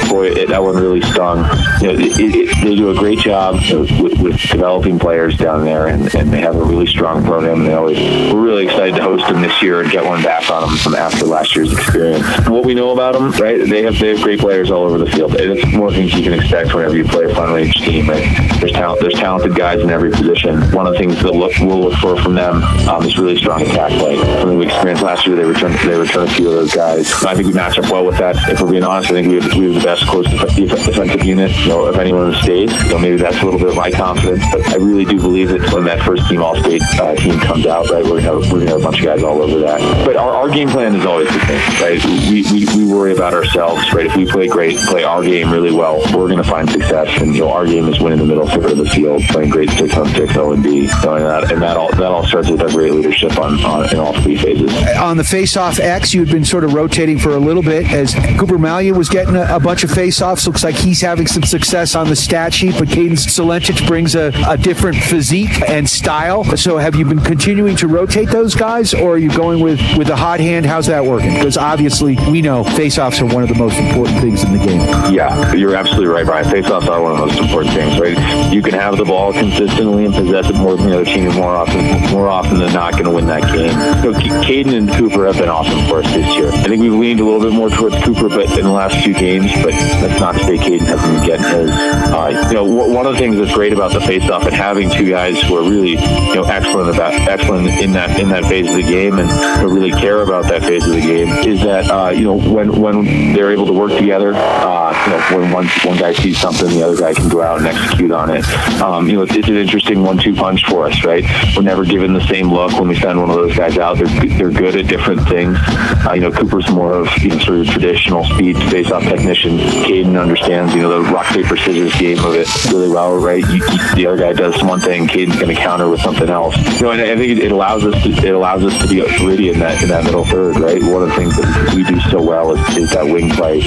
boy, that one really stung. They do a great job with developing players down there, and they have a really strong program. We're really excited to host them this year and get one back on them from after last year's experience. What we know about them, right? They have great players all over the field, and it's more things you can expect whenever you play a fun-range team. Right? There's talented guys in every position. One of the things we'll look for from them is really strong attack play. Something we experienced last year. They returned a few of those guys. I think we match up well with that. If we're being honest, I think we have the best close defensive unit, of anyone in the state. Maybe that's a little bit of my confidence, but I really do believe that when that first team All-State team comes out, right, we're gonna have a bunch of guys all over that. But our game plan is always the same, right? We worry about ourselves, right? If we play our game really well, we're gonna find success. And our game is winning the middle third of the field, playing great 6-on-6 O&D, and that all starts with our great leadership in all three phases. On the face-off X, you had been sort of rotating for a little bit as Cooper Malia was getting a bunch of face-offs. Looks like he's having some success on the stat sheet, but Caden Selentich brings a different physique and style. So have you been continuing to rotate those guys, or are you going with a hot hand? How's that working? Because obviously we know face-offs are one of the most important things in the game. Yeah, you're absolutely right, Brian. Face-offs are one of the most important things, right? You can have the ball consistently and possess it more than the other team, and more often than not going to win that game. Caden and Cooper have been awesome for us this year. I think we've leaned a little bit more towards Cooper, but in the last few games. But that's not to say Caden hasn't been getting his. One of the things that's great about the face-off and having two guys who are really excellent in that phase of the game and who really care about that phase of the game is that when they're able to work together, when one guy sees something, the other guy can go out and execute on it. It's an interesting 1-2 punch for us, right? We're never given the same look when we send one of those guys out. They're good at different things. Cooper's more of sort of traditional speed face-off technician. Caden understands the rock paper scissors game of it really well, right? The other guy does one thing, Caden's going to counter with something else. And I think it allows us to be gritty in that middle third, right? One of the things that we do so well is that wing play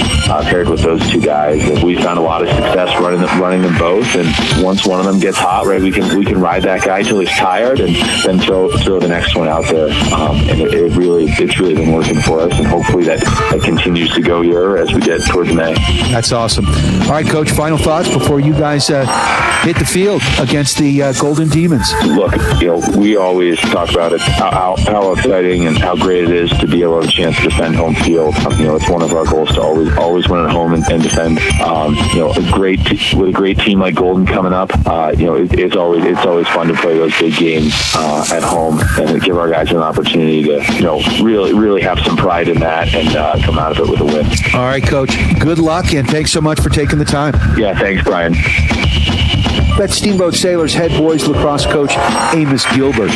paired with those two guys. And we found a lot of success running them both. And once one of them gets hot, right, we can ride that guy till he's tired, and then throw the next one out there. And it's really been working for us, and hopefully that continues to go here as we get towards May. That's awesome. All right, Coach, final thoughts before you guys hit the field against the Golden Demons. Look, we always talk about it, how exciting and how great it is to be able to have a chance to defend home field. It's one of our goals to always win at home and defend. With a great team like Golden coming up, it's always fun to play those big games at home and give our guys an opportunity to really have some pride in that and come out of it with a win. All right, Coach. Good luck, and thanks so much for taking the time. Yeah, thanks, Brian. That's Steamboat Sailors head boys lacrosse coach Amos Gilbert.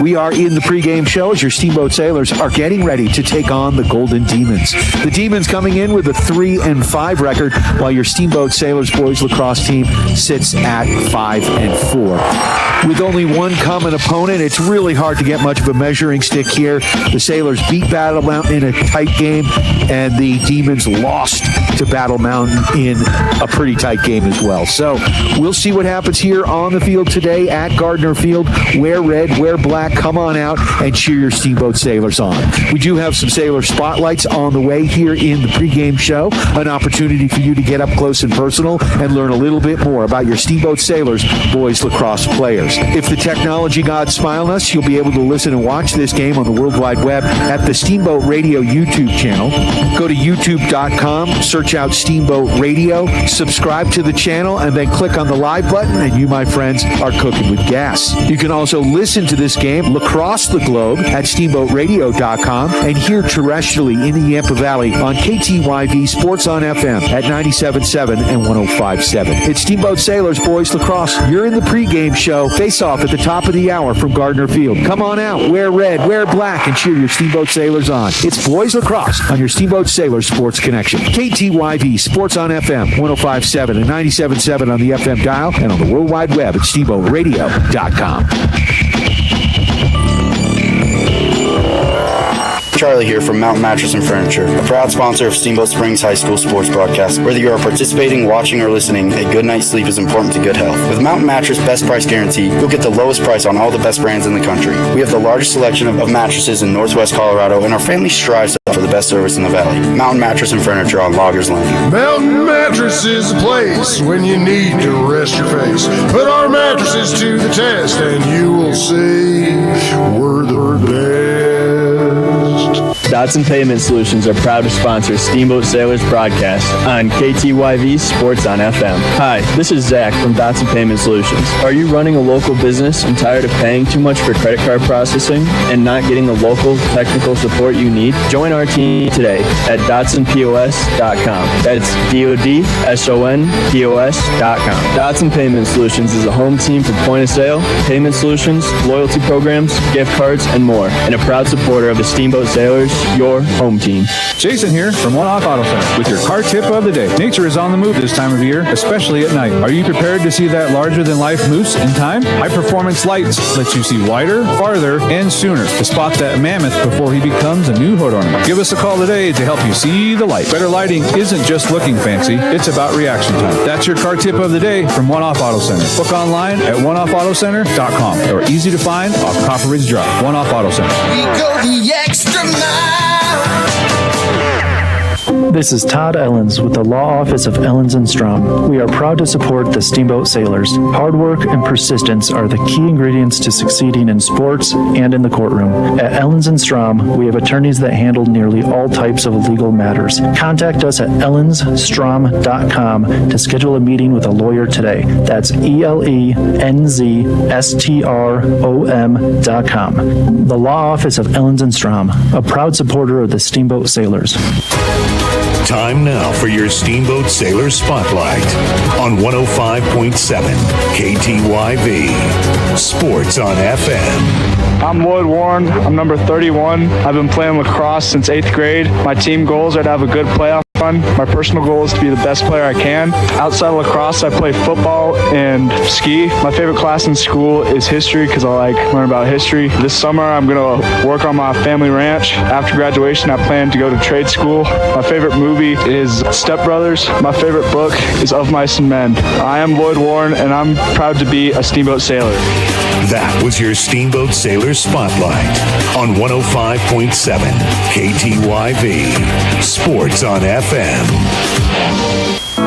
We are in the pregame show as your Steamboat Sailors are getting ready to take on the Golden Demons. The Demons coming in with a 3-5 record, while your Steamboat Sailors boys lacrosse team sits at 5-4. With only one common opponent, it's really hard to get much of a measuring stick here. The Sailors beat Battle Mountain in a tight game, and the Demons lost to Battle Mountain in a pretty tight game as well. So we'll see what happens here on the field today at Gardner Field. Wear red, wear black, come on out and cheer your Steamboat Sailors on. We do have some Sailor spotlights on the way here in the pregame show, an opportunity for you to get up close and personal and learn a little bit more about your Steamboat Sailors boys lacrosse players. If the technology gods smile on us, you'll be able to listen and watch this game on the World Wide Web at the Steamboat Radio YouTube channel. Go to youtube.com, search out Steamboat Radio, subscribe to the channel, and then click on the live button, and you, my friends, are cooking with gas. You can also listen to this game across the globe at steamboatradio.com and hear terrestrially in the Yampa Valley on KTYV Sports on FM at 97.7 and 105.7. It's Steamboat Sailors boys lacrosse. You're in the pregame show. Face off at the top of the hour from Gardner Field. Come on out, wear red, wear black, and cheer your Steamboat Sailors on. It's boys lacrosse on your Steamboat Sailors Sports Connection. KTYV Sports on FM 105.7 and 97.7 on the FM dial and on the World Wide Web at steamboatradio.com. Charlie here from Mountain Mattress and Furniture, a proud sponsor of Steamboat Springs High School sports broadcast. Whether you are participating, watching, or listening, a good night's sleep is important to good health. With Mountain Mattress Best Price Guarantee, you'll get the lowest price on all the best brands in the country. We have the largest selection of mattresses in Northwest Colorado, and our family strives for the best best service in the valley. Mountain Mattress and Furniture on Loggers Lane. Mountain Mattress is the place when you need to rest your face. Put our mattresses to the test and you will see we're the best. Dotson Payment Solutions are proud to sponsor Steamboat Sailors broadcast on KTYV Sports on FM. Hi, this is Zach from Dotson Payment Solutions. Are you running a local business and tired of paying too much for credit card processing and not getting the local technical support you need? Join our team today at DotsonPOS.com. That's DODSONPOS.com. Dotson Payment Solutions is a home team for point of sale, payment solutions, loyalty programs, gift cards, and more, and a proud supporter of the Steamboat Sailors, your home team. Jason here from One Off Auto Center with your car tip of the day. Nature is on the move this time of year, especially at night. Are you prepared to see that larger-than-life moose in time? High-performance lights lets you see wider, farther, and sooner to spot that mammoth before he becomes a new hood ornament. Give us a call today to help you see the light. Better lighting isn't just looking fancy, it's about reaction time. That's your car tip of the day from One Off Auto Center. Book online at oneoffautocenter.com or easy to find off Copper Ridge Drive. One Off Auto Center. We go the extra mile. This is Todd Ellens with the Law Office of Ellens & Strom. We are proud to support the Steamboat Sailors. Hard work and persistence are the key ingredients to succeeding in sports and in the courtroom. At Ellens & Strom, we have attorneys that handle nearly all types of legal matters. Contact us at ellensstrom.com to schedule a meeting with a lawyer today. That's ELENZSTROM.com. The Law Office of Ellens & Strom, a proud supporter of the Steamboat Sailors. Time now for your Steamboat Sailor Spotlight on 105.7 KTYV. Sports on FM. I'm Lloyd Warren. I'm number 31. I've been playing lacrosse since 8th grade. My team goals are to have a good playoff run. My personal goal is to be the best player I can. Outside of lacrosse, I play football and ski. My favorite class in school is history because I like learning about history. This summer, I'm going to work on my family ranch. After graduation, I plan to go to trade school. My favorite movie is Step Brothers. My favorite book is Of Mice and Men. I am Lloyd Warren, and I'm proud to be a Steamboat Sailor. That was your Steamboat Sailor Spotlight on 105.7 KTYV. Sports on FM.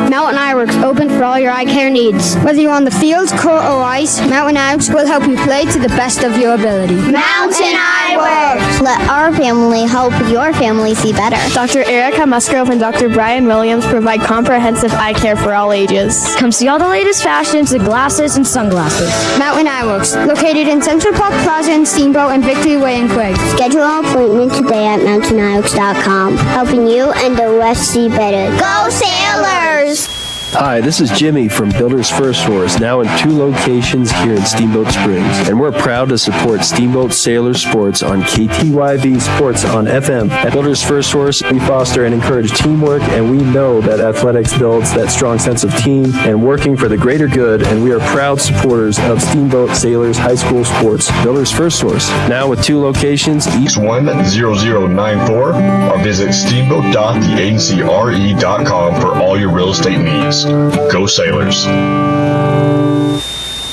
Mountain Eyeworks, open for all your eye care needs. Whether you're on the field, court, or ice, Mountain Eyeworks will help you play to the best of your ability. Mountain Eyeworks! Let our family help your family see better. Dr. Erica Musgrove and Dr. Brian Williams provide comprehensive eye care for all ages. Come see all the latest fashions in glasses and sunglasses. Mountain Eyeworks, located in Central Park Plaza in Steamboat and Victory Way in Quaig. Schedule an appointment today at MountainEyeworks.com, helping you and the West see better. Go Sailors! Hi, this is Jimmy from Builders First Source, now in 2 locations here in Steamboat Springs. And we're proud to support Steamboat Sailor Sports on KTYV Sports on FM. At Builders First Source, we foster and encourage teamwork, and we know that athletics builds that strong sense of team and working for the greater good, and we are proud supporters of Steamboat Sailors High School Sports. Builders First Source, now with 2 locations, each 10094, or visit steamboat.theagencyre.com for all your real estate needs. Go Sailors.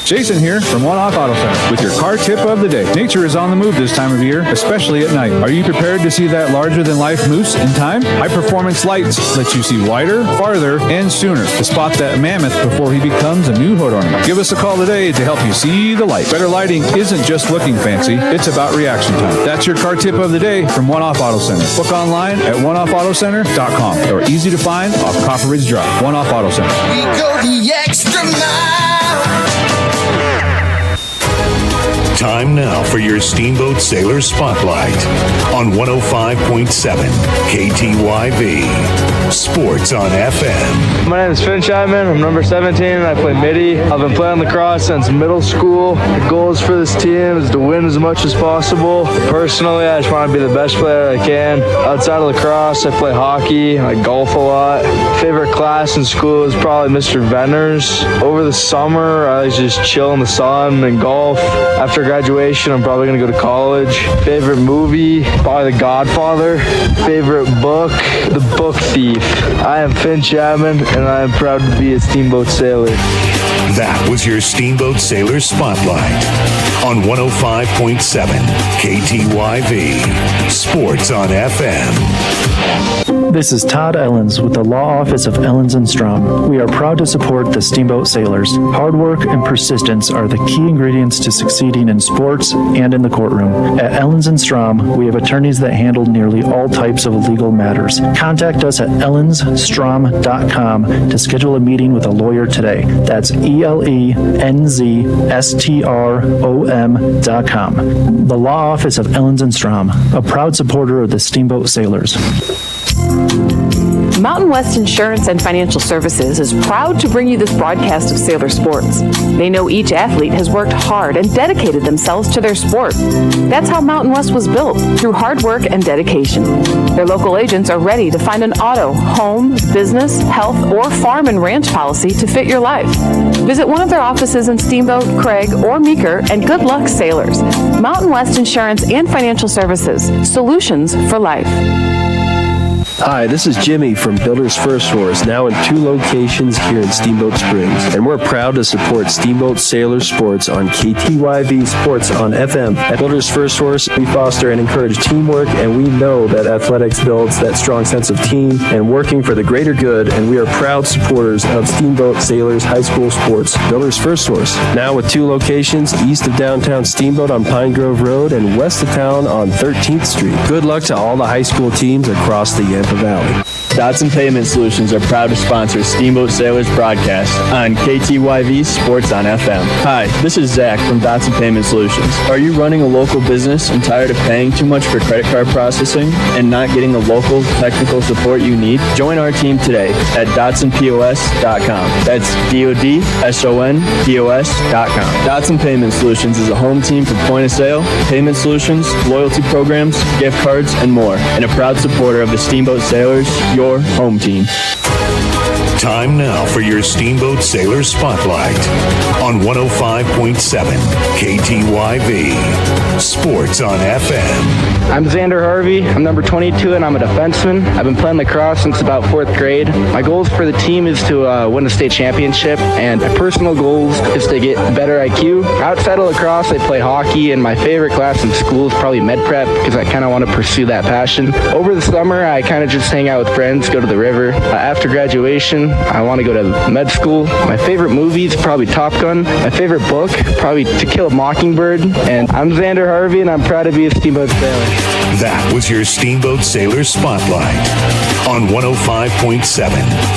Jason here from One Off Auto Center with your car tip of the day. Nature is on the move this time of year, especially at night. Are you prepared to see that larger-than-life moose in time? High-performance lights lets you see wider, farther, and sooner to spot that mammoth before he becomes a new hood ornament. Give us a call today to help you see the light. Better lighting isn't just looking fancy, it's about reaction time. That's your car tip of the day from One Off Auto Center. Book online at oneoffautocenter.com or easy to find off Copper Ridge Drive. One Off Auto Center. We go the extra mile. Time now for your Steamboat Sailor Spotlight on 105.7 KTYV. Sports on FM. My name is Finn Chapman. I'm number 17 and I play midi. I've been playing lacrosse since middle school. The goals for this team is to win as much as possible. Personally, I just want to be the best player I can. Outside of lacrosse, I play hockey. I golf a lot. Favorite class in school is probably Mr. Venner's. Over the summer, I just chill in the sun and golf. After graduation, I'm probably going to go to college. Favorite movie, probably The Godfather. Favorite book, The Book Thief. I am Finn Chapman, and I am proud to be a Steamboat Sailor. That was your Steamboat Sailors Spotlight on 105.7 KTYV. Sports on FM. This is Todd Ellens with the Law Office of Ellens & Strom. We are proud to support the Steamboat Sailors. Hard work and persistence are the key ingredients to succeeding in sports and in the courtroom. At Ellens & Strom, we have attorneys that handle nearly all types of legal matters. Contact us at ellensstrom.com to schedule a meeting with a lawyer today. That's ELENZSTROM.com. The Law Office of Ellens & Strom, a proud supporter of the Steamboat Sailors. Mountain West Insurance and Financial Services is proud to bring you this broadcast of Sailor Sports. They know each athlete has worked hard and dedicated themselves to their sport. That's how Mountain West was built, through hard work and dedication. Their local agents are ready to find an auto, home, business, health, or farm and ranch policy to fit your life. Visit one of their offices in Steamboat, Craig, or Meeker, and good luck, sailors. Mountain West Insurance and Financial Services, solutions for life. Hi, this is Jimmy from Builders First Horse, now in 2 locations here in Steamboat Springs. And we're proud to support Steamboat Sailor Sports on KTYV Sports on FM. At Builders First Horse, we foster and encourage teamwork, and we know that athletics builds that strong sense of team and working for the greater good, and we are proud supporters of Steamboat Sailors High School Sports. Builders First Horse, now with 2 locations, east of downtown Steamboat on Pine Grove Road and west of town on 13th Street. Good luck to all the high school teams across the Yampa Valley. Dotson Payment Solutions are proud to sponsor Steamboat Sailors broadcast on KTYV Sports on FM. Hi, this is Zach from Dotson Payment Solutions. Are you running a local business and tired of paying too much for credit card processing and not getting the local technical support you need? Join our team today at DotsonPOS.com. That's DOTSONPOS.com. Dotson Payment Solutions is a home team for point of sale, payment solutions, loyalty programs, gift cards, and more, and a proud supporter of the Steamboat Sailors, your home team. Time now for your Steamboat Sailor Spotlight on 105.7 KTYV. Sports on FM. I'm Xander Harvey. I'm number 22 and I'm a defenseman. I've been playing lacrosse since about 4th grade. My goals for the team is to win a state championship, and my personal goals is to get better IQ. Outside of lacrosse, I play hockey, and my favorite class in school is probably med prep because I kind of want to pursue that passion. Over the summer, I kind of just hang out with friends, go to the river. After graduation, I want to go to med school. My favorite movie is probably Top Gun. My favorite book, probably To Kill a Mockingbird. And I'm Xander Harvey, and I'm proud to be a Steamboat Sailor. That was your Steamboat Sailor Spotlight on 105.7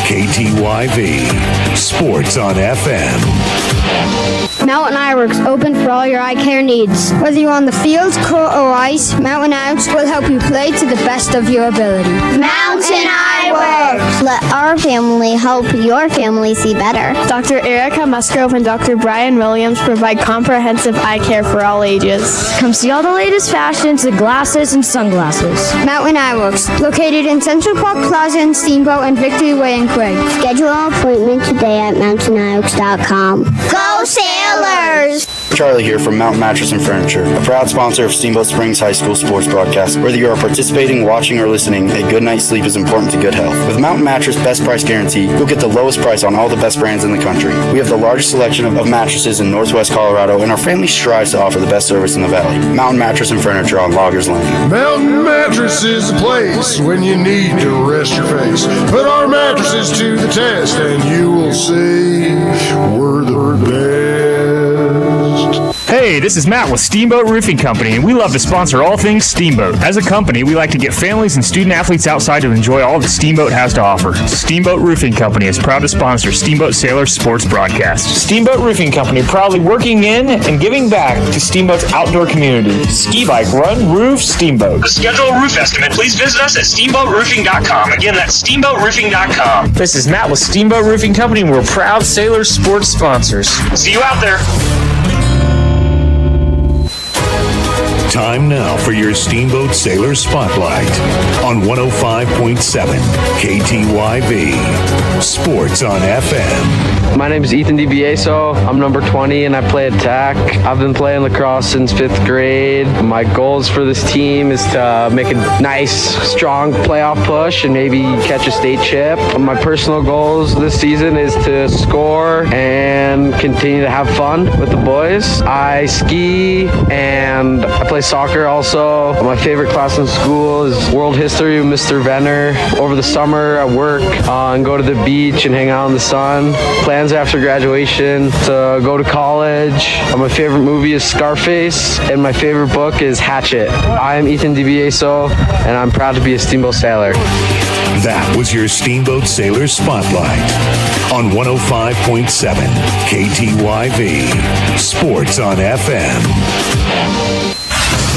KTYV. Sports on FM. Mountain Eyeworks, open for all your eye care needs. Whether you're on the field, court, or ice, Mountain Eyeworks will help you play to the best of your ability. Mountain Eyeworks. Let our family help your family see better. Dr. Erica Musgrove and Dr. Brian Williams provide comprehensive eye care for all ages. Come see all the latest fashions in glasses and sunglasses. Mountain Eyeworks, located in Central Park Plaza in Steamboat and Victory Way in Craig. Schedule an appointment today at MountainEyeworks.com. Go Sailors! Charlie here from Mountain Mattress and Furniture, a proud sponsor of Steamboat Springs High School sports broadcast. Whether you are participating, watching, or listening, a good night's sleep is important to good health. With Mountain Mattress Best Price Guarantee, you'll get the lowest price on all the best brands in the country. We have the largest selection of mattresses in Northwest Colorado, and our family strives to offer the best service in the valley. Mountain Mattress and Furniture on Loggers Lane. Mountain Mattress is a place when you need to rest your face. Put our mattresses to the test, and you will see we're the best. Hey, this is Matt with Steamboat Roofing Company, and we love to sponsor all things Steamboat. As a company, we like to get families and student athletes outside to enjoy all that Steamboat has to offer. Steamboat Roofing Company is proud to sponsor Steamboat Sailor Sports broadcast. Steamboat Roofing Company, proudly working in and giving back to Steamboat's outdoor community. Ski, bike, run, roof, Steamboat. To schedule a roof estimate, please visit us at steamboatroofing.com. Again, that's steamboatroofing.com. This is Matt with Steamboat Roofing Company, and we're proud Sailor Sports sponsors. See you out there. Time now for your Steamboat Sailor Spotlight on 105.7 KTYV. Sports on FM. My name is Ethan DiBieso. I'm number 20 and I play attack. I've been playing lacrosse since 5th grade. My goals for this team is to make a nice, strong playoff push and maybe catch a state chip. My personal goals this season is to score and continue to have fun with the boys. I ski and I play soccer also. My favorite class in school is World History with Mr. Venner. Over the summer, I work and go to the beach and hang out in the sun. Plans after graduation to go to college. My favorite movie is Scarface, and my favorite book is Hatchet. I am Ethan DiBieso, and I'm proud to be a Steamboat Sailor. That was your Steamboat Sailor Spotlight on 105.7 KTYV Sports on FM.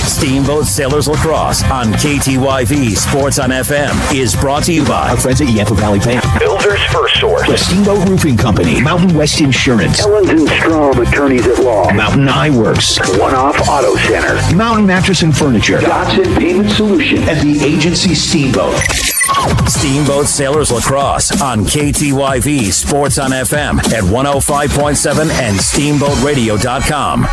Steamboat Sailors Lacrosse on KTYV Sports on FM is brought to you by our friends at Yampa Valley Bank, Builders First Source, the Steamboat Roofing Company, Mountain West Insurance, Ellens & Strom Attorneys at Law, Mountain Eye Works, One-Off Auto Center, Mountain Mattress and Furniture, Dotson Payment Solutions, and the agency Steamboat. Steamboat Sailors Lacrosse on KTYV Sports on FM at 105.7 and SteamboatRadio.com.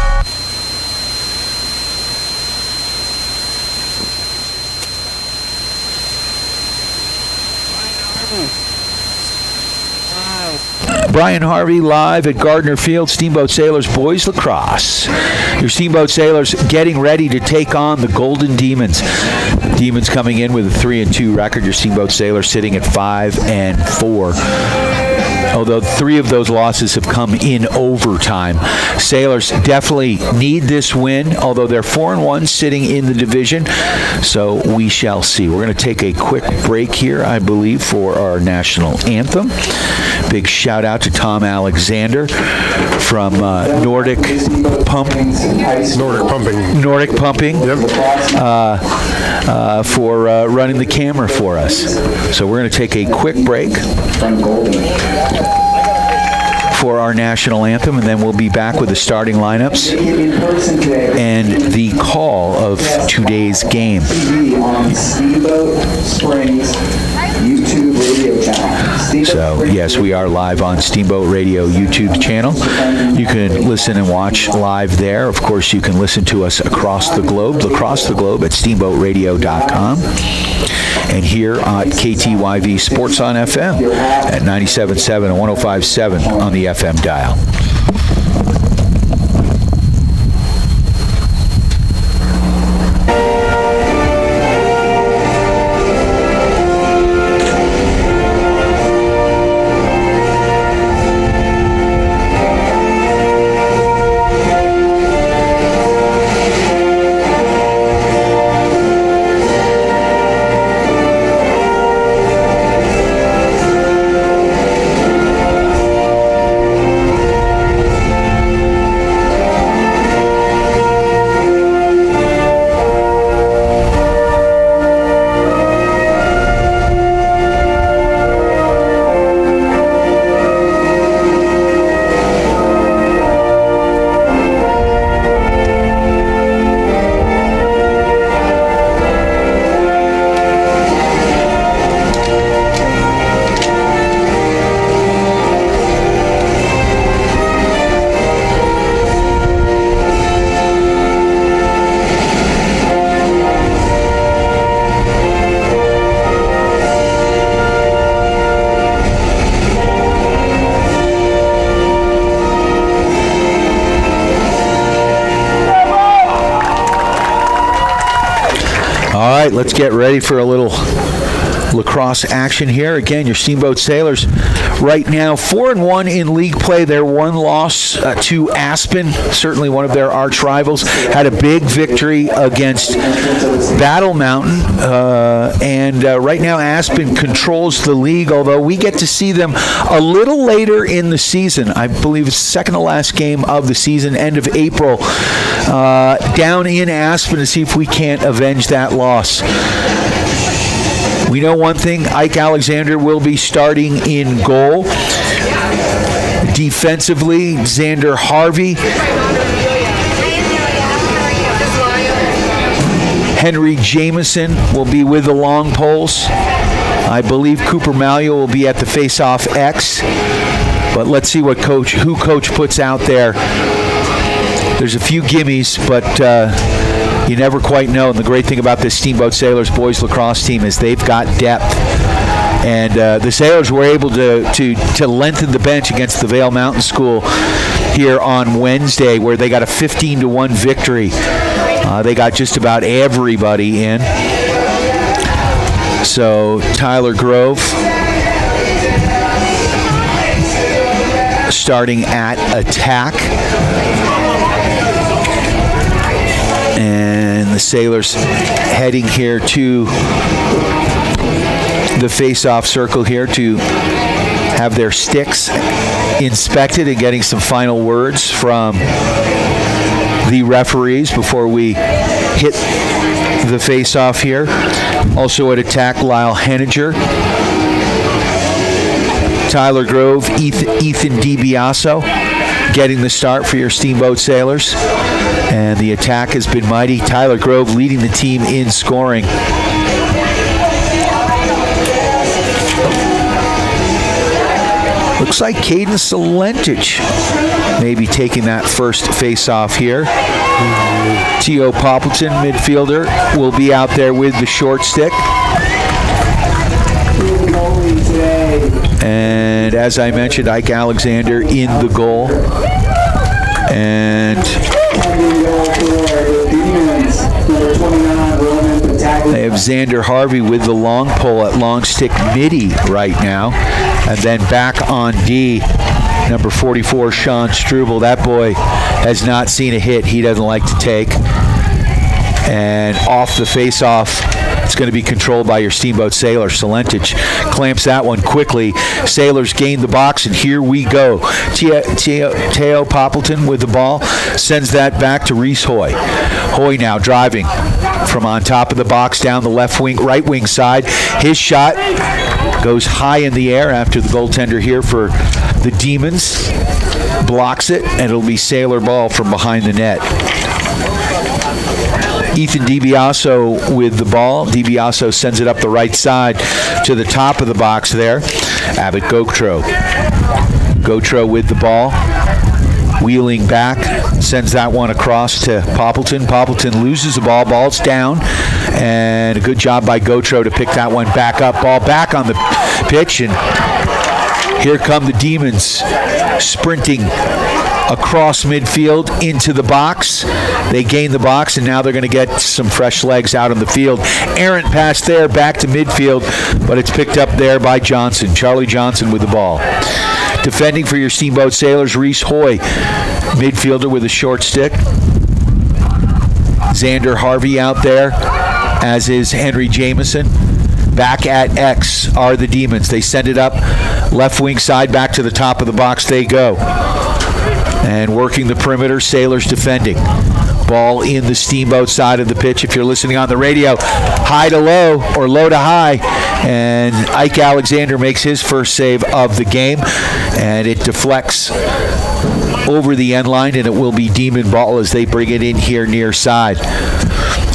Brian Harvey live at Gardner Field, Steamboat Sailors Boys Lacrosse. Your Steamboat Sailors getting ready to take on the Golden Demons. Demons coming in with a 3-2 record. Your Steamboat Sailors sitting at 5-4. Although 3 of those losses have come in overtime. Sailors definitely need this win, although they're 4-1 sitting in the division. So we shall see. We're going to take a quick break here, I believe, for our national anthem. Big shout out to Tom Alexander from Nordic Pumping. Yep. For running the camera for us. So we're going to take a quick break for our national anthem, and then we'll be back with the starting lineups and the call of today's game. So, yes, we are live on Steamboat Radio YouTube channel. You can listen and watch live there. Of course, you can listen to us across the globe at SteamboatRadio.com. And here on KTYV Sports on FM at 97.7 and 105.7 on the FM dial. right, let's get ready for a little lacrosse action here. Again, your Steamboat Sailors right now 4-1 in league play. Their one loss to Aspen, certainly one of their arch rivals, had a big victory against Battle Mountain. And right now Aspen controls the league, although we get to see them a little later in the season. I believe it's the second to last game of the season, end of April, down in Aspen to see if we can't avenge that loss. We know one thing, Ike Alexander will be starting in goal. Defensively, Xander Harvey. Henry Jameson will be with the long poles. I believe Cooper Malio will be at the face-off X. But let's see who Coach puts out there. There's a few gimmies, but you never quite know. And the great thing about this Steamboat Sailors boys lacrosse team is they've got depth. And the Sailors were able to lengthen the bench against the Vail Mountain School here on Wednesday, where they got a 15-1 victory. They got just about everybody in. So Tyler Grove starting at attack. And the Sailors heading here to the face-off circle here to have their sticks inspected and getting some final words from the referees before we hit the face-off here. Also at attack, Lyle Henninger, Tyler Grove, Ethan DiBiaso getting the start for your Steamboat Sailors. And the attack has been mighty. Tyler Grove leading the team in scoring. Looks like Caden Solentich may be taking that first face-off here. T.O. Poppleton, midfielder, will be out there with the short stick. And as I mentioned, Ike Alexander in the goal. And they have Xander Harvey with the long pole at long stick midi right now. And then back on D, number 44, Sean Struble. That boy has not seen a hit he doesn't like to take. And off the face-off, it's going to be controlled by your Steamboat Sailor. Solentich clamps that one quickly. Sailors gain the box, and here we go. Teo Poppleton with the ball sends that back to Reese Hoy. Hoy now driving from on top of the box down the right wing side. His shot goes high in the air after the goaltender here for the Demons blocks it, and it'll be Sailor ball from behind the net. Ethan DiBiaso with the ball. DiBiaso sends it up the right side to the top of the box there. Abbott Gotro with the ball. Wheeling back, sends that one across to Poppleton. Poppleton loses the ball. Ball's down. And a good job by Gotro to pick that one back up. Ball back on the pitch. And here come the Demons sprinting across midfield into the box. They gain the box, and now they're going to get some fresh legs out on the field. Errant pass there back to midfield, but it's picked up there by Johnson. Charlie Johnson with the ball. Defending for your Steamboat Sailors, Reese Hoy, midfielder with a short stick. Xander Harvey out there, as is Henry Jameson. Back at X are the Demons. They send it up left wing side back to the top of the box they go. And working the perimeter, Sailors defending. Ball in the Steamboat side of the pitch. If you're listening on the radio, high to low or low to high. And Ike Alexander makes his first save of the game. And it deflects over the end line, and it will be Demon ball as they bring it in here near side.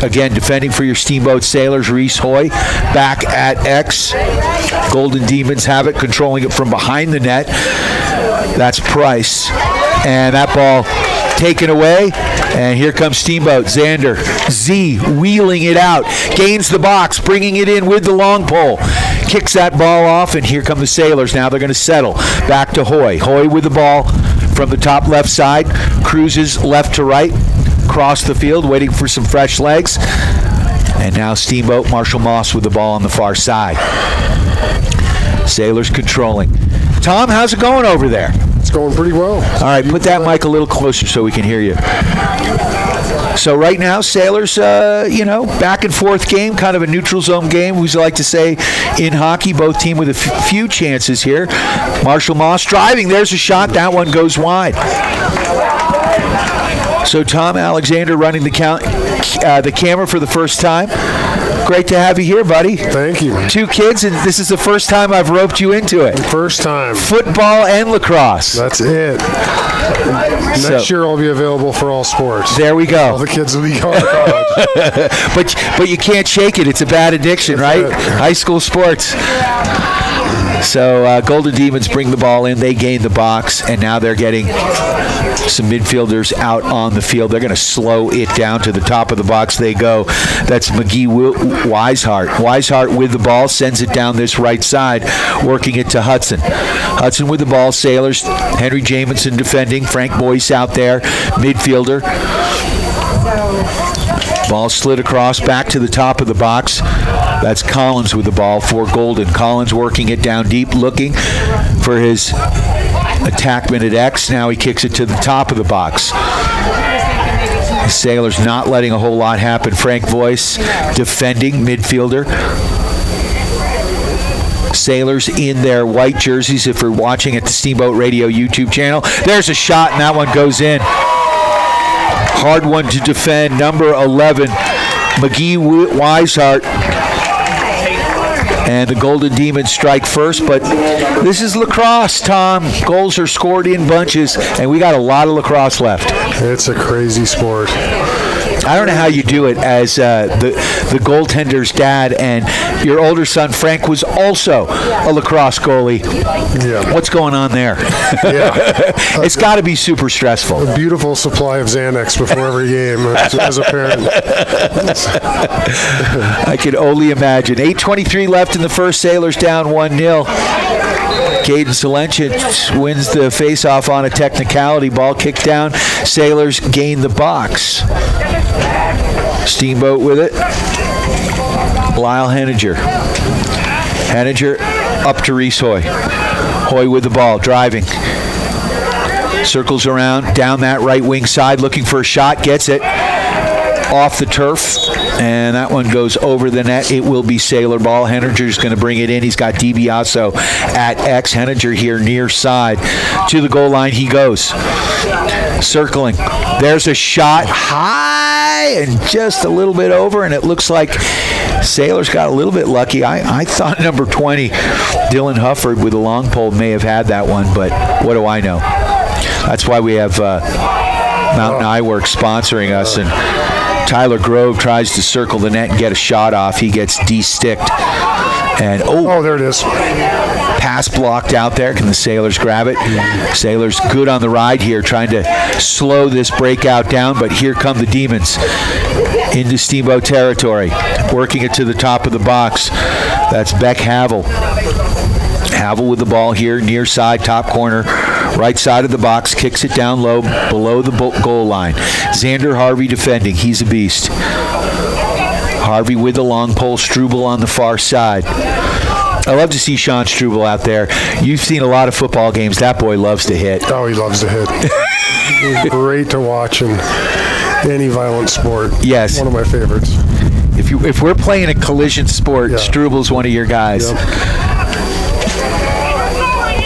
Again, defending for your Steamboat Sailors, Reese Hoy. Back at X. Golden Demons have it, controlling it from behind the net. That's Price. And that ball taken away. And here comes Steamboat. Xander Z wheeling it out. Gains the box, bringing it in with the long pole. Kicks that ball off, and here come the Sailors. Now they're going to settle. Back to Hoy. Hoy with the ball from the top left side. Cruises left to right. Across the field, waiting for some fresh legs. And now Steamboat, Marshall Moss with the ball on the far side. Sailors controlling. Tom, how's it going over there? It's going pretty well. All right, put that mic a little closer so we can hear you. So right now, Sailors, back and forth game, kind of a neutral zone game, we like to say in hockey. Both team with a few chances here. Marshall Moss driving. There's a shot. That one goes wide. So Tom Alexander running the camera for the first time. Great to have you here, buddy. Thank you. 2 kids, and this is the first time I've roped you into it. First time. Football and lacrosse. That's it. Next year I'll be available for all sports. There we go. All the kids will be going to college. but you can't shake it. It's a bad addiction, right? High school sports. So Golden Demons bring the ball in. They gain the box, and now they're getting some midfielders out on the field. They're going to slow it down to the top of the box. They go. That's McGee Weishart. Weishart with the ball, sends it down this right side, working it to Hudson. Hudson with the ball. Sailors. Henry Jamison defending. Frank Boyce out there, midfielder. Ball slid across, back to the top of the box. That's Collins with the ball for Golden. Collins working it down deep, looking for his attackman at X. Now he kicks it to the top of the box. The Sailors not letting a whole lot happen. Frank Boyce defending, midfielder. Sailors in their white jerseys, if you're watching at the Steamboat Radio YouTube channel. There's a shot, and that one goes in. Hard one to defend, number 11, McGee Weishart. And the Golden Demons strike first, but this is lacrosse, Tom. Goals are scored in bunches, and we got a lot of lacrosse left. It's a crazy sport. I don't know how you do it as the goaltender's dad, and your older son Frank was also a lacrosse goalie. Yeah. What's going on there? Yeah. It's got to be super stressful. A beautiful supply of Xanax before every game as a parent. I can only imagine. 8:23 left in the first. Sailors down 1-0. Caden Salenchich wins the face-off on a technicality. Ball kicked down. Sailors gain the box. Steamboat with it. Lyle Henninger. Henninger up to Reese Hoy. Hoy with the ball, driving. Circles around, down that right wing side, looking for a shot, gets it. Off the turf, and that one goes over the net. It will be Sailor ball. Henninger's going to bring it in. He's got DiBiaso at X. Henninger here near side. To the goal line he goes. Circling. There's a shot high and just a little bit over, and it looks like Sailors got a little bit lucky. I thought number 20, Dylan Hufford with a long pole may have had that one, but what do I know? That's why we have Mountain Eyeworks sponsoring us, and Tyler Grove tries to circle the net and get a shot off. He gets de-sticked. And there it is. Pass blocked out there. Can the Sailors grab it? Sailors good on the ride here, trying to slow this breakout down, but here come the Demons into Steamboat territory, working it to the top of the box. That's Beck Havel. Havel with the ball here, near side, top corner, right side of the box, kicks it down low, below the goal line. Xander Harvey defending. He's a beast. Harvey with the long pole, Struble on the far side. I love to see Sean Struble out there. You've seen a lot of football games. That boy loves to hit. Oh, he loves to hit. He's great to watch in any violent sport. Yes. One of my favorites. If we're playing a collision sport, Struble's one of your guys. Yep.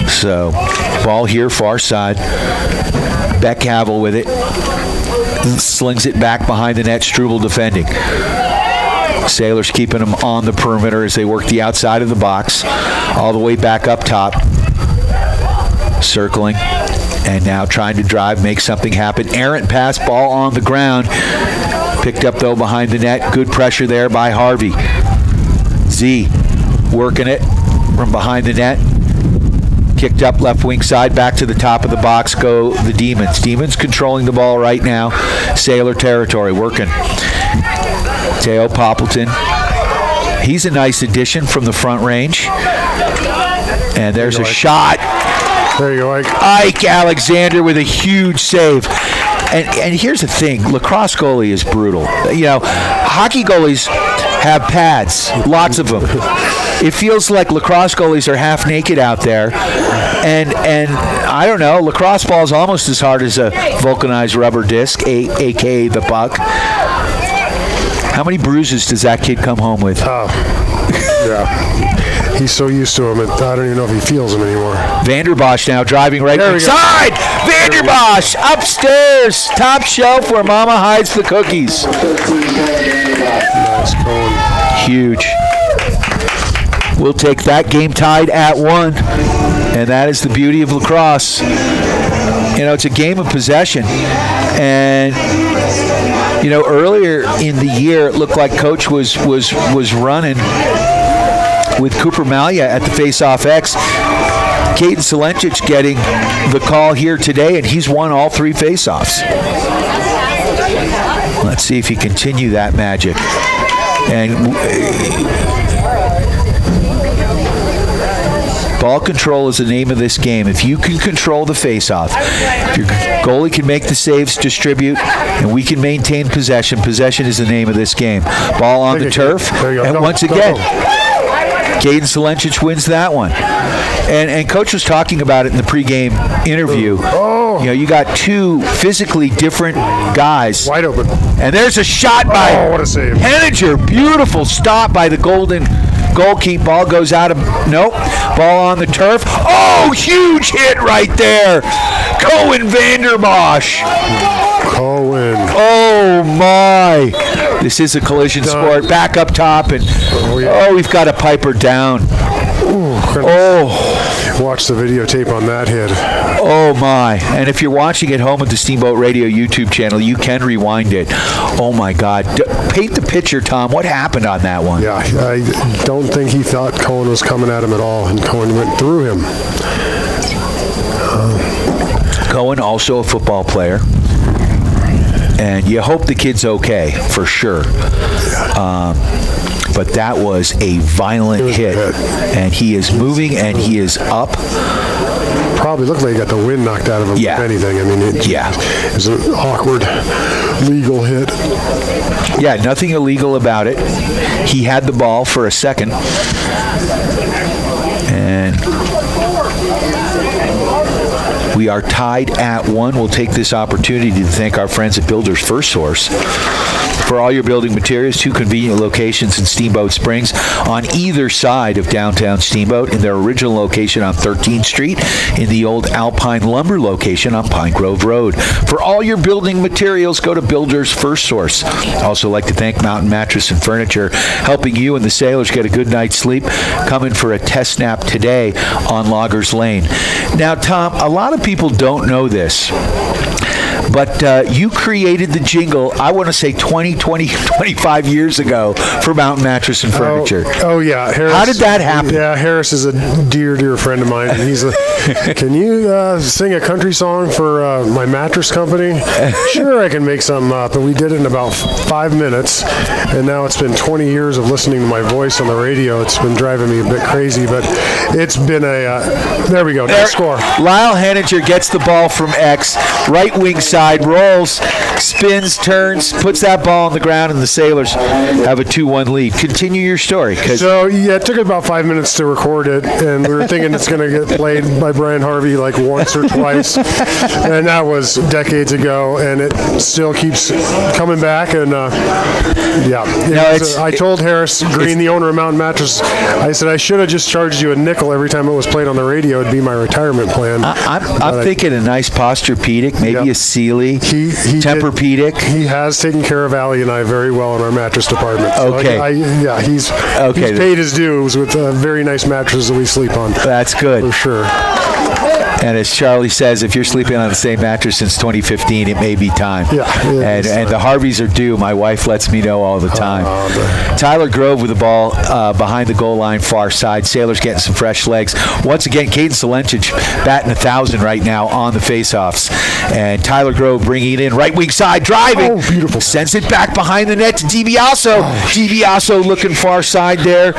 So, ball here, far side. Beck Havel with it. Slings it back behind the net. Struble defending. Sailors keeping them on the perimeter as they work the outside of the box. All the way back up top. Circling. And now trying to drive, make something happen. Errant pass, ball on the ground. Picked up, though, behind the net. Good pressure there by Harvey. Z working it from behind the net. Kicked up left wing side, back to the top of the box go the Demons. Demons controlling the ball right now. Sailor territory, working. Teo Poppleton. He's a nice addition from the front range. And there's a shot. There you go, Ike. Ike Alexander with a huge save. And here's the thing, lacrosse goalie is brutal. You know, hockey goalies have pads, lots of them. It feels like lacrosse goalies are half naked out there. And I don't know, lacrosse ball is almost as hard as a vulcanized rubber disc, a.k.a. the puck. How many bruises does that kid come home with? Yeah. He's so used to him, I don't even know if he feels him anymore. Vanderbosch now driving right inside. Vanderbosch upstairs, top shelf where Mama hides the cookies. Nice going. Huge. We'll take that, game tied at 1. And that is the beauty of lacrosse. You know, it's a game of possession. And you know, earlier in the year, it looked like Coach was running with Cooper Malia at the Face-Off X. Caden Selencic getting the call here today, and he's won all 3 face-offs. Let's see if he continue that magic. And ball control is the name of this game. If you can control the face-off, if your goalie can make the saves, distribute, and we can maintain possession, possession is the name of this game. Ball on the turf, and once again, Caden Selencic wins that one. And Coach was talking about it in the pregame interview. You know, you got 2 physically different guys. Wide open. And there's a shot by what a save. Henninger. Beautiful stop by the Golden goalkeeper. Ball goes out of, nope. Ball on the turf. Oh, huge hit right there. Cohen Vanderbosch. Cohen. Oh, my. This is a collision sport. Back up top. And we've got a piper down. Watch the videotape on that hit. Oh, my. And if you're watching at home at the Steamboat Radio YouTube channel, you can rewind it. Oh, my God. Paint the picture, Tom. What happened on that one? Yeah, I don't think he thought Cohen was coming at him at all, and Cohen went through him. Cohen, also a football player. And you hope the kid's okay, for sure. But that was a violent hit. And he is moving, and he is up. Probably looked like he got the wind knocked out of him, if anything. I mean, it was an awkward legal hit. Yeah, nothing illegal about it. He had the ball for a second. And we are tied at 1. We'll take this opportunity to thank our friends at Builders First Source. For all your building materials, 2 convenient locations in Steamboat Springs on either side of downtown Steamboat, in their original location on 13th Street, in the old Alpine Lumber location on Pine Grove Road. For all your building materials, go to Builders First Source. Also like to thank Mountain Mattress and Furniture, helping you and the sailors get a good night's sleep. Come in for a test nap today on Loggers Lane. Now, Tom, a lot of people don't know this, but you created the jingle, I want to say 25 years ago for Mountain Mattress and Furniture. Oh yeah. Harris, how did that happen? Yeah, Harris is a dear friend of mine. And he's can you sing a country song for my mattress company? Sure, I can make something up. And we did it in about 5 minutes. And now it's been 20 years of listening to my voice on the radio. It's been driving me a bit crazy, but it's been there we go. Nice score. Lyle Henninger gets the ball from X, right wing side, rolls, spins, turns, puts that ball on the ground, and the Sailors have a 2-1 lead. Continue your story. So, yeah, it took about 5 minutes to record it, and we were thinking it's going to get played by Brian Harvey like once or twice, and that was decades ago, and it still keeps coming back, and I told Harris Green, the owner of Mountain Mattress, I said I should have just charged you a nickel every time it was played on the radio. It'd be my retirement plan. I'm thinking a nice Posturepedic, maybe a Sealy, Tempur-Pedic. He has taken care of Allie and I very well in our mattress department. So okay. He's paid his dues with very nice mattresses that we sleep on. That's good. For sure. And as Charlie says, if you're sleeping on the same mattress since 2015, it may be time. Yeah. And the Harveys are due. My wife lets me know all the time. Tyler Grove with the ball behind the goal line, far side. Sailors getting some fresh legs. Once again, Caden Selencic batting 1,000 right now on the faceoffs. And Tyler Grove bringing it in, right wing side, driving. Oh, beautiful. Sends it back behind the net to DiBiaso. DiBiaso looking far side there.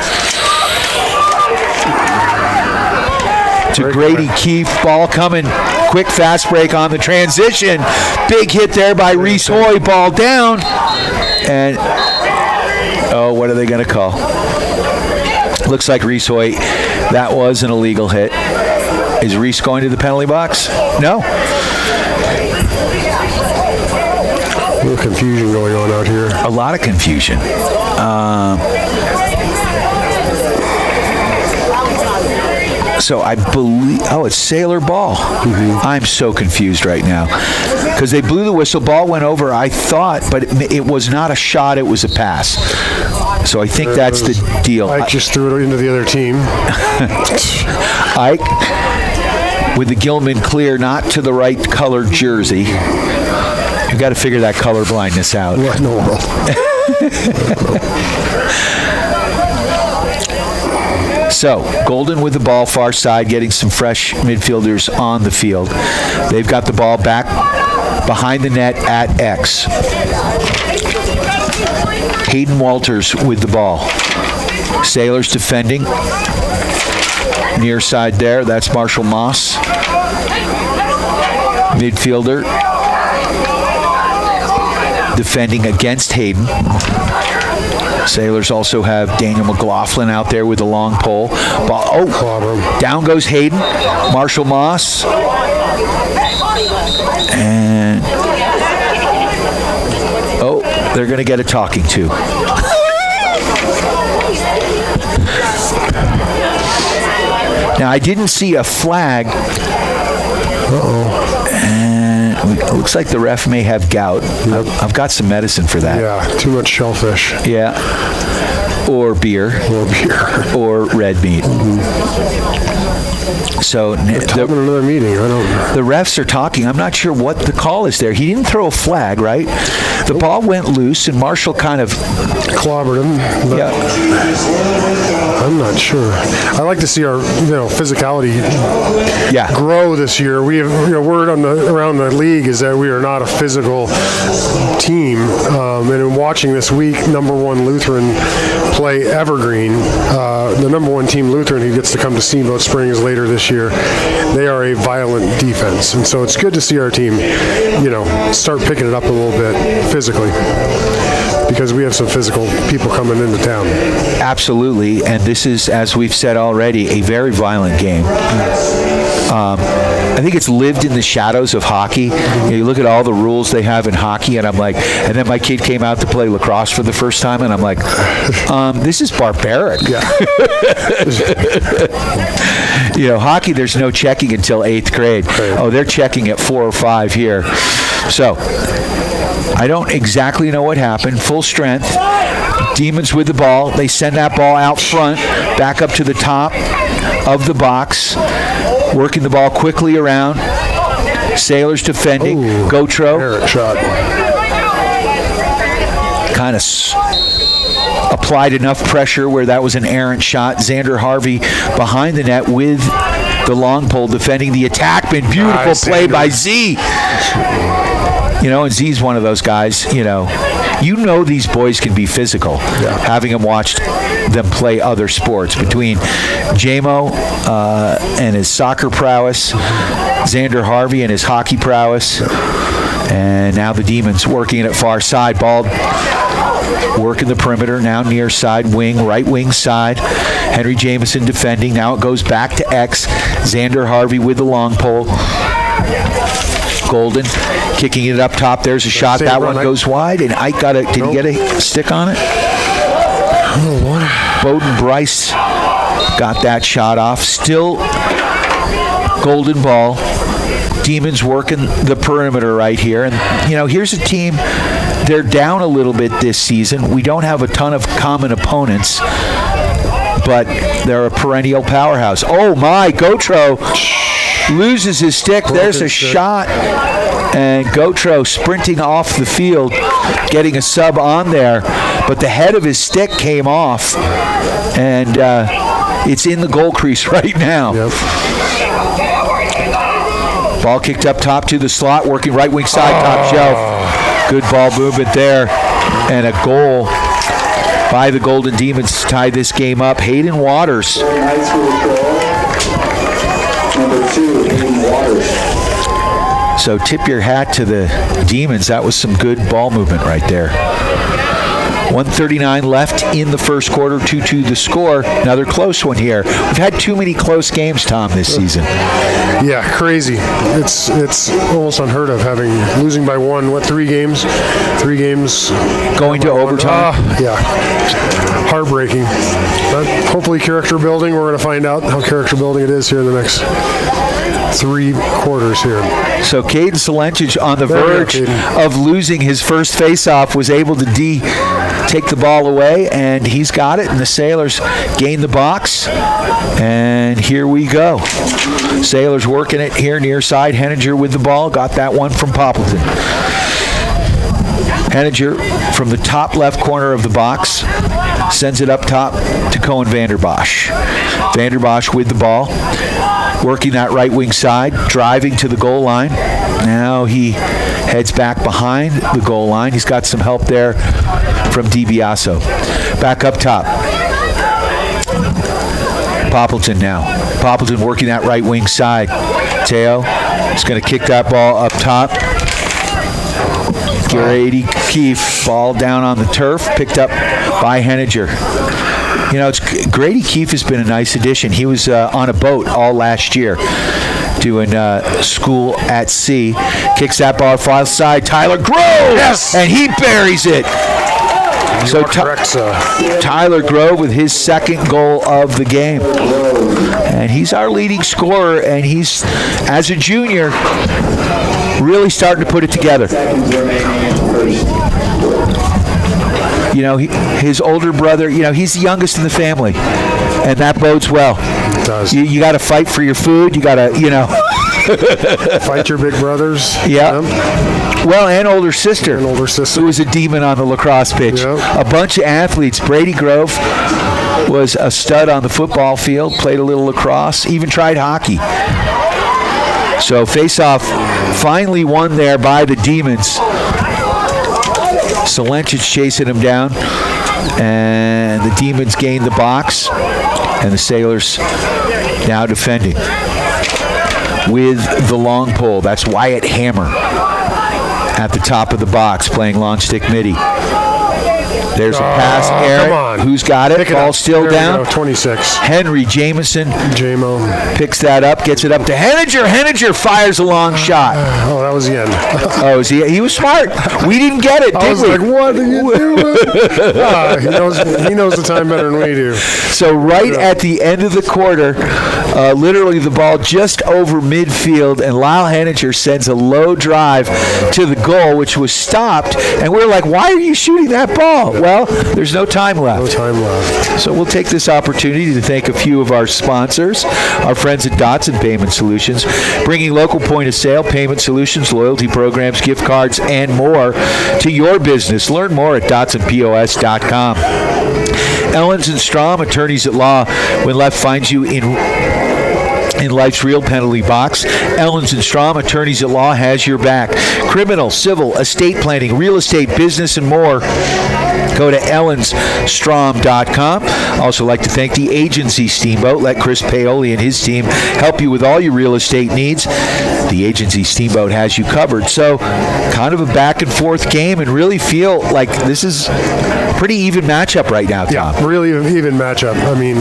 To Grady Keefe, ball coming, quick fast break on the transition, big hit there by Reese Hoy, ball down, and what are they going to call? Looks like Reese Hoy, that was an illegal hit. Is Reese going to the penalty box? No. A little confusion going on out here. A lot of confusion. So I believe, it's Sailor ball. I'm so confused right now because they blew the whistle, ball went over, I thought, but it was not a shot, it was a pass. So I think that's the deal. Ike just threw it into the other team. Ike with the Gilman clear, not to the right colored jersey. You've got to figure that color blindness out. What in the world? So, Golden with the ball, far side, getting some fresh midfielders on the field. They've got the ball back behind the net at X. Hayden Walters with the ball. Sailors defending. Near side there, that's Marshall Moss. Midfielder defending against Hayden. Sailors also have Daniel McLaughlin out there with a long pole. Ball, down goes Hayden. Marshall Moss. And, they're going to get a talking to. Now, I didn't see a flag. And it looks like the ref may have gout. I've got some medicine for that. Yeah, too much shellfish. Yeah. Or beer. Or red meat. So another meeting. The refs are talking. I'm not sure what the call is there. He didn't throw a flag, right? The ball went loose, and Marshall kind of clobbered him. Yeah. I'm not sure. I like to see our physicality grow this year. We have word around the league is that we are not a physical team. And in watching this week, number 1 Lutheran play Evergreen, the number 1 team Lutheran who gets to come to Steamboat Springs later this year, they are a violent defense, and so it's good to see our team, start picking it up a little bit physically, because we have some physical people coming into town. Absolutely, and this is, as we've said already, a very violent game. I think it's lived in the shadows of hockey. You look at all the rules they have in hockey, and I'm like, and then my kid came out to play lacrosse for the first time, and I'm like, this is barbaric. Yeah. Hockey, there's no checking until 8th grade. Right. Oh, they're checking at 4 or 5 here. So, I don't exactly know what happened. Full strength. Demons with the ball. They send that ball out front, back up to the top of the box. Working the ball quickly around. Sailors defending. Gotro. Errant shot. Kind of applied enough pressure where that was an errant shot. Xander Harvey behind the net with the long pole defending the attackman. Beautiful play by Z. And Z's one of those guys, these boys can be physical. Yeah. Having them watched them play other sports, between JMO and his soccer prowess, Xander Harvey and his hockey prowess, and now the Demons working it at far side. Ball working the perimeter, now near side wing, right wing side. Henry Jameson defending. Now it goes back to X. Xander Harvey with the long pole. Golden kicking it up top. There's a shot. That one goes wide, and Ike did he get a stick on it? Bowden Bryce got that shot off. Still Golden ball. Demons working the perimeter right here. And, here's a team, they're down a little bit this season. We don't have a ton of common opponents, but they're a perennial powerhouse. Oh, my, Gotro loses his stick. There's a shot. And Gotro sprinting off the field, getting a sub on there. But the head of his stick came off, and it's in the goal crease right now. Yep. Ball kicked up top to the slot, working right wing side, top shelf. Good ball movement there. And a goal by the Golden Demons to tie this game up. Hayden Waters. Number 2, Hayden Waters. So tip your hat to the Demons. That was some good ball movement right there. 1:39 left in the first quarter, 2-2 the score. Another close one here. We've had too many close games, Tom, this season. Yeah, crazy. It's almost unheard of losing by 3 games? 3 games. Going to overtime? Yeah. Heartbreaking. But hopefully character building. We're going to find out how character building it is here in the next 3 quarters here. So Caden Salentic on the verge of losing his first face-off was able to take the ball away, and he's got it, and the Sailors gain the box, and here we go. Sailors working it here near side. Henninger with the ball, got that one from Poppleton. Henninger from the top left corner of the box sends it up top to Cohen Vanderbosch. Vanderbosch with the ball, working that right wing side, driving to the goal line. Now he heads back behind the goal line. He's got some help there from DiBiaso. Back up top. Poppleton now. Poppleton working that right wing side. Teo is going to kick that ball up top. Grady Keefe, ball down on the turf, picked up by Henninger. You know, Grady Keefe has been a nice addition. He was on a boat all last year doing school at sea. Kicks that ball far side. Tyler Grove! Yes! And he buries it. So Tyler Grove with his second goal of the game. And he's our leading scorer, and he's, as a junior, really starting to put it together. You know, his older brother, you know, he's the youngest in the family, and that bodes well. It does. You got to fight for your food. You got to, you know. Fight your big brothers. Yeah. Well, and older sister. Who was a demon on the lacrosse pitch. Yeah. A bunch of athletes. Brady Grove was a stud on the football field, played a little lacrosse, even tried hockey. So face-off finally won there by the Demons. Solencic chasing him down, and the Demons gained the box, and the Sailors now defending with the long pole. That's Wyatt Hammer at the top of the box playing long stick midi. There's a pass, Aaron. Come on. Who's got it? Ball still down. 26. Henry Jamison J-Mo picks that up, gets it up to Henninger. Henninger fires a long shot. Oh, that was the end. Oh, he was smart. We didn't get it, did I was we? like, what are you doing? He knows the time better than we do. So right at the end of the quarter, literally the ball just over midfield, and Lyle Henninger sends a low drive to the goal, which was stopped. And we're like, why are you shooting that ball? Well, there's no time left. No time left. So we'll take this opportunity to thank a few of our sponsors, our friends at Dotson Payment Solutions, bringing local point-of-sale payment solutions, loyalty programs, gift cards, and more to your business. Learn more at DotsonPOS.com. Ellens and Strom, attorneys at law, when left finds you in life's real penalty box. Ellens and Strom, attorneys at law, has your back. Criminal, civil, estate planning, real estate, business, and more. Go to ellensstrom.com. Also like to thank the agency Steamboat. Let Chris Paoli and his team help you with all your real estate needs. The agency Steamboat has you covered. So kind of a back and forth game, and really feel like this is a pretty even matchup right now, Tom. Yeah, really even matchup. I mean,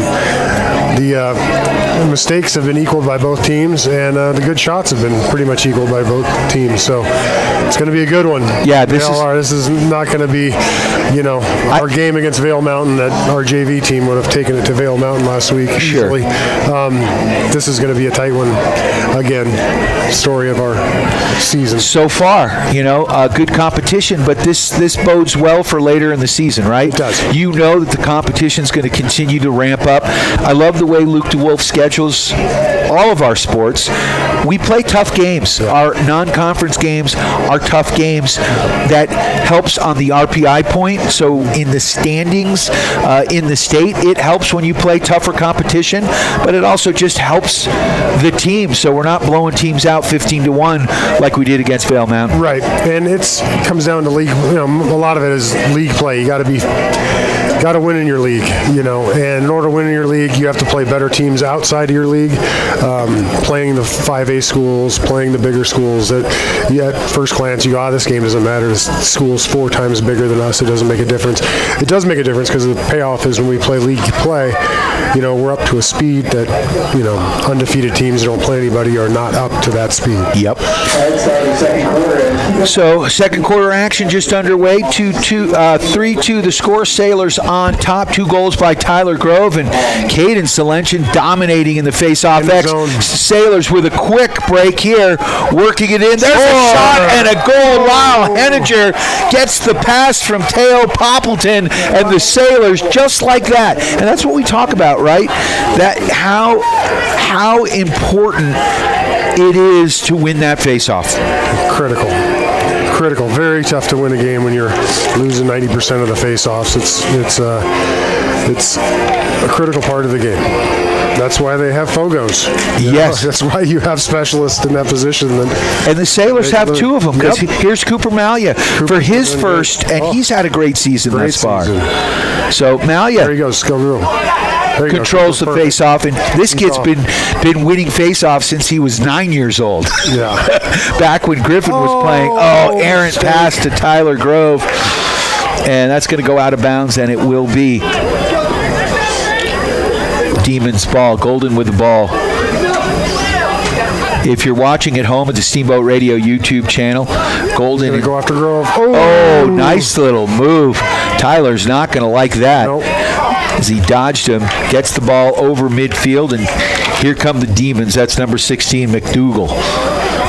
the mistakes have been equaled by both teams, and the good shots have been pretty much equaled by both teams. So it's going to be a good one. Yeah, this is not going to be, you know, our game against Vail Mountain that our JV team would have taken it to Vail Mountain last week. Sure. Easily. This is going to be a tight one again. Story of our season so far. You know, good competition, but this bodes well for later in the season, right? It does. You know that the competition is going to continue to ramp up. I love the way Luke DeWolf schedules all of our sports. We play tough games. Our non-conference games are tough games. That helps on the RPI point. So in the standings in the state, it helps when you play tougher competition, but it also just helps the team. So we're not blowing teams out 15-1 like we did against Vail Mountain. Right, and it comes down to league. You know, a lot of it is league play. You got to win in your league. You know, and in order to win in your league, you have to play better teams outside of your league. Playing the 5A schools, playing the bigger schools. That at first glance, you go, this game doesn't matter. This school's 4 times bigger than us. It doesn't make a difference. It does make a difference because the payoff is when we play league play. You know, we're up to a speed that, you know, undefeated teams that don't play anybody are not up to that speed. Yep. So second quarter action just underway. 3-2 the score. Sailors on top. 2 goals by Tyler Grove and Caden Solencic dominating in the face-off X. Sailors with a quick break here, working it in. There's a shot and a goal. Lyle Henninger gets the pass from Teo Poppleton, and the Sailors just like that. And that's what we talk about, right? That how important it is to win that face-off. Critical, very very tough to win a game when you're losing 90% of the face-offs. It's a critical part of the game. That's why they have FOGOs. Yes. That's why you have specialists in that position. And the Sailors have two of them. Because here's Cooper Malia for his first, and he's had a great season thus far. So Malia. There he goes. Go. Controls the face-off, and this kid's been winning face-off since he was 9 years old. Yeah. Back when Griffin was playing. Errant pass to Tyler Grove, and that's going to go out of bounds, and it will be Demons ball. Golden with the ball. If you're watching at home at the Steamboat Radio YouTube channel, Golden. Going to go after Grove. Oh, nice little move. Tyler's not going to like that. Nope. As he dodged him, gets the ball over midfield, and here come the Demons. That's number 16, McDougal.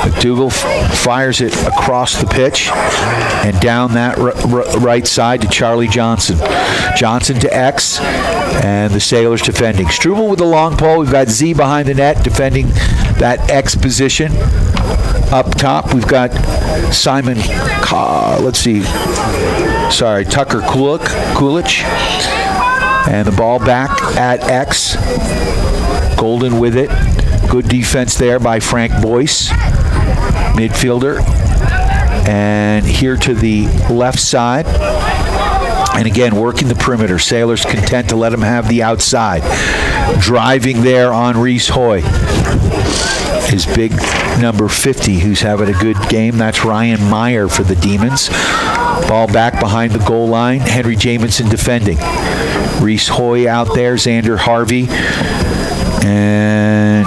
McDougal fires it across the pitch and down that right side to Charlie Johnson. Johnson to X, and the Sailors defending. Struble with the long pole. We've got Z behind the net defending that X position. Up top, we've got Simon, Tucker Kulich. And the ball back at X. Golden with it. Good defense there by Frank Boyce, midfielder. And here to the left side. And again, working the perimeter. Sailors content to let him have the outside. Driving there on Reese Hoy. His big number 50, who's having a good game. That's Ryan Meyer for the Demons. Ball back behind the goal line. Henry Jamison defending. Reese Hoy out there. Xander Harvey. And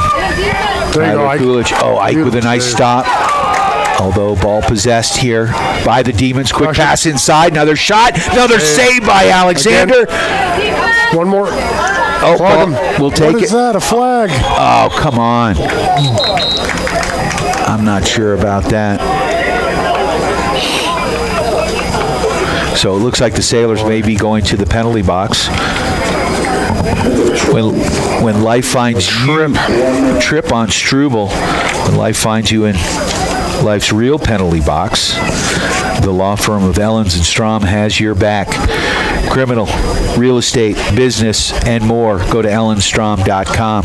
Tyler Coolidge. Ike with a nice stop. Although ball possessed here by the Demons. Quick pass inside. Another shot. Another save by Alexander. Again. One more. We'll take it. What is that? A flag? Oh, come on. I'm not sure about that. So it looks like the Sailors may be going to the penalty box. When life finds trip on Struble, when life finds you in life's real penalty box, the law firm of Ellens and Strom has your back. Criminal, real estate, business, and more. Go to ellensstrom.com.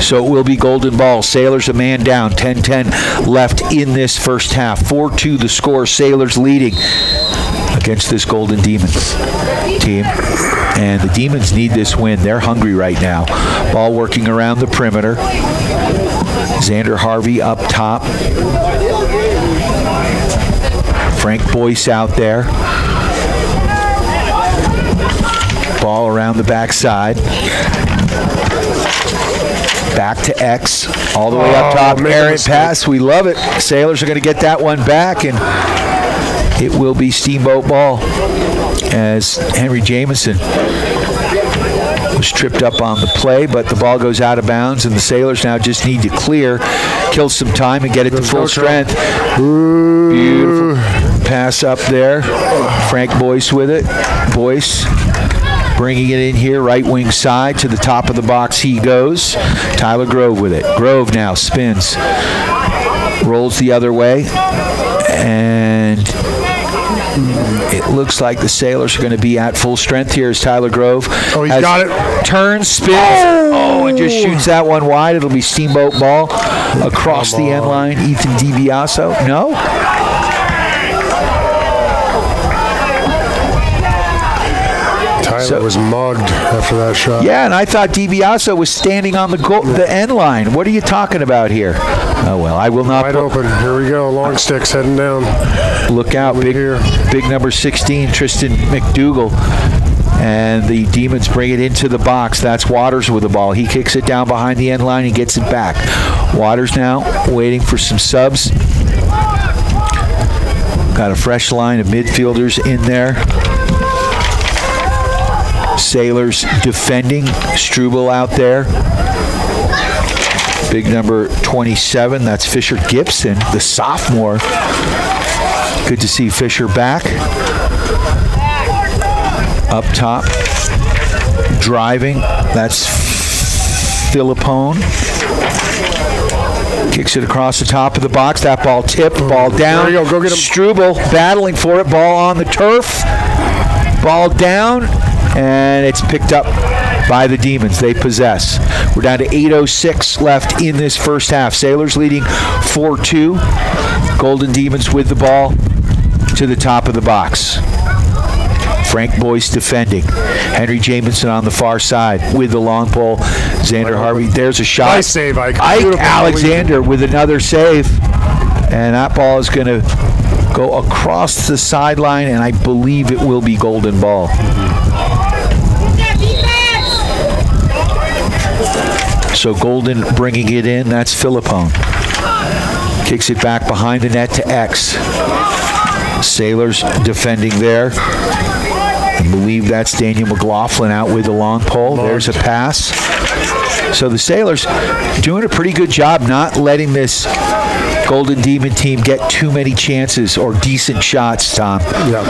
So it will be golden ball. Sailors a man down. 10-10 left in this first half. 4-2 the score. Sailors leading against this Golden Demons team. And the Demons need this win. They're hungry right now. Ball working around the perimeter. Xander Harvey up top. Frank Boyce out there. Ball around the backside. Back to X. All the way up top. Errant pass. We love it. Sailors are going to get that one back, and it will be Steamboat ball as Henry Jamison was tripped up on the play, but the ball goes out of bounds, and the Sailors now just need to clear, kill some time, and get it to full strength. Beautiful pass up there. Frank Boyce with it. Boyce bringing it in here, right wing side to the top of the box he goes. Tyler Grove with it. Grove now spins. Rolls the other way. And it looks like the Sailors are going to be at full strength here as Tyler Grove. Oh, he got it. Turns, spins. And just shoots that one wide. It'll be Steamboat ball across the end line. Ethan DiBiaso. No? Tyler was mugged after that shot. Yeah, and I thought DiBiaso was standing on the end line. What are you talking about here? Oh, well, I will not. Wide open. Here we go. Long sticks heading down. Look out. Big number 16, Tristan McDougal. And the Demons bring it into the box. That's Waters with the ball. He kicks it down behind the end line and gets it back. Waters now waiting for some subs. Got a fresh line of midfielders in there. Sailors defending. Struble out there. Big number 27, that's Fisher Gibson, the sophomore. Good to see Fisher back. Up top. Driving, that's Philippone. Kicks it across the top of the box. That ball tipped. Ball down. There you go. Go get him. Struble battling for it. Ball on the turf. Ball down. And it's picked up by the Demons. They possess. We're down to 8:06 left in this first half. Sailors leading 4-2. Golden Demons with the ball to the top of the box. Frank Boyce defending. Henry Jamison on the far side with the long pole. Xander Harvey. There's a shot. Nice save, Ike. Ike Beautiful. Alexander with another save. And that ball is going to go across the sideline, and I believe it will be golden ball. So Golden bringing it in. That's Philippone. Kicks it back behind the net to X. Sailors defending there. I believe that's Daniel McLaughlin out with the long pole. There's a pass. So the Sailors doing a pretty good job not letting this Golden Demon team get too many chances or decent shots, Tom. Yeah.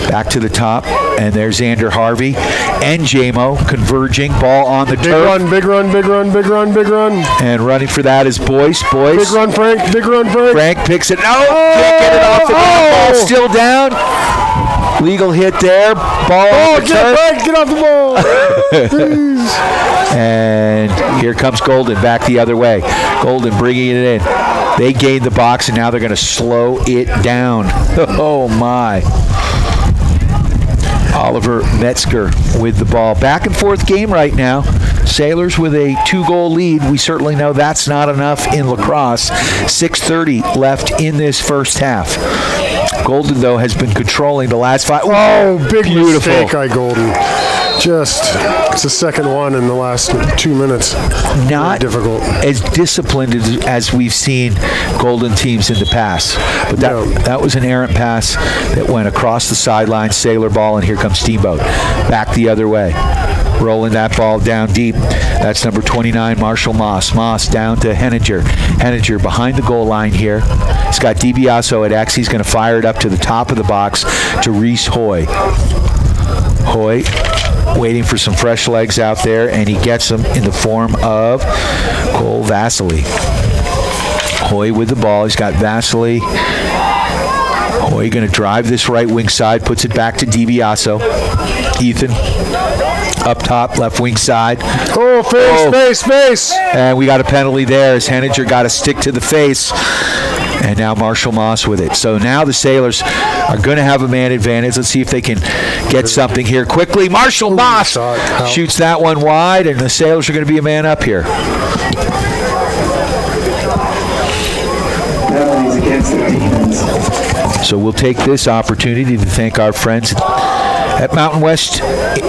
Back to the top, and there's Xander Harvey and JMO converging. Ball on the turf. Big run, big run, big run, big run, big run. And running for that is Boyce. Big run, Frank. Big run, Frank. Frank picks it. No! Can't get it off the ground. Ball still down. Legal hit there. Ball on the turf. Frank, get off the ball. Please. And here comes Golden back the other way. Golden bringing it in. They gained the box, and now they're going to slow it down. Oh, my. Oliver Metzger with the ball. Back and forth game right now. Sailors with a 2-goal lead. We certainly know that's not enough in lacrosse. 6:30 left in this first half. Golden, though, has been controlling the last 5. Oh, big mistake, Golden. It's the second one in the last 2 minutes. Not very difficult. As disciplined as we've seen Golden teams in the past. But that was an errant pass that went across the sideline, Sailor ball, and here comes Steamboat. Back the other way. Rolling that ball down deep. That's number 29, Marshall Moss. Moss down to Henninger. Henninger behind the goal line here. He's got DiBiaso at X. He's going to fire it up to the top of the box to Reese Hoy. Hoy waiting for some fresh legs out there, and he gets them in the form of Cole Vasily. Hoy with the ball. He's got Vasily. Hoy going to drive this right wing side, puts it back to DiBiaso. Ethan up top, left wing side. Oh, face. And we got a penalty there as Henninger got a stick to the face. And now Marshall Moss with it. So now the Sailors are going to have a man advantage. Let's see if they can get something here quickly. Marshall Moss shoots that one wide, and the Sailors are going to be a man up here. So we'll take this opportunity to thank our friends at Mountain West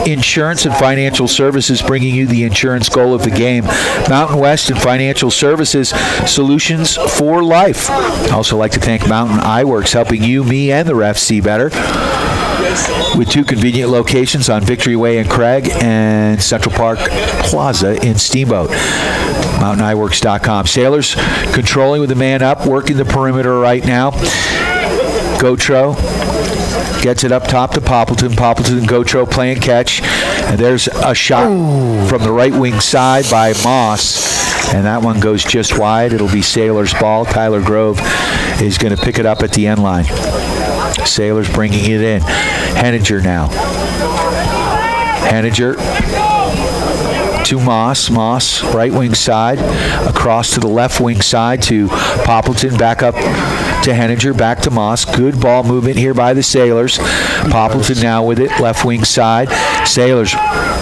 Insurance and Financial Services, bringing you the insurance goal of the game. Mountain West and Financial Services, solutions for life. I also like to thank Mountain Eyeworks, helping you, me, and the refs see better. With 2 convenient locations on Victory Way in Craig and Central Park Plaza in Steamboat. MountainEyeworks.com. Sailors controlling with the man up, working the perimeter right now. Gautreau gets it up top to Poppleton. Poppleton and Gautreau playing catch. And there's a shot from the right wing side by Moss. And that one goes just wide. It'll be Sailors' ball. Tyler Grove is going to pick it up at the end line. Sailors bringing it in. Henninger now. Henninger to Moss. Moss, right wing side. Across to the left wing side to Poppleton. Back up to Henninger, back to Moss. Good ball movement here by the Sailors. Poppleton now with it, left wing side. Sailors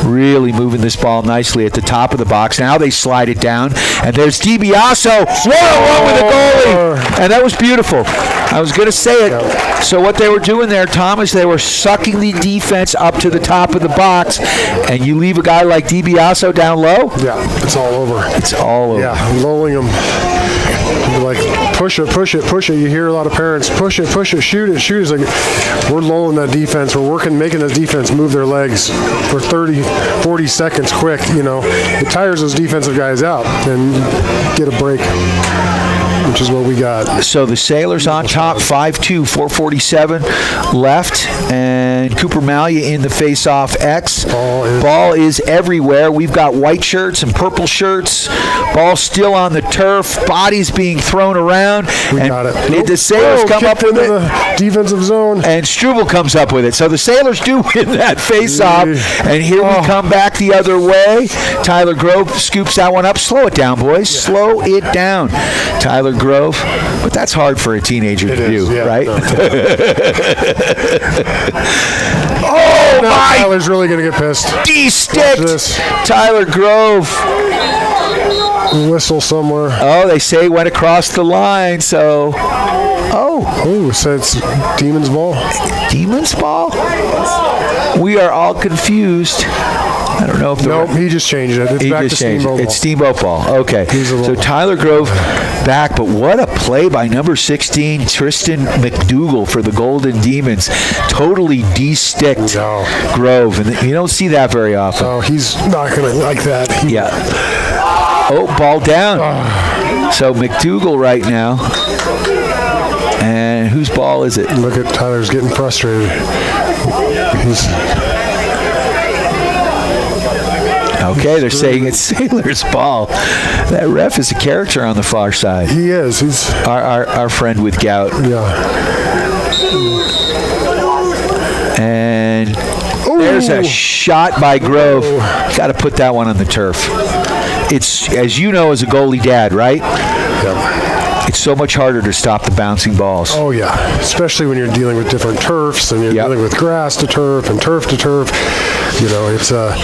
really moving this ball nicely at the top of the box. Now they slide it down, and there's DiBiaso. 1-on-1 with the goalie, and that was beautiful. I was going to say it. So what they were doing there, Tom, is they were sucking the defense up to the top of the box, and you leave a guy like DiBiaso down low? Yeah, it's all over. It's all over. Yeah, lulling him. Like, push it. You hear a lot of parents, push it, shoot it. It's like, we're lulling that defense. We're making the defense move their legs for 30, 40 seconds quick, It tires those defensive guys out and get a break. which is what we got. So the Sailors on top, 5-2, 4:47 left, and Cooper Malia in the face-off X. Ball is everywhere. We've got white shirts and purple shirts. Ball still on the turf. Bodies being thrown around. We got it. The Sailors come up with it. The defensive zone. And Struble comes up with it. So the Sailors do win that face-off. And here we come back the other way. Tyler Grove scoops that one up. Slow it down, boys. Slow it down. Tyler Grove. But that's hard for a teenager to do, right? No. Oh, my! Tyler's really going to get pissed. D-sticked. Tyler Grove. Whistle somewhere. Oh, they say went across the line, so... Oh, so it's Demon's ball. Demon's ball? We are all confused. I don't know if he just changed it. It's back to Steamboat ball. It's Steamboat ball. Okay. So Tyler Grove back, but what a play by number 16, Tristan McDougal for the Golden Demons. Totally de-sticked Grove, and you don't see that very often. Oh, he's not going to like that. Yeah. Oh, ball down. So McDougal right now. And whose ball is it? Look at Tyler's getting frustrated. Okay, they're saying it's Sailor's ball. That ref is a character on the far side. He is. He's our friend with gout. Yeah. And there's a shot by Grove. Got to put that one on the turf. It's, as you know, as a goalie dad, right? Yeah. It's so much harder to stop the bouncing balls. Oh, yeah. Especially when you're dealing with different turfs and you're dealing with grass to turf and turf to turf. You know, it's a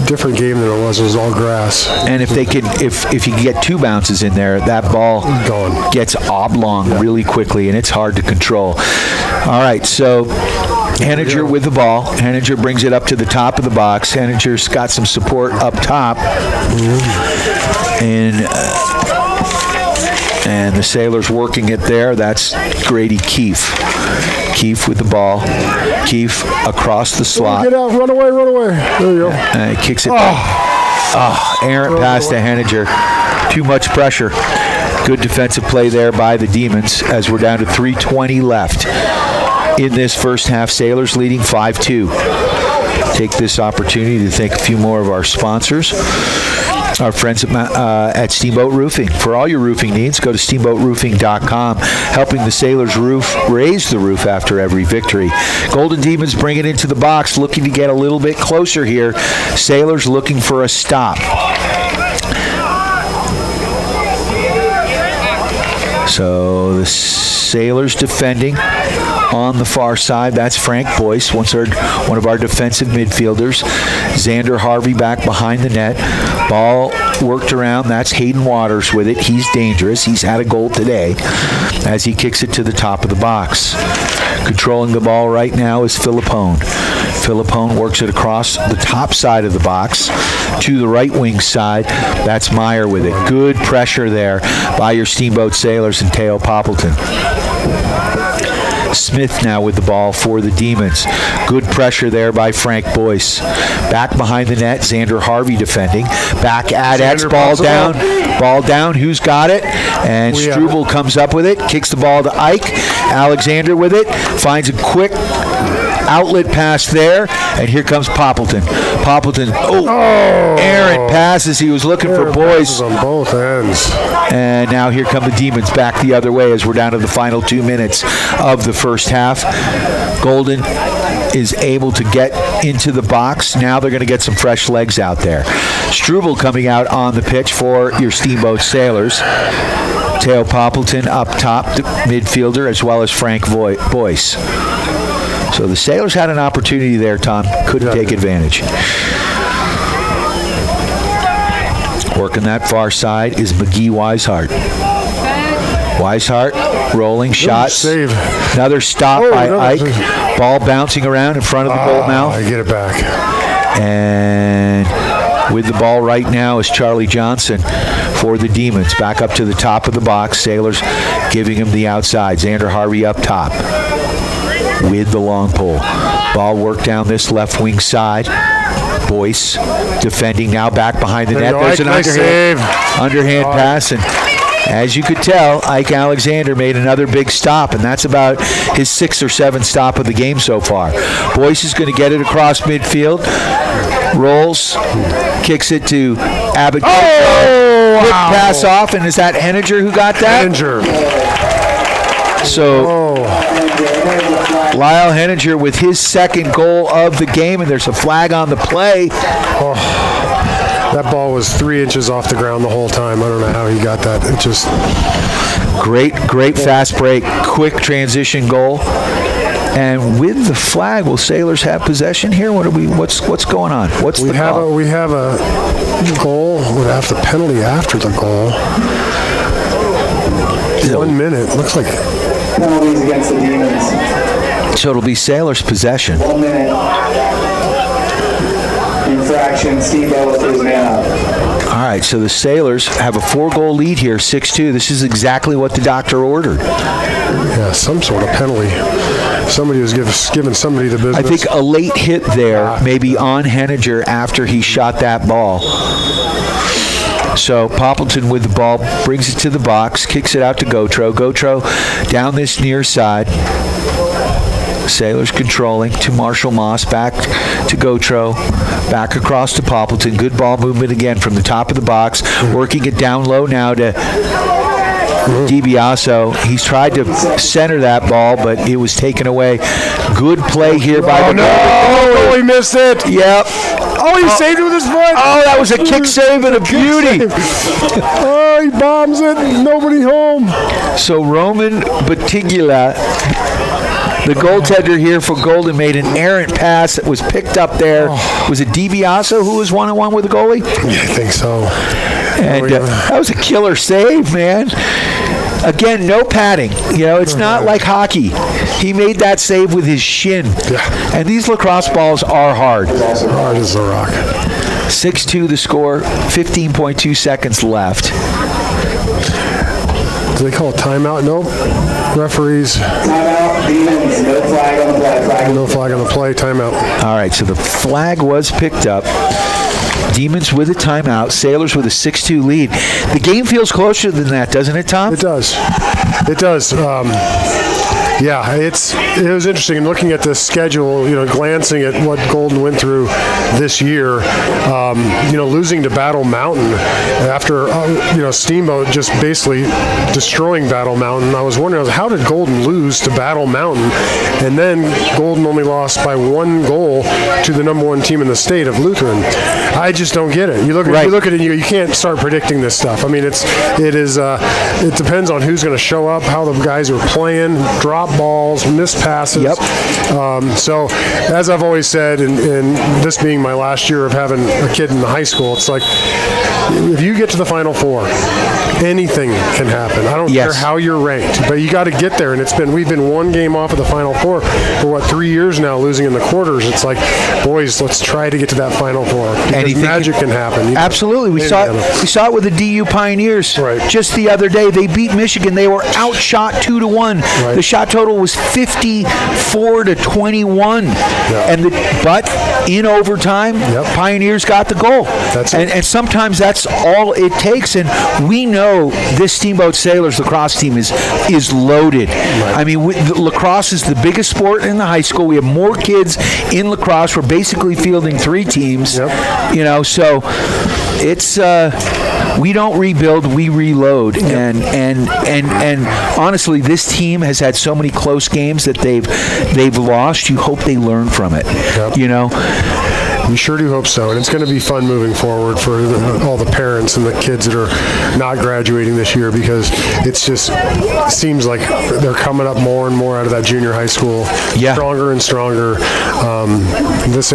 different game than it was all grass. And if they can, if you can get two bounces in there, that ball gets oblong really quickly, and it's hard to control. All right, so Henninger with the ball. Henninger brings it up to the top of the box. Henninger's got some support up top. And the Sailors working it there. That's Grady Keefe. Keefe with the ball. Keefe across the slot. Get out, run away. There you go. And he kicks it back. Errant pass to Henninger. Too much pressure. Good defensive play there by the Demons as we're down to 3:20 left in this first half. Sailors leading 5-2. Take this opportunity to thank a few more of our sponsors. Our friends at Steamboat Roofing. For all your roofing needs, go to steamboatroofing.com, helping the Sailors raise the roof after every victory. Golden Demons bring it into the box, looking to get a little bit closer here. Sailors looking for a stop. So the Sailors defending on the far side. That's Frank Boyce, one of our defensive midfielders. Xander Harvey back behind the net. Ball worked around. That's Hayden Waters with it. He's dangerous. He's had a goal today as he kicks it to the top of the box. Controlling the ball right now is Philippone. Philippone works it across the top side of the box to the right wing side. That's Meyer with it. Good pressure there by your Steamboat Sailors and Teo Poppleton. Smith now with the ball for the Demons. Good pressure there by Frank Boyce. Back behind the net, Xander Harvey defending. Back at X, ball down. Ball down, who's got it? And Struble comes up with it, kicks the ball to Ike. Alexander with it, finds a quick outlet pass there, and here comes Poppleton. Poppleton, errant passes. He was looking for Boyce. On both ends. And now here come the Demons back the other way as we're down to the final 2 minutes of the first half. Golden is able to get into the box. Now they're going to get some fresh legs out there. Struble coming out on the pitch for your Steamboat Sailors. Teo Poppleton up top, the midfielder, as well as Frank Boyce. So the Sailors had an opportunity there, Tom. Couldn't take advantage. Working that far side is McGee Weishart. Weishart rolling shots. Save. Another stop by Ike. Ball bouncing around in front of the goal mouth. I get it back. And with the ball right now is Charlie Johnson for the Demons. Back up to the top of the box. Sailors giving him the outside. Xander Harvey up top with the long pole. Ball worked down this left wing side. Boyce defending now back behind the net. There's an underhand pass, and As you could tell, Ike Alexander made another big stop, and that's about his 6th or 7th stop of the game so far. Boyce is going to get it across midfield. Rolls, kicks it to Abbott. Oh! Quick pass off, and is that Henninger who got that? Henninger. So Lyle Henninger with his 2nd goal of the game, and there's a flag on the play. Oh, that ball was 3 inches off the ground the whole time. I don't know how he got that. It just great fast break, quick transition goal. And with the flag, will Sailors have possession here? What's going on? We have a goal. We have the penalty after the goal. 1 minute. Looks like penalties against the Demons. So it'll be Sailors possession. 1 minute. Infraction. Steamboat is man up. All right, so the Sailors have a 4-goal lead here, 6-2. This is exactly what the doctor ordered. Yeah, some sort of penalty. Somebody was giving somebody the business. I think a late hit there, maybe on Henninger after he shot that ball. So Poppleton with the ball, brings it to the box, kicks it out to Gautreau. Gautreau down this near side. Sailors controlling to Marshall Moss, back to Gautreau, back across to Poppleton. Good ball movement again from the top of the box, working it down low now to DiBiaso. He's tried to center that ball, but it was taken away. Good play here by the Oh, he missed it. Yep. Oh, he saved it with his foot. Oh, that was a kick save and a beauty. Oh, he bombs it. Nobody home. So Roman Batigula, the goaltender here for Golden, made an errant pass that was picked up there. Was it DiBiaso who was 1-on-1 with the goalie? Yeah, I think so. And that was a killer save, man. Again, no padding. It's not like hockey. He made that save with his shin. Yeah. And these lacrosse balls are hard. Hard as a rock. 6-2 the score, 15.2 seconds left. Do they call a timeout? Nope. Referees. Timeout. Demons. No flag on the play. No flag on the play. Timeout. All right, so the flag was picked up. Demons with a timeout. Sailors with a 6-2 lead. The game feels closer than that, doesn't it, Tom? It does. It does. Yeah, it was interesting. And looking at the schedule, glancing at what Golden went through this year, losing to Battle Mountain after, Steamboat just basically destroying Battle Mountain. I was wondering, how did Golden lose to Battle Mountain? And then Golden only lost by 1 goal to the number 1 team in the state of Lutheran. I just don't get it. You look at it, and you can't start predicting this stuff. I mean, it depends on who's going to show up, how the guys are playing, drop balls, missed passes. Yep. So, as I've always said, and this being my last year of having a kid in the high school, it's like, if you get to the Final Four, anything can happen. I don't care how you're ranked, but you got to get there. And we've been 1 game off of the Final Four for 3 years now, losing in the quarters. It's like, boys, let's try to get to that Final Four. Because magic can happen. Absolutely. We saw it with the DU Pioneers just the other day. They beat Michigan. They were outshot 2-1. The shot total was 54-21. But in overtime, Pioneers got the goal. And sometimes that's all it takes. And we know this Steamboat Sailors lacrosse team is loaded. I mean, lacrosse is the biggest sport in the high school. We have more kids in lacrosse. We're basically fielding 3 teams. So it's we don't rebuild, we reload. And honestly, this team has had so many close games that they've lost. You hope they learn from it. We sure do hope so, and it's going to be fun moving forward for all the parents and the kids that are not graduating this year, because it seems like they're coming up more and more out of that junior high school, stronger and stronger. This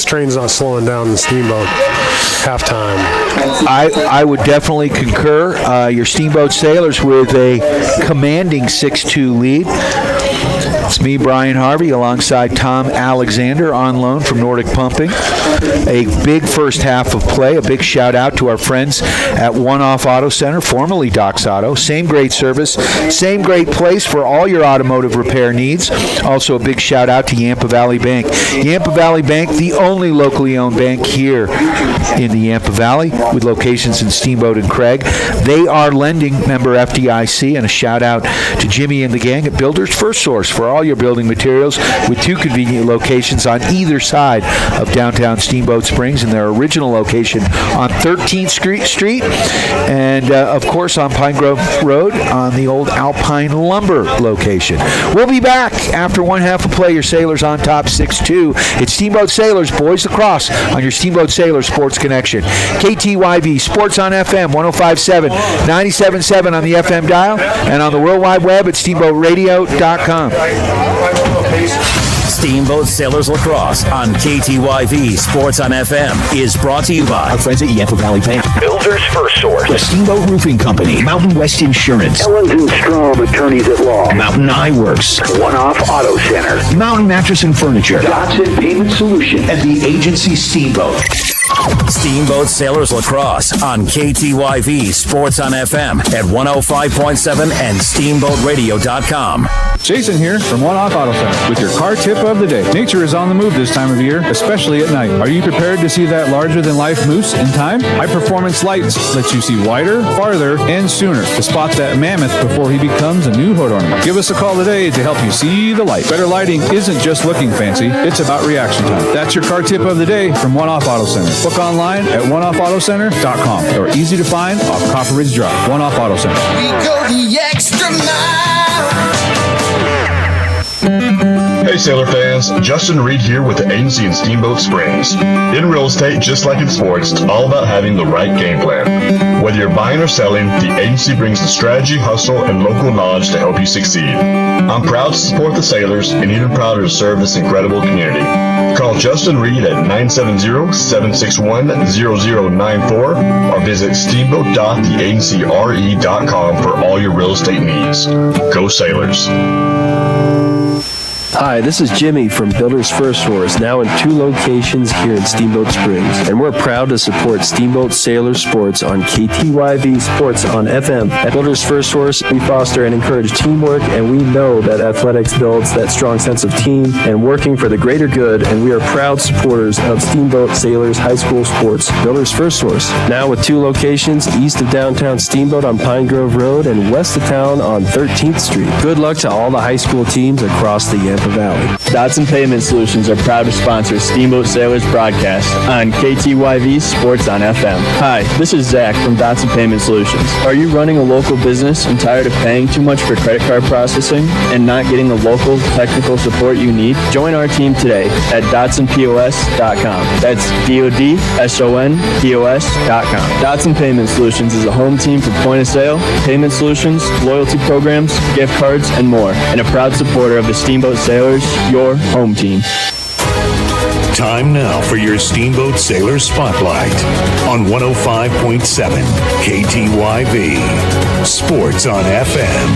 train's not slowing down in Steamboat. Halftime. I would definitely concur. Your Steamboat Sailors with a commanding 6-2 lead. It's me, Brian Harvey, alongside Tom Alexander on loan from Nordic Pumping. A big first half of play. A big shout out to our friends at One Off Auto Center, formerly Doc's Auto. Same great service, same great place for all your automotive repair needs. Also a big shout out to Yampa Valley Bank. Yampa Valley Bank, the only locally owned bank here in the Yampa Valley, with locations in Steamboat and Craig. They are lending, member FDIC, and a shout out to Jimmy and the gang at Builders First Source for all your building materials, with 2 convenient locations on either side of downtown Steamboat Springs, and their original location on 13th Street, and of course on Pine Grove Road on the old Alpine Lumber location. We'll be back after one half of play. Your Sailors on top 6-2. It's Steamboat Sailors, boys lacrosse on your Steamboat Sailors Sports Connection. KTYV Sports on FM 105.7, 97.7 on the FM dial, and on the World Wide Web at steamboatradio.com. Steamboat Sailors Lacrosse on KTYV Sports on FM is brought to you by our friends at Yampa Valley Bank, Builders First Source, the Steamboat Roofing Company, Mountain West Insurance, Ellens & Strom Attorneys at Law, Mountain Eyeworks, One Off Auto Center, Mountain Mattress and Furniture, Dotson Payment Solutions, and the agency Steamboat. Steamboat Sailors Lacrosse on KTYV Sports on FM at 105.7 and steamboatradio.com. Jason here from One Off Auto Center with your car tip of the day. Nature is on the move this time of year, especially at night. Are you prepared to see that larger-than-life moose in time? High-performance lights lets you see wider, farther, and sooner to spot that mammoth before he becomes a new hood ornament. Give us a call today to help you see the light. Better lighting isn't just looking fancy, it's about reaction time. That's your car tip of the day from One Off Auto Center. Book online at oneoffautocenter.com or easy to find off Copper Ridge Drive. One Off Auto Center. We go the extra mile. Hey Sailor fans, Justin Reed here with the agency in Steamboat Springs. In real estate, just like in sports, it's all about having the right game plan. Whether you're buying or selling, the agency brings the strategy, hustle, and local knowledge to help you succeed. I'm proud to support the Sailors and even prouder to serve this incredible community. Call Justin Reed at 970-761-0094 or visit steamboat.theagencyre.com for all your real estate needs. Go Sailors! Hi, this is Jimmy from Builders First Source, now in 2 locations here in Steamboat Springs. And we're proud to support Steamboat Sailor Sports on KTYV Sports on FM. At Builders First Source, we foster and encourage teamwork, and we know that athletics builds that strong sense of team and working for the greater good, and we are proud supporters of Steamboat Sailors High School Sports. Builders First Source, now with 2 locations east of downtown Steamboat on Pine Grove Road and west of town on 13th Street. Good luck to all the high school teams across the Yampa Valley. Dotson Payment Solutions are proud to sponsor Steamboat Sailors broadcast on KTYV Sports on FM. Hi, this is Zach from Dotson Payment Solutions. Are you running a local business and tired of paying too much for credit card processing and not getting the local technical support you need? Join our team today at DotsonPOS.com. That's DODSONPOS.com. Dotson Payment Solutions is a home team for point of sale, payment solutions, loyalty programs, gift cards, and more, and a proud supporter of the Steamboat Sailors, your home team. Time now for your Steamboat Sailor Spotlight on 105.7 KTYV Sports on FM.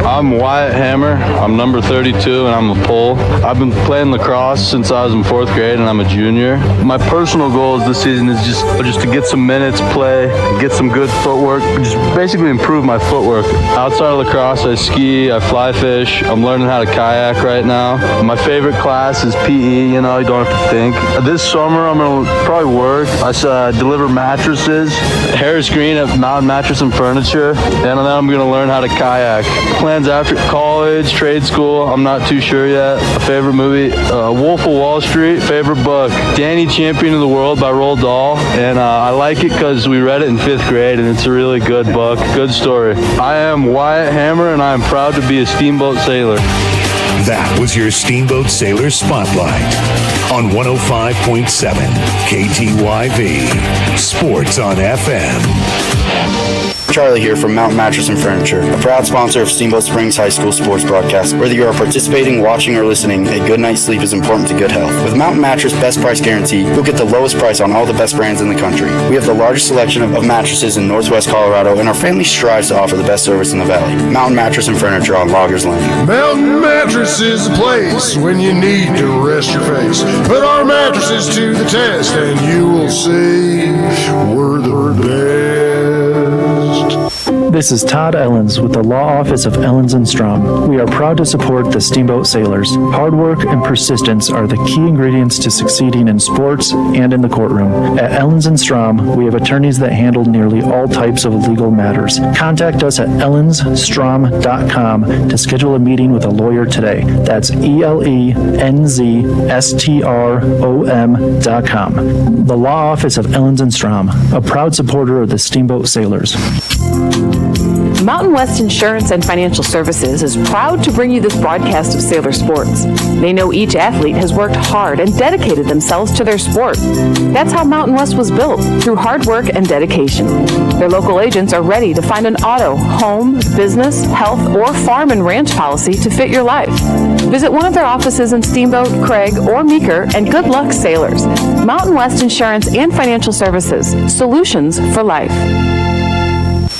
I'm Wyatt Hammer. I'm number 32 and I'm a pole. I've been playing lacrosse since I was in 4th grade and I'm a junior. My personal goals this season is just to get some minutes, play, get some good footwork, just basically improve my footwork. Outside of lacrosse, I ski, I fly fish. I'm learning how to kayak right now. My favorite class is PE, you know, you don't have to think. This summer, I'm going to probably work. I deliver mattresses, Harris Green at Mountain Mattress and Furniture, and then I'm going to learn how to kayak. Plans after college, trade school, I'm not too sure yet. A favorite movie, Wolf of Wall Street. Favorite book, Danny Champion of the World by Roald Dahl, and I like it because we read it in 5th grade, and it's a really good book, good story. I am Wyatt Hammer, and I am proud to be a Steamboat Sailor. That was your Steamboat Sailor Spotlight on 105.7 KTYV Sports on FM. Charlie here from Mountain Mattress and Furniture, a proud sponsor of Steamboat Springs High School sports broadcast. Whether you are participating, watching, or listening, a good night's sleep is important to good health. With Mountain Mattress Best Price Guarantee, you'll get the lowest price on all the best brands in the country. We have the largest selection of mattresses in Northwest Colorado, and our family strives to offer the best service in the valley. Mountain Mattress and Furniture on Loggers Lane. Mountain Mattress Mattress is the place when you need to rest your face. Put our mattresses to the test and you will see we're the best. This is Todd Ellens with the Law Office of Ellens & Strom. We are proud to support the Steamboat Sailors. Hard work and persistence are the key ingredients to succeeding in sports and in the courtroom. At Ellens & Strom, we have attorneys that handle nearly all types of legal matters. Contact us at ellensstrom.com to schedule a meeting with a lawyer today. That's ELENZSTROM.com. The Law Office of Ellens & Strom, a proud supporter of the Steamboat Sailors. Mountain West Insurance and Financial Services is proud to bring you this broadcast of Sailor Sports. They know each athlete has worked hard and dedicated themselves to their sport. That's how Mountain West was built, through hard work and dedication. Their local agents are ready to find an auto, home, business, health, or farm and ranch policy to fit your life. Visit one of their offices in Steamboat, Craig, or Meeker, and good luck, sailors. Mountain West Insurance and Financial Services. Solutions for life.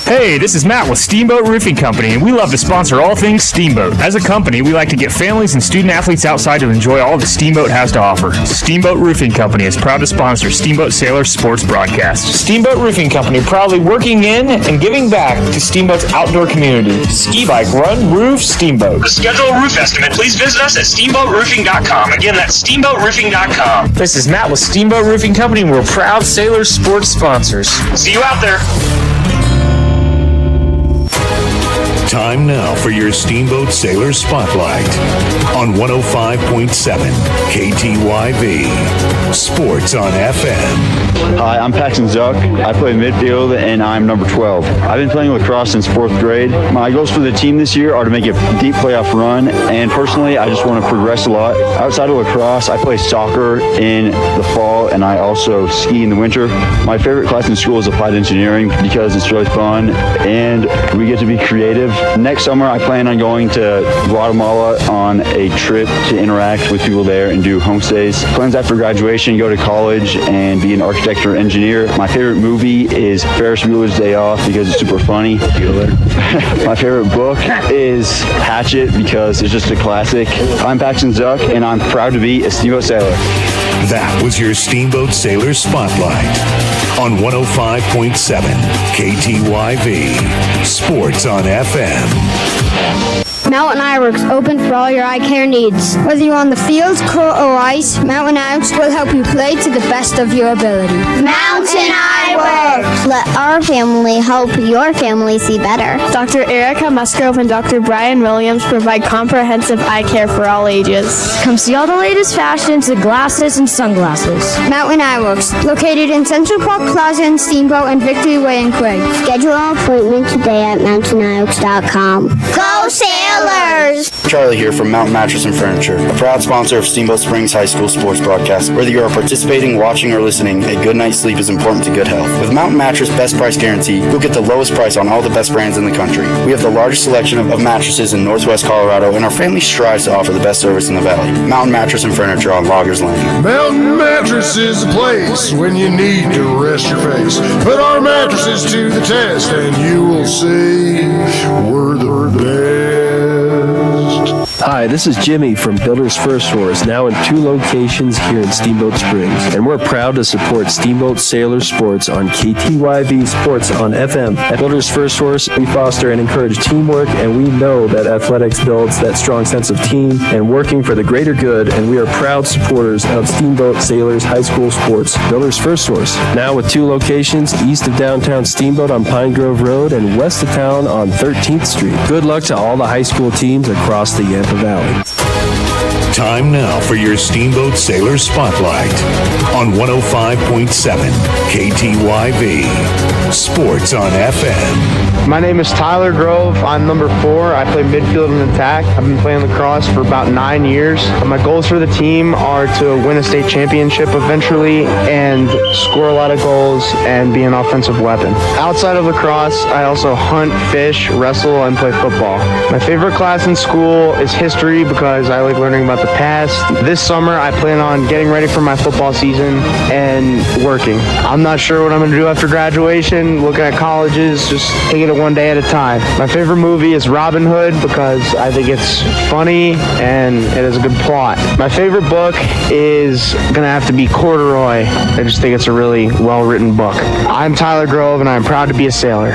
Hey, this is Matt with Steamboat Roofing Company, and we love to sponsor all things Steamboat. As a company, we like to get families and student athletes outside to enjoy all that Steamboat has to offer. Steamboat Roofing Company is proud to sponsor Steamboat Sailors sports broadcast. Steamboat Roofing Company, proudly working in and giving back to Steamboat's outdoor community. Ski bike, run, roof, Steamboat. To schedule a roof estimate, please visit us at steamboatroofing.com. Again, that's steamboatroofing.com. This is Matt with Steamboat Roofing Company, and we're proud Sailors sports sponsors. See you out there. Time now for your Steamboat Sailor Spotlight on 105.7 KTYV Sports on FM. Hi, I'm Paxton Zuck. I play midfield and I'm number 12. I've been playing lacrosse since 4th grade. My goals for the team this year are to make a deep playoff run, and personally, I just want to progress a lot. Outside of lacrosse, I play soccer in the fall and I also ski in the winter. My favorite class in school is applied engineering because it's really fun and we get to be creative. Next summer, I plan on going to Guatemala on a trip to interact with people there and do homestays. Plans after graduation, go to college and be an architect or engineer. My favorite movie is Ferris Bueller's Day Off because it's super funny. My favorite book is Hatchet because it's just a classic. I'm Paxton Zuck, and I'm proud to be a Steamboat Sailor. That was your Steamboat Sailor Spotlight on 105.7 KTYV Sports on FM. Mountain Eyeworks, open for all your eye care needs. Whether you're on the field, court, or ice, Mountain Eyeworks will help you play to the best of your ability. Mountain Eyeworks. Let our family help your family see better. Dr. Erica Musgrove and Dr. Brian Williams provide comprehensive eye care for all ages. Come see all the latest fashions in glasses and sunglasses. Mountain Eyeworks, located in Central Park Plaza in Steamboat and Victory Way in Quay. Schedule an appointment today at MountainEyeworks.com. Go Sailors! Charlie here from Mountain Mattress and Furniture, a proud sponsor of Steamboat Springs High School sports broadcast. Whether you are participating, watching, or listening, a good night's sleep is important to good health. With Mountain Mattress Best Price Guarantee, you'll get the lowest price on all the best brands in the country. We have the largest selection of mattresses in Northwest Colorado, and our family strives to offer the best service in the valley. Mountain Mattress and Furniture on Loggers Lane. Mountain Mattress is the place when you need to rest your face. Put our mattresses to the test and you will see we're the best. Hi, this is Jimmy from Builders First Source, now in 2 locations here in Steamboat Springs. And we're proud to support Steamboat Sailor Sports on KTYV Sports on FM. At Builders First Source, we foster and encourage teamwork, and we know that athletics builds that strong sense of team and working for the greater good, and we are proud supporters of Steamboat Sailors High School Sports. Builders First Source, now with 2 locations east of downtown Steamboat on Pine Grove Road and west of town on 13th Street. Good luck to all the high school teams across the Yampa Valley. Time now for your Steamboat Sailor Spotlight on 105.7 KTYV Sports on FM. My name is Tyler Grove. I'm number 4. I play midfield and attack. I've been playing lacrosse for about 9 years. My goals for the team are to win a state championship eventually and score a lot of goals and be an offensive weapon. Outside of lacrosse, I also hunt, fish, wrestle, and play football. My favorite class in school is history because I like learning about the past. This summer, I plan on getting ready for my football season and working. I'm not sure what I'm going to do after graduation, watching, looking at colleges, just taking it one day at a time. My favorite movie is Robin Hood because I think it's funny and it has a good plot. My favorite book is gonna have to be Corduroy. I just think it's a really well-written book. I'm Tyler Grove and I'm proud to be a sailor.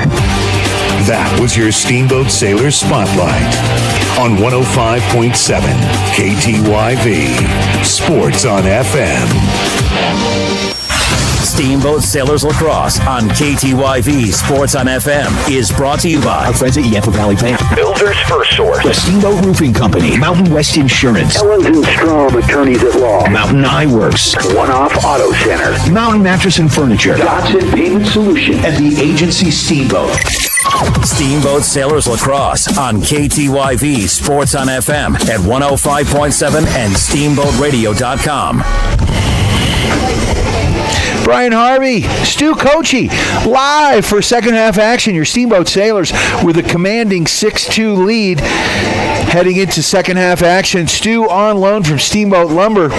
That was your Steamboat Sailors Spotlight on 105.7 KTYV Sports on FM. Steamboat Sailors Lacrosse on KTYV Sports on FM is brought to you by our friends at Yampa Valley Bank, Builders First Source, the Steamboat Roofing Company, Mountain West Insurance, Ellens & Strom Attorneys at Law, Mountain Eye Works, One Off Auto Center, Mountain Mattress and Furniture, Dodson Payment Solutions, and the agency Steamboat. Steamboat Sailors Lacrosse on KTYV Sports on FM at 105.7 and SteamboatRadio.com. Brian Harvey, Stu Kochi, live for second half action. Your Steamboat Sailors with a commanding 6-2 lead heading into second half action. Stu on loan from Steamboat Lumber.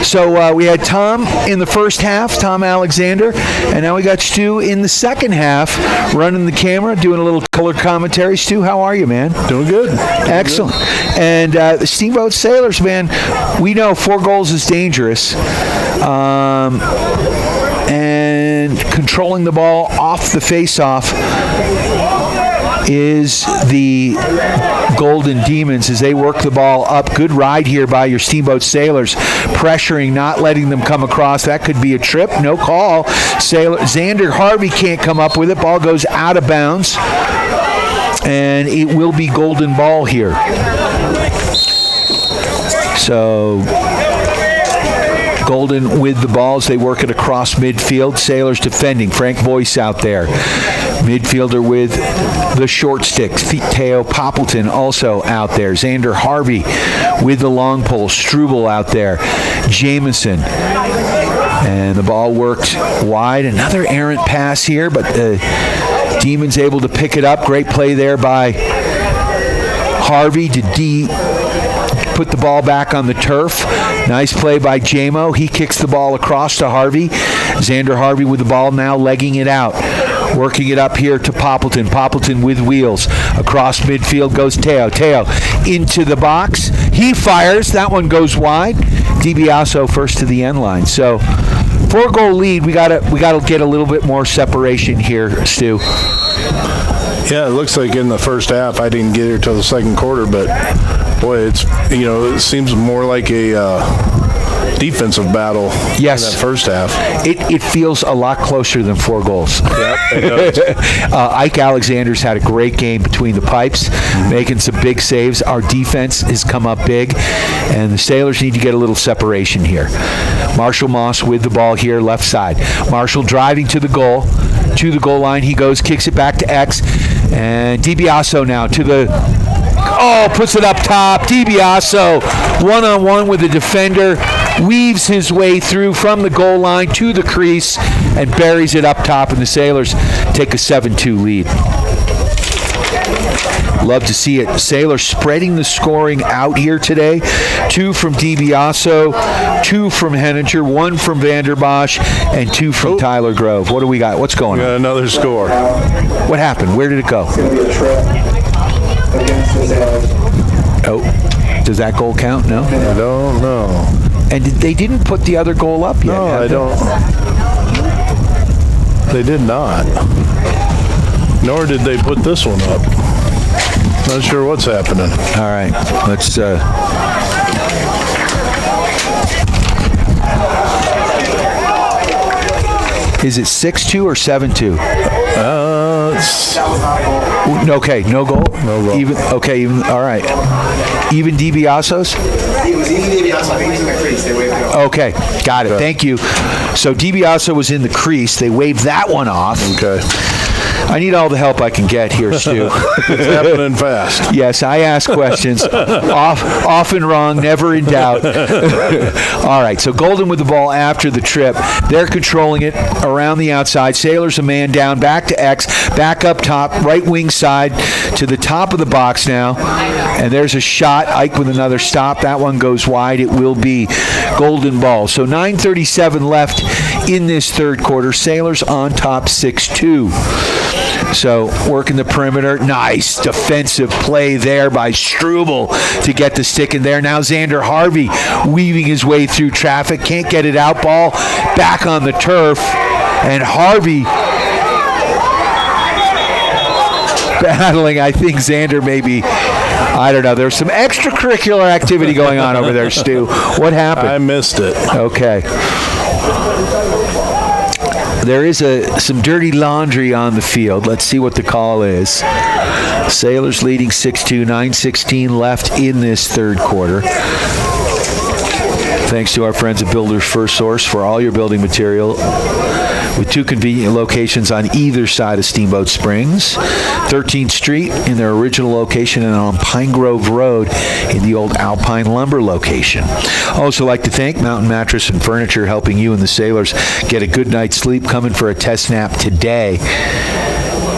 So we had Tom in the first half, Tom Alexander, and now we got Stu in the second half, running the camera, doing a little color commentary. Stu, how are you, man? Doing good. Excellent. And the Steamboat Sailors, man, we know 4 goals is dangerous. And controlling the ball off the face-off is the Golden Demons as they work the ball up. Good ride here by your Steamboat Sailors, pressuring, not letting them come across. That could be a trip. No call. Xander Harvey can't come up with it. Ball goes out of bounds, and it will be golden ball here. So Golden with the balls. They work it across midfield. Sailors defending. Frank Boyce out there. Midfielder with the short stick. Teo Poppleton also out there. Xander Harvey with the long pole. Struble out there. Jameson. And the ball worked wide. Another errant pass here, but the Demons able to pick it up. Great play there by Harvey to put the ball back on the turf. Nice play by Jamo. He kicks the ball across to Harvey. Xander Harvey with the ball now, legging it out. Working it up here to Poppleton. Poppleton with wheels. Across midfield goes Teo. Teo into the box. He fires. That one goes wide. DiBiaso first to the end line. So 4-goal lead. We gotta get a little bit more separation here, Stu. Yeah, it looks like in the first half, I didn't get here till the second quarter, but boy, it seems more like a defensive battle in that first half. It feels a lot closer than 4 goals. Yeah, it does. Ike Alexander's had a great game between the pipes, making some big saves. Our defense has come up big, and the Sailors need to get a little separation here. Marshall Moss with the ball here, left side. Marshall driving to the goal line. He goes, kicks it back to X, and DiBiaso now to the... puts it up top. DiBiaso, one-on-one with the defender, weaves his way through from the goal line to the crease and buries it up top, and the Sailors take a 7-2 lead. Love to see it. Sailors spreading the scoring out here today. 2 from DiBiaso, 2 from Henninger, 1 from Vanderbosch, and 2 from Tyler Grove. What do we got? What's going on? We got another score. What happened? Where did it go? Does that goal count? No? I don't know. And they didn't put the other goal up yet? No, I don't. They did not. Nor did they put this one up. Not sure what's happening. All right. Let's... Is it 6-2 or 7-2? Okay, no goal? No goal. Even all right. Even DiBiaso's? It was even DiBiaso. I think he was in the crease. They waved it off. Okay, got it. Okay. Thank you. So DiBiaso was in the crease. They waved that one off. Okay. I need all the help I can get here, Stu. It's happening fast. Yes, I ask questions. Often wrong, never in doubt. All right, so Golden with the ball after the trip. They're controlling it around the outside. Sailors a man down, back to X, back up top, right wing side to the top of the box now. And there's a shot. Ike with another stop. That one goes wide. It will be golden ball. So 9:37 left in this third quarter. Sailors on top 6-2. So working the perimeter. Nice defensive play there by Struble to get the stick in there. Now Xander Harvey weaving his way through traffic. Can't get it out. Ball back on the turf. And Harvey battling, I think Xander maybe, I don't know. There's some extracurricular activity going on over there, Stu. What happened? I missed it. Okay. There is some dirty laundry on the field. Let's see what the call is. Sailors leading 6-2, 9:16 left in this third quarter. Thanks to our friends at Builders First Source for all your building material, with 2 convenient locations on either side of Steamboat Springs. 13th Street in their original location, and on Pine Grove Road in the old Alpine Lumber location. Also like to thank Mountain Mattress and Furniture, helping you and the Sailors get a good night's sleep, coming for a test nap today.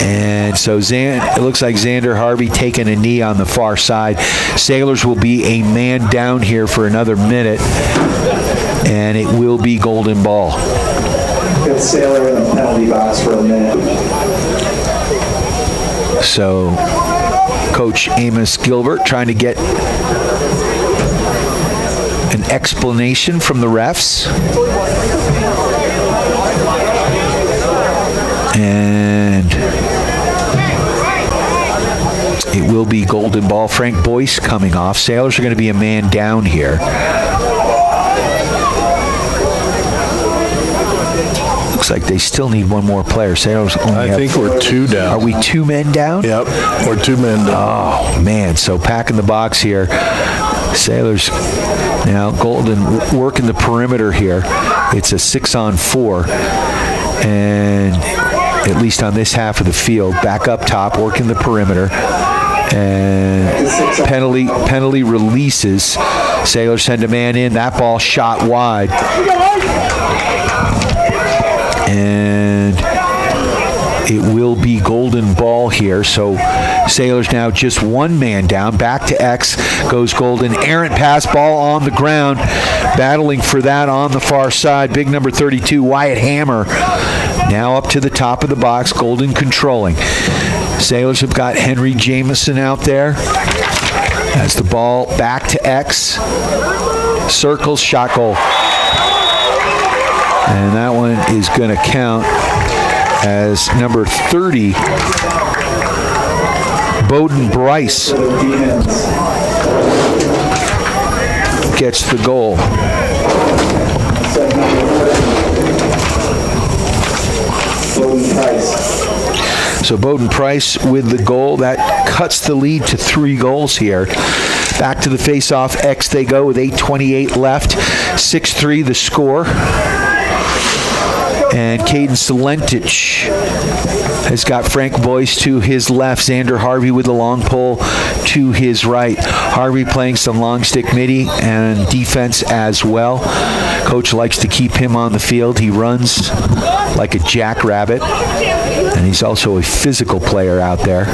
And so it looks like Xander Harvey taking a knee on the far side. Sailors will be a man down here for another minute, and it will be golden ball. Good Sailor in the penalty box for a minute. So Coach Amos Gilbert trying to get an explanation from the refs. And it will be golden ball. Frank Boyce coming off. Sailors are going to be a man down here. Looks like they still need one more player. Sailors only I think we're 2 down. Are we 2 men down? Yep, we're 2 men down. Oh, man. So packing the box here. Sailors now, Golden working the perimeter here. It's a 6-on-4. And at least on this half of the field, back up top, working the perimeter. And penalty releases. Sailors send a man in. That ball shot wide. And it will be golden ball here. So Sailors now just 1 man down. Back to X goes Golden. Errant pass, ball on the ground. Battling for that on the far side. Big number 32, Wyatt Hammer. Now up to the top of the box. Golden controlling. Sailors have got Henry Jameson out there. As the ball back to X. Circles, shot goal. And that one is going to count as number 30, Bowden Bryce, gets the goal. So Bowden Price with the goal. That cuts the lead to 3 goals here. Back to the face-off X they go with 8:28 left. 6-3 the score. And Caden Selentich has got Frank Boyce to his left. Xander Harvey with the long pole to his right. Harvey playing some long stick midi and defense as well. Coach likes to keep him on the field. He runs like a jackrabbit. And he's also a physical player out there.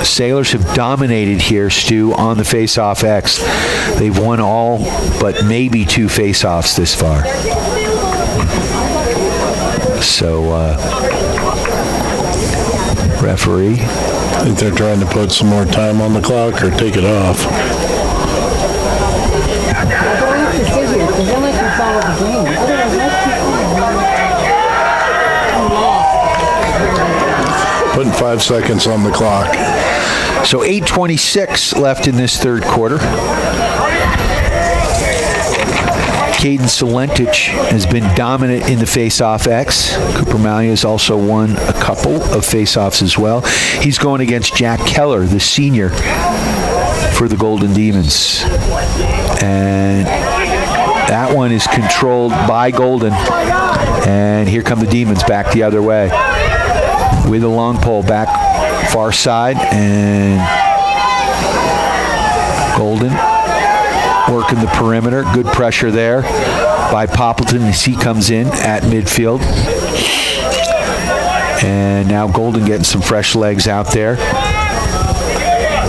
Sailors have dominated here, Stu, on the face-off X. They've won all but maybe 2 face-offs this far. So, referee. I think they're trying to put some more time on the clock or take it off. Putting 5 seconds on the clock. So 8:26 left in this third quarter. Caden Selentich has been dominant in the face-off X. Cooper Malia has also won a couple of face-offs as well. He's going against Jack Keller, the senior, for the Golden Demons. And that one is controlled by Golden. And here come the Demons back the other way with a long pole back far side, and Golden working the perimeter. Good pressure there by Poppleton as he comes in at midfield. And now Golden getting some fresh legs out there.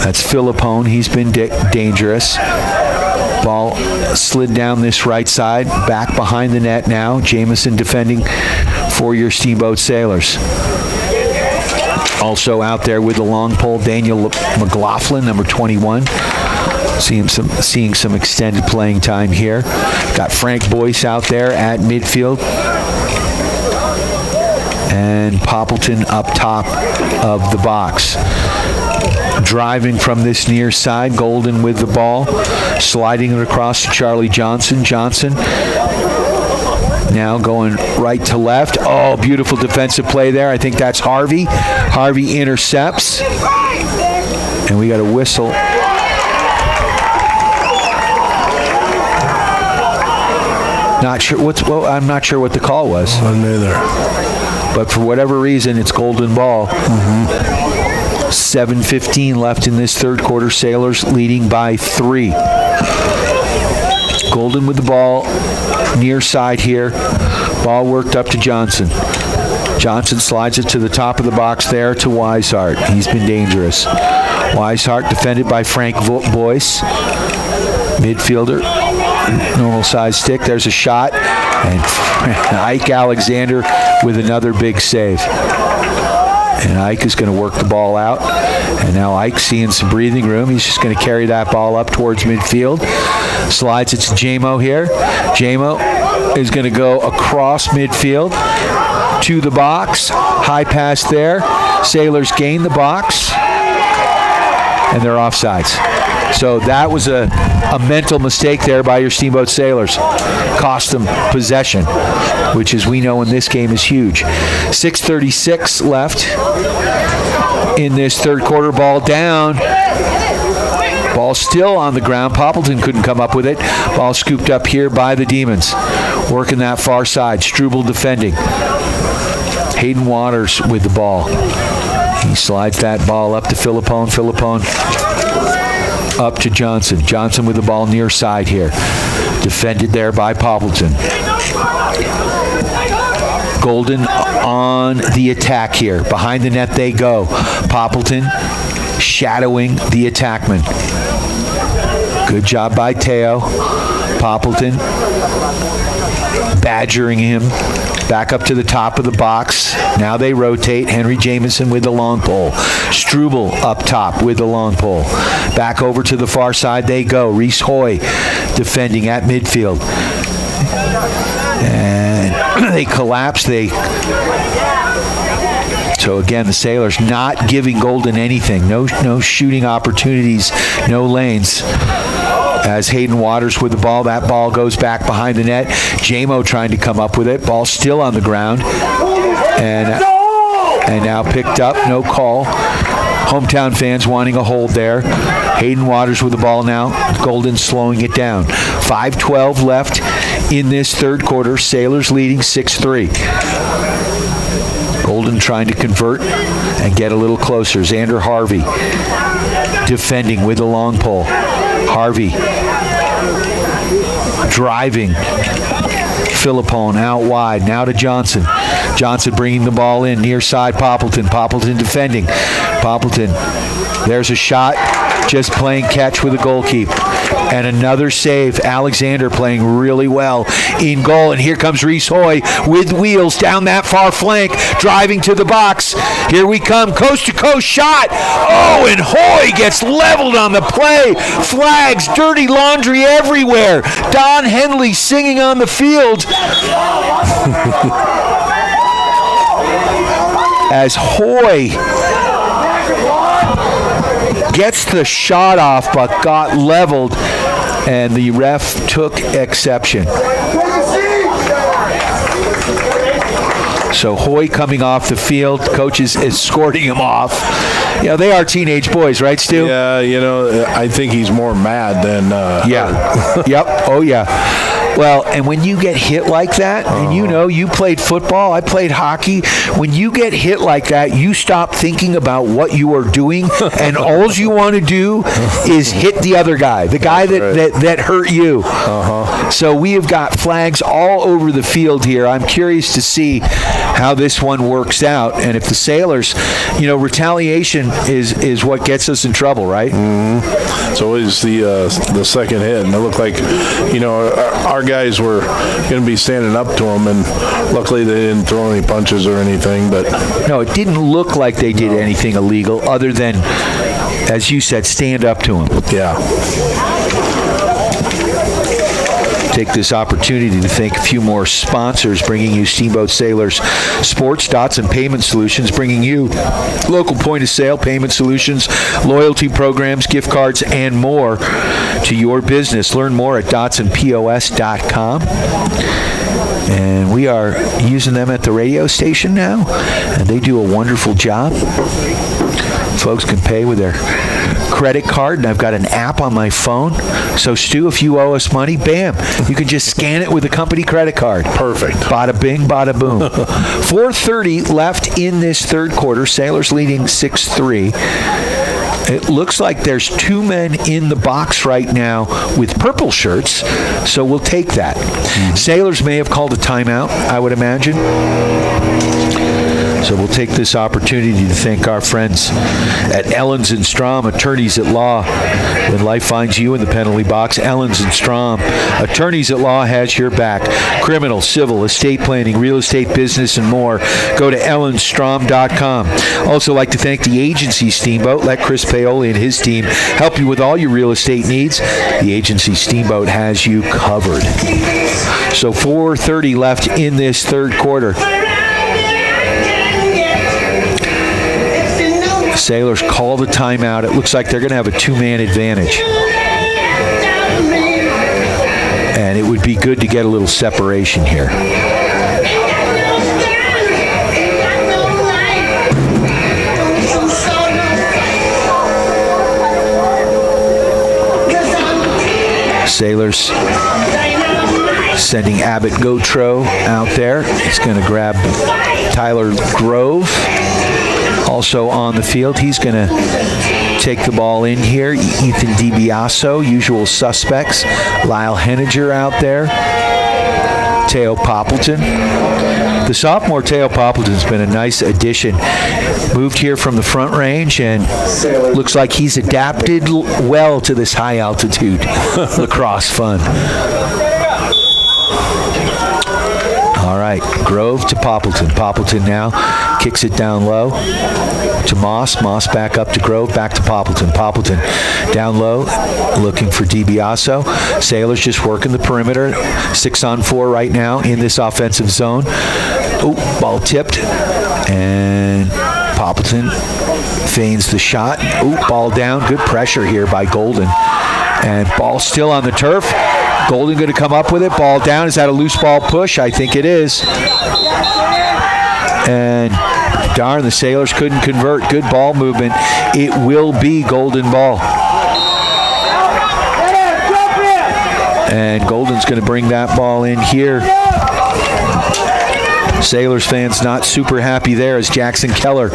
That's Philippone. He's been dangerous. Ball slid down this right side, back behind the net now. Jamison defending for your Steamboat Sailors. Also out there with the long pole, Daniel McLaughlin, number 21. Seeing some extended playing time here. Got Frank Boyce out there at midfield. And Poppleton up top of the box. Driving from this near side, Golden with the ball. Sliding it across to Charlie Johnson. Johnson now going right to left. Oh, beautiful defensive play there. I think that's Harvey. Harvey intercepts. And we got a whistle. Not sure I'm not sure what the call was. I'm neither. But for whatever reason, it's Golden ball. 7:15 left in this third quarter. Sailors leading by 3. Golden with the ball near side here. Ball worked up to Johnson. Johnson slides it to the top of the box there to Weishart. He's been dangerous. Weishart defended by Frank Boyce. Midfielder. Normal size stick. There's a shot. And Ike Alexander with another big save. And Ike is going to work the ball out. And now Ike's seeing some breathing room. He's just going to carry that ball up towards midfield. Slides it to Jamo here. Jamo is going to go across midfield to the box. High pass there. Sailors gain the box. And they're offsides. So that was a mental mistake there by your Steamboat Sailors. Cost them possession, which, as we know in this game, is huge. 6:36 left in this third quarter. Ball down. Ball still on the ground. Poppleton couldn't come up with it. Ball scooped up here by the Demons. Working that far side. Struble defending. Hayden Waters with the ball. He slides that ball up to Philippone. Philippone up to Johnson. Johnson with the ball near side here. Defended there by Poppleton. Golden on the attack here. Behind the net they go. Poppleton shadowing the attackman. Good job by Teo. Poppleton badgering him. Back up to the top of the box. Now they rotate. Henry Jamison with the long pole. Struble up top with the long pole. Back over to the far side they go. Reese Hoy defending at midfield. And they collapse. So again, the Sailors not giving Golden anything. No shooting opportunities. No lanes. As Hayden Waters with the ball, that ball goes back behind the net. Jamo trying to come up with it. Ball still on the ground. And now picked up. No call. Hometown fans wanting a hold there. Hayden Waters with the ball now. Golden slowing it down. 5:12 left in this third quarter. Sailors leading 6-3. Golden trying to convert and get a little closer. Xander Harvey defending with the long pole. Harvey driving. Philippone out wide. Now to Johnson. Johnson bringing the ball in near side. Poppleton. Poppleton defending. Poppleton. There's a shot. Just playing catch with a goalkeeper. And another save. Alexander playing really well in goal. And here comes Reese Hoy with wheels down that far flank, driving to the box. Here we come. Coast to coast shot. Oh, and Hoy gets leveled on the play. Flags, dirty laundry everywhere. Don Henley singing on the field. As Hoy gets the shot off but got leveled, and the ref took exception. So Hoy coming off the field, coach is escorting him off. You know, they are teenage boys, right, Stu? Yeah, I think he's more mad than yeah. Yep. Oh, yeah. Well, and when you get hit like that, and you played football, I played hockey, when you get hit like that, you stop thinking about what you are doing, and all you want to do is hit the other guy, the guy that hurt you. So we have got flags all over the field here. I'm curious to see how this one works out, and if the Sailors, retaliation is what gets us in trouble, right? It's always the second hit, and it looked like, our guys were going to be standing up to him, and luckily they didn't throw any punches or anything. But no, it didn't look like they did anything illegal other than, as you said, stand up to him. Yeah. Take this opportunity to thank a few more sponsors bringing you Steamboat Sailors Sports, Dots and Payment Solutions, bringing you local point-of-sale payment solutions, loyalty programs, gift cards, and more to your business. Learn more at dotsandpos.com. And we are using them at the radio station now, and they do a wonderful job. Folks can pay with their credit card, and I've got an app on my phone. So, Stu, if you owe us money, bam, you can just scan it with a company credit card. Perfect. Bada bing, bada boom. 4:30 left in this third quarter. Sailors leading 6-3. It looks like there's two men in the box right now with purple shirts, so we'll take that. Sailors may have called a timeout, I would imagine. So we'll take this opportunity to thank our friends at Ellens & Strom, attorneys at law. When life finds you in the penalty box, Ellens & Strom, attorneys at law, has your back. Criminal, civil, estate planning, real estate, business, and more. Go to ellensstrom.com. Also like to thank the agency Steamboat. Let Chris Paoli and his team help you with all your real estate needs. The agency Steamboat has you covered. So 4:30 left in this third quarter. Sailors call the timeout. It looks like they're going to have a two-man advantage. And it would be good to get a little separation here. Sailors sending Abbott Gotro out there. He's going to grab Tyler Grove. Also on the field, he's going to take the ball in here. Ethan DiBiaso, usual suspects. Lyle Henniger out there. Teo Poppleton. The sophomore Teo Poppleton's been a nice addition. Moved here from the Front Range and looks like he's adapted well to this high altitude lacrosse fun. All right, Grove to Poppleton. Poppleton now kicks it down low to Moss. Moss back up to Grove, back to Poppleton. Poppleton down low, looking for DiBiaso. Sailors just working the perimeter. 6-on-4 right now in this offensive zone. Oh, ball tipped. And Poppleton feigns the shot. Oh, ball down. Good pressure here by Golden. And ball still on the turf. Golden going to come up with it. Ball down. Is that a loose ball push? I think it is. And darn, the Sailors couldn't convert. Good ball movement. It will be Golden ball. And Golden's going to bring that ball in here. Sailors fans not super happy there as Jackson Keller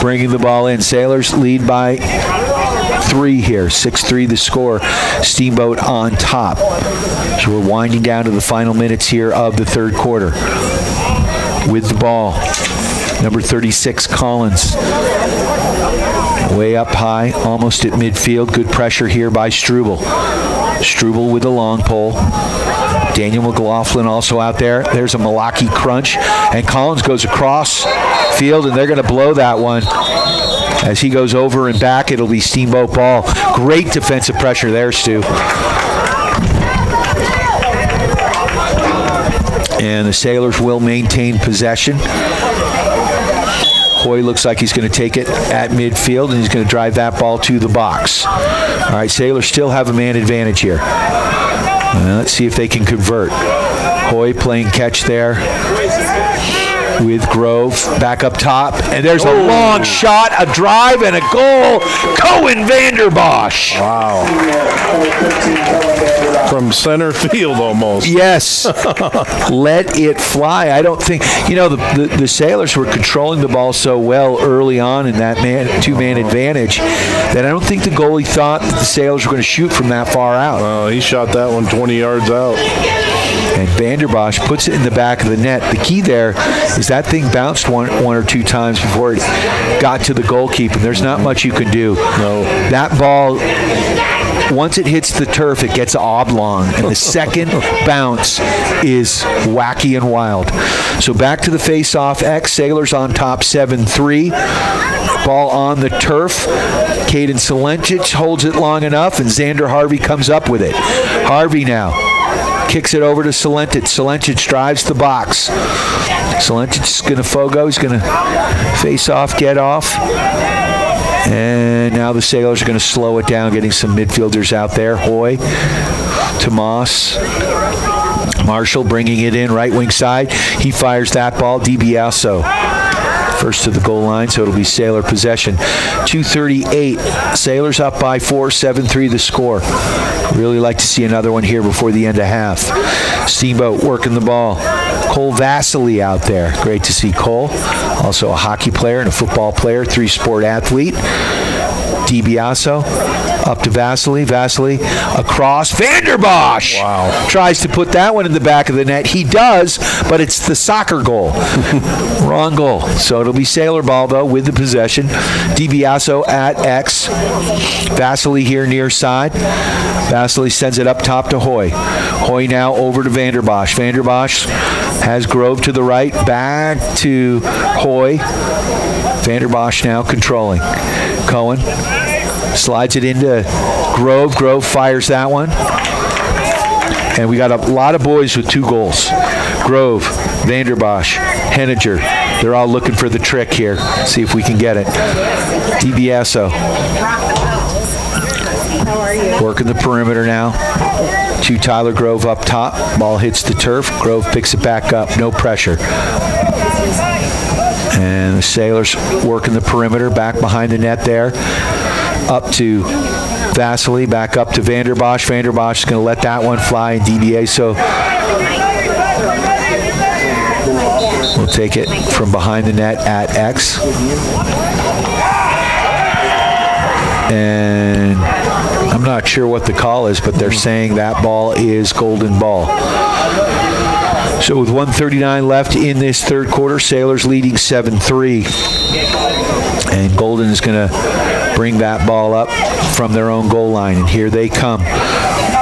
bringing the ball in. Sailors lead by 3 here. 6-3 the score. Steamboat on top. So we're winding down to the final minutes here of the third quarter. With the ball, number 36, Collins. Way up high, almost at midfield. Good pressure here by Struble. Struble with the long pole. Daniel McLaughlin also out there. There's a Malaki crunch. And Collins goes across field, and they're going to blow that one. As he goes over and back, it'll be Steamboat ball. Great defensive pressure there, Stu. And the Sailors will maintain possession. Hoy looks like he's going to take it at midfield, and he's going to drive that ball to the box. All right, Sailors still have a man advantage here. Let's see if they can convert. Hoy playing catch there. with Grove back up top. And there's a long shot, a drive, and a goal. Cohen Vanderbosch. Wow. From center field almost. Yes. Let it fly. I don't think, the Sailors were controlling the ball so well early on in that two-man advantage that I don't think the goalie thought that the Sailors were going to shoot from that far out. He shot that one 20 yards out. And Vanderbosch puts it in the back of the net. The key there is that thing bounced one or two times before it got to the goalkeeper. There's not much you can do. No. That ball, once it hits the turf, it gets oblong. And the second bounce is wacky and wild. So back to the face-off X. Sailors on top 7-3. Ball on the turf. Caden Selencic holds it long enough, and Xander Harvey comes up with it. Harvey now kicks it over to Selencic. Selencic drives the box. Selencic's going to fogo. He's going to face off, get off. And now the Sailors are going to slow it down, getting some midfielders out there. Hoy, Tomas, Marshall bringing it in, right wing side. He fires that ball. DiBiaso first to the goal line, so it'll be Sailor possession. 2:38. Sailors up by 4, 7-3 the score. Really like to see another one here before the end of half. Steamboat working the ball. Cole Vasily out there. Great to see Cole. Also a hockey player and a football player, 3-sport athlete. DiBiaso up to Vasily. Vasily across. Vanderbosch! Wow. Tries to put that one in the back of the net. He does, but it's the soccer goal. Wrong goal. So it'll be Sailor ball, though, with the possession. DiBiaso at X. Vasily here near side. Vasily sends it up top to Hoy. Hoy now over to Vanderbosch. Vanderbosch has Grove to the right. Back to Hoy. Vanderbosch now controlling. Cohen slides it into Grove. Grove fires that one. And we got a lot of boys with 2 goals. Grove, Vanderbosch, Henninger. They're all looking for the trick here. See if we can get it. DiBiaso. Working the perimeter now. To Tyler Grove up top. Ball hits the turf. Grove picks it back up. No pressure. And the Sailors working the perimeter, back behind the net there. Up to Vasily, back up to Vanderbosch. Vanderbosch is going to let that one fly, and DiBiaso will take it from behind the net at X. And I'm not sure what the call is, but they're saying that ball is golden ball. So with 1:39 left in this third quarter, Sailors leading 7-3. And Golden is going to bring that ball up from their own goal line. And here they come.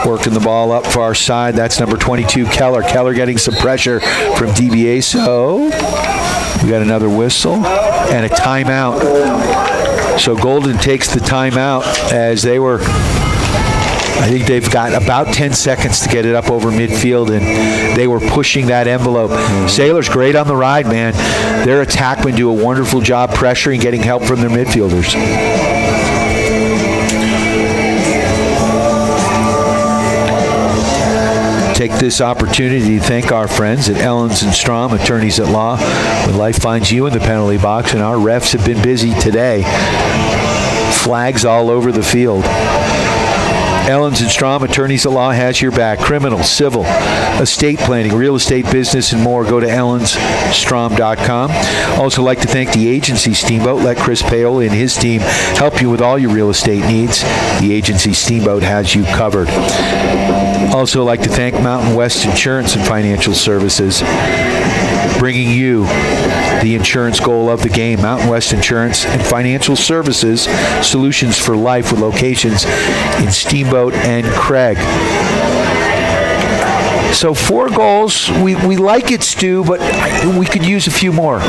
Working the ball up far side. That's number 22, Keller. Keller getting some pressure from DiBiaso. We got another whistle and a timeout. So Golden takes the timeout as they were... I think they've got about 10 seconds to get it up over midfield, and they were pushing that envelope. Sailors great on the ride, man. Their attackmen do a wonderful job pressuring, getting help from their midfielders. Take this opportunity to thank our friends at Ellens & Strom, attorneys at law. When life finds you in the penalty box, and our refs have been busy today. Flags all over the field. Ellens & Strom, attorneys at law, has your back. Criminal, civil, estate planning, real estate business, and more. Go to ellensstrom.com. Also like to thank the agency Steamboat. Let Chris Paola and his team help you with all your real estate needs. The agency Steamboat has you covered. Also like to thank Mountain West Insurance and Financial Services, bringing you the insurance goal of the game. Mountain West Insurance and Financial Services, solutions for life with locations in Steamboat and Craig. So 4 goals. We like it, Stu, but we could use a few more.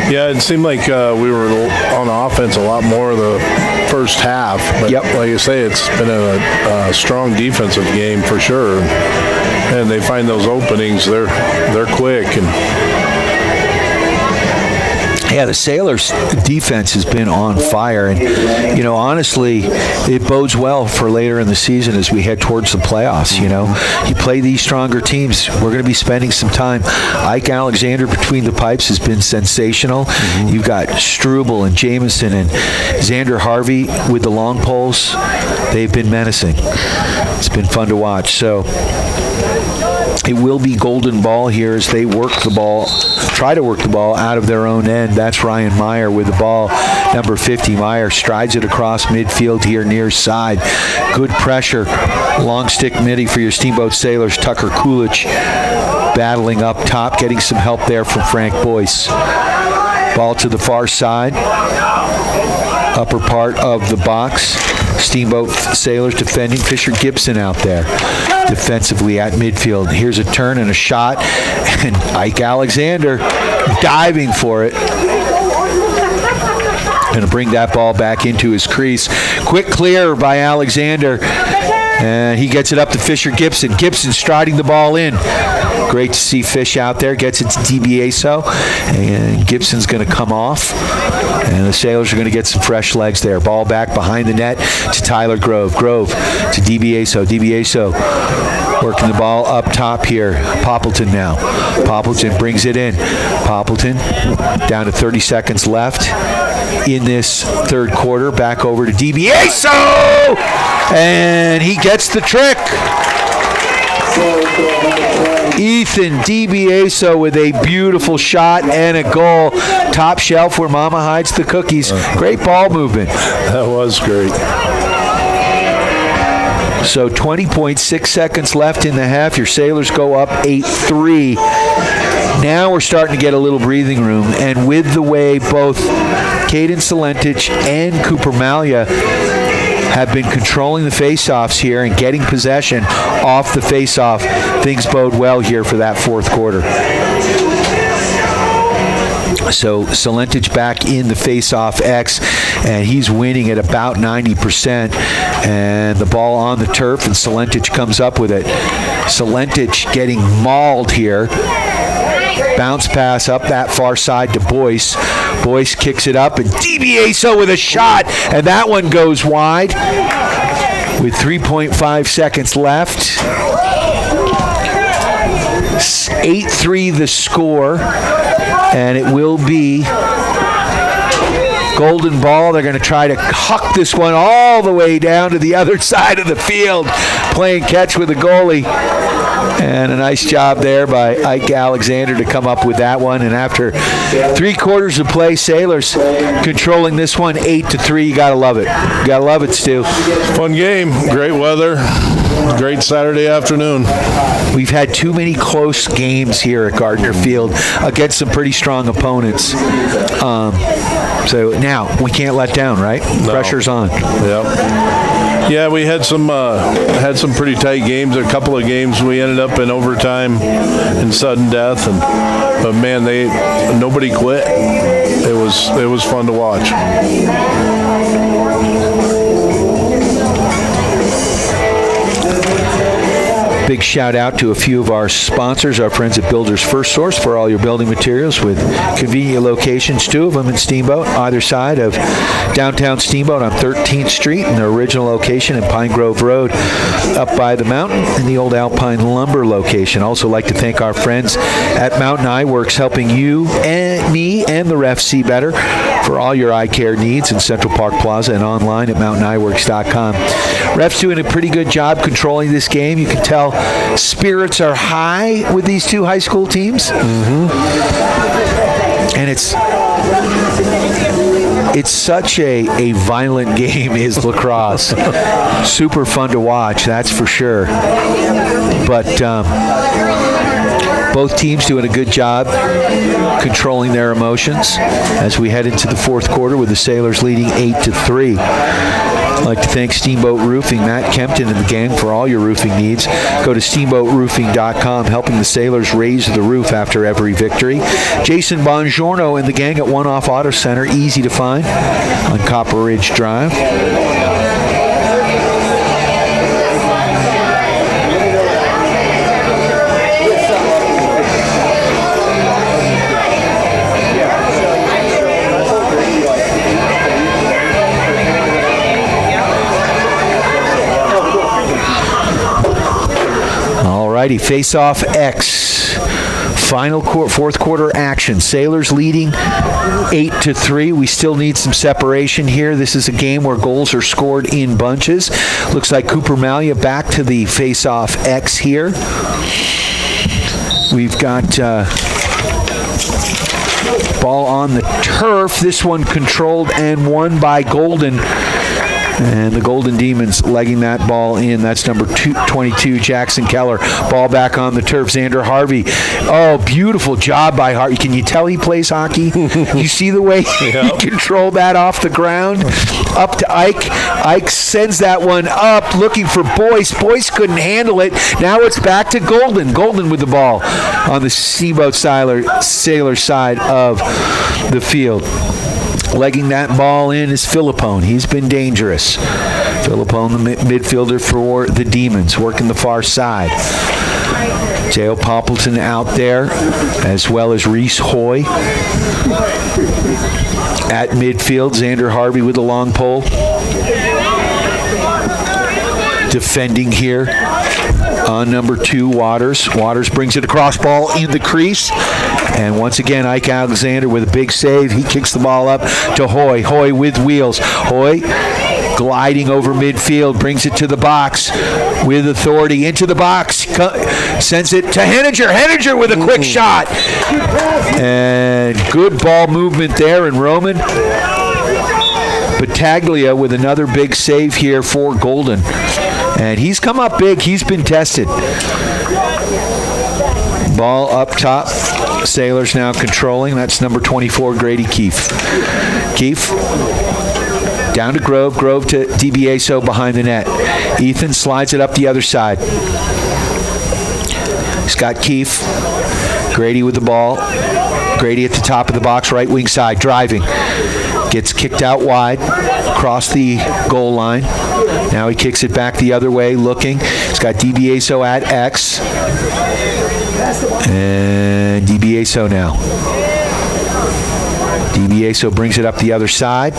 Yeah, it seemed like we were on offense a lot more of the first half. But like you say, it's been a strong defensive game for sure. And they find those openings. They're quick. And Yeah, the Sailors' defense has been on fire, and honestly, it bodes well for later in the season as we head towards the playoffs. You play these stronger teams. We're going to be spending some time. Ike Alexander between the pipes has been sensational. You've got Struble and Jamison and Xander Harvey with the long poles. They've been menacing. It's been fun to watch. So it will be golden ball here as they try to work the ball out of their own end. That's Ryan Meyer with the ball. Number 50, Meyer strides it across midfield here near side. Good pressure. Long stick midi for your Steamboat Sailors. Tucker Coolidge battling up top, getting some help there from Frank Boyce. Ball to the far side. Upper part of the box. Steamboat Sailors defending. Fisher Gibson out there defensively at midfield. Here's a turn and a shot, and Ike Alexander diving for it. Going to bring that ball back into his crease. Quick clear by Alexander, and he gets it up to Fisher Gibson. Gibson striding the ball in. Great to see Fish out there. Gets it to DiBiaso, and Gibson's going to come off. And the Sailors are going to get some fresh legs there. Ball back behind the net to Tyler Grove. Grove to DiBiaso. DiBiaso working the ball up top here. Poppleton now. Poppleton brings it in. Poppleton down to 30 seconds left in this third quarter. Back over to DiBiaso! And he gets the trick. Ethan DiBiaso with a beautiful shot and a goal. Top shelf where Mama hides the cookies. Great ball movement. That was great. So 20.6 seconds left in the half. Your Sailors go up 8-3. Now we're starting to get a little breathing room. And with the way both Caden Salentich and Cooper Malia have been controlling the faceoffs here and getting possession off the faceoff, things bode well here for that fourth quarter. So Salentich back in the faceoff X, and he's winning at about 90%. And the ball on the turf, and Salentich comes up with it. Salentich getting mauled here. Bounce pass up that far side to Boyce. Boyce kicks it up, and DiBiaso with a shot, and that one goes wide with 3.5 seconds left. 8-3 the score, and it will be golden ball. They're going to try to huck this one all the way down to the other side of the field, playing catch with the goalie. And a nice job there by Ike Alexander to come up with that one. And after 3 quarters of play, Sailors controlling this one 8-3. You gotta love it. You gotta love it, Stu. Fun game. Great weather. Great Saturday afternoon. We've had too many close games here at Gardner Field against some pretty strong opponents. So now we can't let down, right? No. Pressure's on. Yep. Yeah, we had some pretty tight games. A couple of games we ended up in overtime and sudden death, but man, nobody quit. It was fun to watch. Big shout out to a few of our sponsors, our friends at Builders First Source, for all your building materials with convenient locations, 2 of them in Steamboat, either side of downtown Steamboat on 13th Street, and their original location in Pine Grove Road up by the mountain, in the old Alpine Lumber location. Also like to thank our friends at Mountain Eye Works, helping you and me and the refs see better for all your eye care needs in Central Park Plaza and online at mountaieyeworks.com. Refs doing a pretty good job controlling this game. You can tell spirits are high with these 2 high school teams. Mm-hmm. And it's such a violent game is lacrosse. Super fun to watch, that's for sure. But both teams doing a good job controlling their emotions as we head into the fourth quarter with the Sailors leading 8-3. I'd like to thank Steamboat Roofing, Matt Kempton and the gang for all your roofing needs. Go to steamboatroofing.com, helping the Sailors raise the roof after every victory. Jason Bongiorno and the gang at One Off Auto Center, easy to find on Copper Ridge Drive. ready. Face-off X. Final fourth quarter action. Sailors leading 8-3. We still need some separation here. This is a game where goals are scored in bunches. Looks like Cooper Malia back to the face-off X here. We've got ball on the turf. This one controlled and won by Golden. And the Golden Demons legging that ball in. That's number 22, Jackson Keller. Ball back on the turf. Xander Harvey. Oh, beautiful job by Harvey. Can you tell he plays hockey? You see the way he controlled that off the ground? Up to Ike. Ike sends that one up, looking for Boyce. Boyce couldn't handle it. Now it's back to Golden. Golden with the ball on the Steamboat Sailor side of the field. Legging that ball in is Philippone. He's been dangerous. Philippone, the midfielder for the Demons, working the far side. J.O. Poppleton out there, as well as Reese Hoy. At midfield, Xander Harvey with the long pole. Defending here on number 2, Waters. Waters brings it across, ball in the crease. And once again, Ike Alexander with a big save. He kicks the ball up to Hoy. Hoy with wheels. Hoy gliding over midfield, brings it to the box with authority. Into the box, sends it to Henninger. Henninger with a quick shot. And good ball movement there. And Roman Battaglia with another big save here for Golden. And he's come up big. He's been tested. Ball up top. Sailors now controlling. That's number 24, Grady Keefe. Keefe down to Grove. Grove to DiBiaso behind the net. Ethan slides it up the other side. He's got Keefe. Grady with the ball. Grady at the top of the box, right wing side, driving. Gets kicked out wide, across the goal line. Now he kicks it back the other way, looking. He's got DiBiaso at X. And DiBiaso now. DiBiaso brings it up the other side.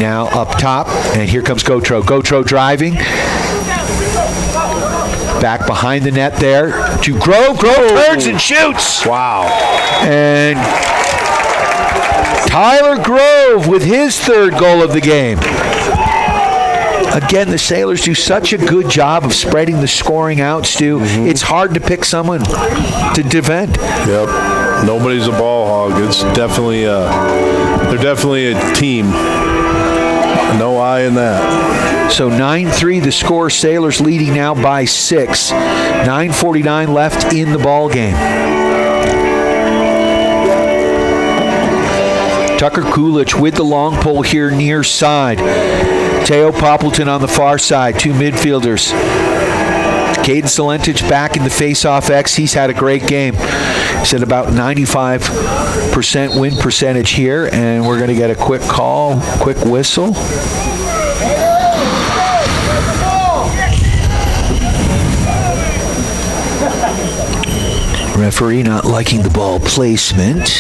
Now up top, and here comes Gautreau. Gautreau driving. Back behind the net there to Grove. Grove turns and shoots. Wow. And Tyler Grove with his third goal of the game. Again, the Sailors do such a good job of spreading the scoring out, Stu. It's hard to pick someone to defend. Yep. Nobody's a ball hog. It's definitely they're definitely a team. No eye in that. So 9-3 the score. Sailors leading now by 6. 9:49 left in the ball game. Tucker Kulich with the long pole here near side. Teo Poppleton on the far side. 2 midfielders. Caden Salentich back in the face-off X. He's had a great game. He's at about 95% win percentage here, and we're going to get a quick call, quick whistle. Referee not liking the ball placement.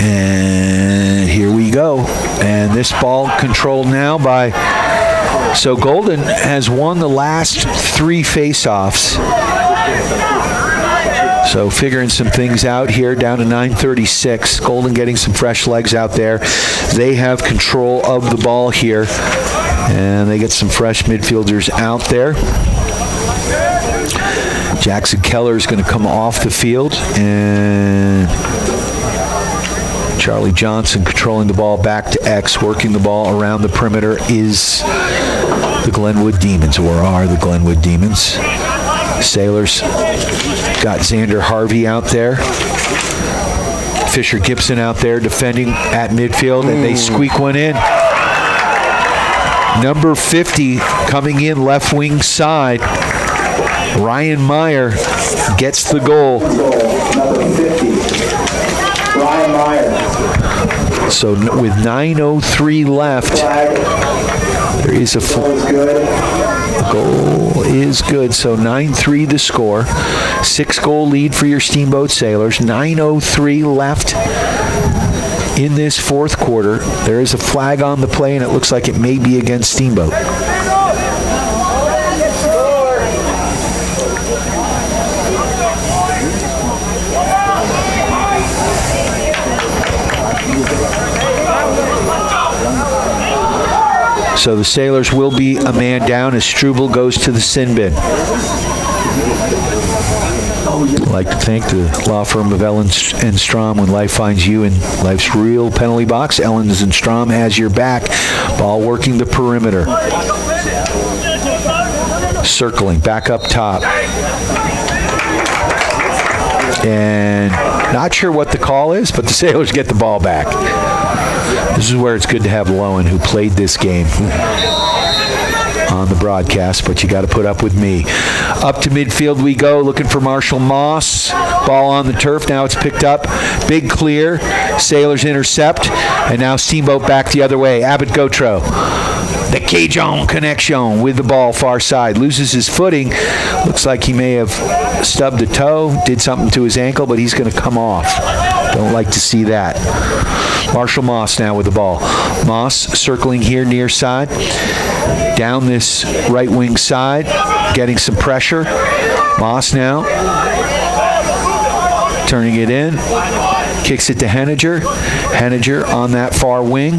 And here we go. And this ball controlled now by... So Golden has won the last 3 face-offs. So figuring some things out here, down to 9:36. Golden getting some fresh legs out there. They have control of the ball here. And they get some fresh midfielders out there. Jackson Keller is going to come off the field. And Charlie Johnson controlling the ball back to X, working the ball around the perimeter is the Glenwood Demons, or are the Glenwood Demons. Sailors got Xander Harvey out there. Fisher Gibson out there defending at midfield, and they squeak one in. Number 50 coming in left wing side. Ryan Meyer gets the goal. Number 50, Ryan Meyer. So with 9:03 left, there is a the goal is good. So 9-3 the score. 6-goal lead for your Steamboat Sailors. 9:03 left in this fourth quarter. There is a flag on the play, and it looks like it may be against Steamboat. So the Sailors will be a man down as Struble goes to the sin bin. I'd like to thank the law firm of Ellens and Strom. When life finds you in life's real penalty box, Ellens and Strom has your back. Ball working the perimeter. Circling back up top. And not sure what the call is, but the Sailors get the ball back. This is where it's good to have Lowen, who played this game on the broadcast, but you got to put up with me. Up to midfield we go, looking for Marshall Moss. Ball on the turf. Now it's picked up. Big clear. Sailors intercept. And now Steamboat back the other way. Abbott Gautreau. The Cajun connection with the ball far side. Loses his footing. Looks like he may have stubbed a toe, did something to his ankle, but he's going to come off. Don't like to see that. Marshall Moss now with the ball. Moss circling here near side. Down this right wing side. Getting some pressure. Moss now. Turning it in. Kicks it to Henniger. Henniger on that far wing.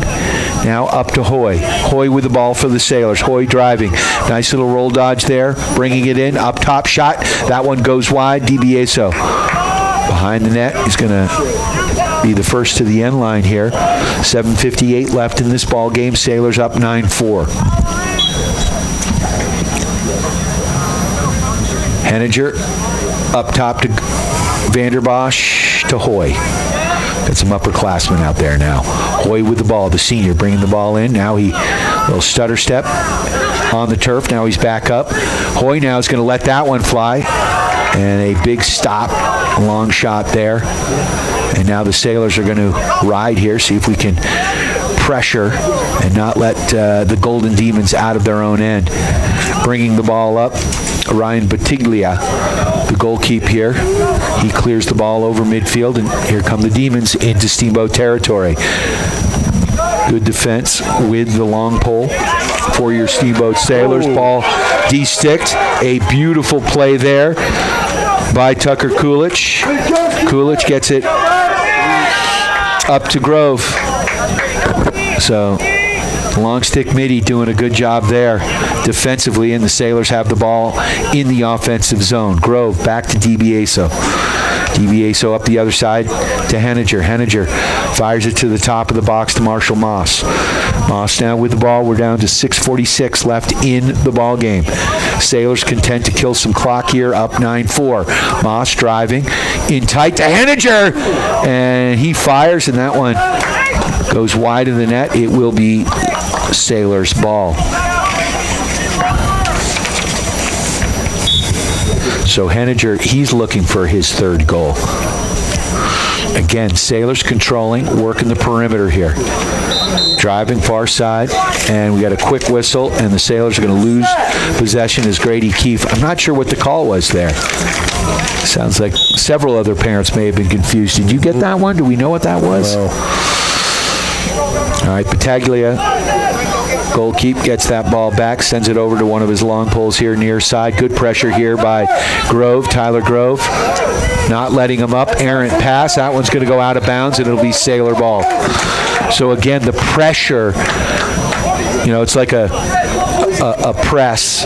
Now up to Hoy. Hoy with the ball for the Sailors. Hoy driving. Nice little roll dodge there. Bringing it in. Up top shot. That one goes wide. DiBieso behind the net. He's going to be the first to the end line here. 7:58 left in this ball game. Sailors up 9-4. Henniger up top to Vanderbosch to Hoy. Got some upperclassmen out there now. Hoy with the ball, the senior, bringing the ball in. Now he, little stutter step on the turf. Now he's back up. Hoy now is going to let that one fly. And a big stop, long shot there. And now the Sailors are going to ride here, see if we can pressure and not let the Golden Demons out of their own end. Bringing the ball up, Ryan Batiglia, the goalkeeper here. He clears the ball over midfield, and here come the Demons into Steamboat territory. Good defense with the long pole for your Steamboat Sailors. Ball de-sticked. A beautiful play there by Tucker Kulich. Kulich gets it up to Grove. So long stick midi doing a good job there defensively, and the Sailors have the ball in the offensive zone. Grove back to DiBieso. DiBieso up the other side to Henniger. Henniger fires it to the top of the box to Marshall Moss. Moss now with the ball. We're down to 6:46 left in the ball game. Sailors content to kill some clock here, up 9-4. Moss driving in tight to Henniger, and he fires, and that one goes wide of the net. It will be Sailors' ball. So Henniger, he's looking for his third goal. Again, Sailors controlling, working the perimeter here. Driving far side, and we got a quick whistle, and the Sailors are going to lose possession as Grady Keefe. I'm not sure what the call was there. Sounds like several other parents may have been confused. Did you get that one? Do we know what that was? No. All right, Battaglia, goalkeeper, gets that ball back, sends it over to one of his long poles here near side. Good pressure here by Grove, Tyler Grove. Not letting him up. Errant pass. That one's going to go out of bounds, and it'll be Sailor ball. So again, the pressure, it's like a press,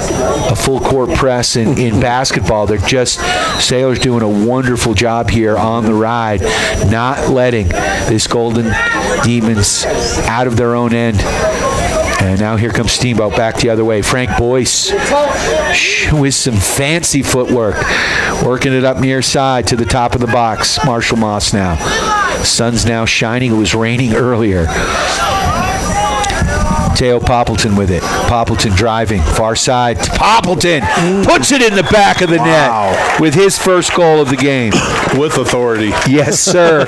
a full court press in basketball. They're just, Sailors doing a wonderful job here on the ride, not letting this Golden Demons out of their own end. And now here comes Steamboat back the other way. Frank Boyce with some fancy footwork, working it up near side to the top of the box. Marshall Moss now. Sun's now shining. It was raining earlier. Teo Poppleton with it. Poppleton driving far side. Poppleton puts it in the back of the net with his first goal of the game. With authority. Yes, sir.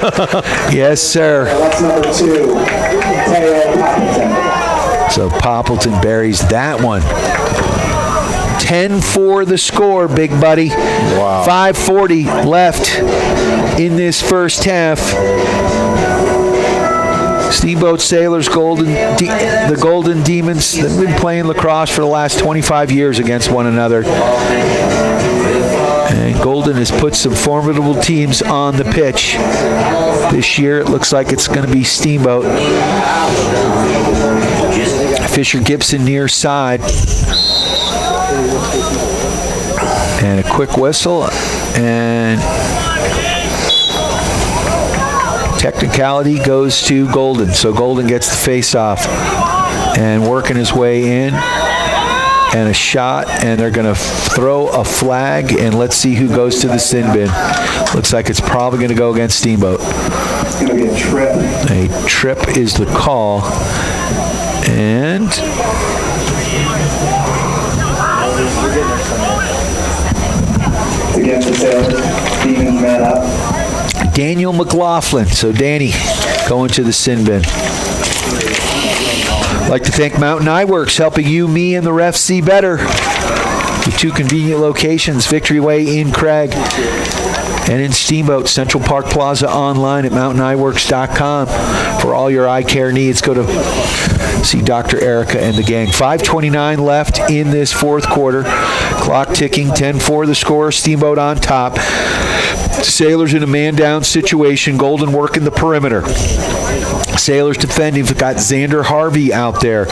Yes, sir. That's number 2, Teo Poppleton. So Poppleton buries that one. 10-4 the score, big buddy. Wow. 5:40 left in this first half. Steamboat Sailors, the Golden Demons, they've been playing lacrosse for the last 25 years against one another. And Golden has put some formidable teams on the pitch. This year it looks like it's going to be Steamboat. Fisher Gibson near side. And a quick whistle, and technicality goes to Golden. So Golden gets the face-off and working his way in, and a shot, and they're going to throw a flag, and let's see who goes to the sin bin. Looks like it's probably going to go against Steamboat. It's going to be a trip. A trip is the call, and Against the Sailors, Demons man up. Daniel McLaughlin. So Danny going to the sin bin. I'd like to thank Mountain Eyeworks, helping you, me, and the refs see better. With 2 convenient locations, Victory Way in Craig and in Steamboat, Central Park Plaza, online at mountaineyeworks.com. For all your eye care needs, go to see Dr. Erica and the gang. 5:29 left in this fourth quarter. Clock ticking, 10-4 the score. Steamboat on top. Sailors in a man-down situation. Golden working the perimeter. Sailors defending. We've got Xander Harvey out there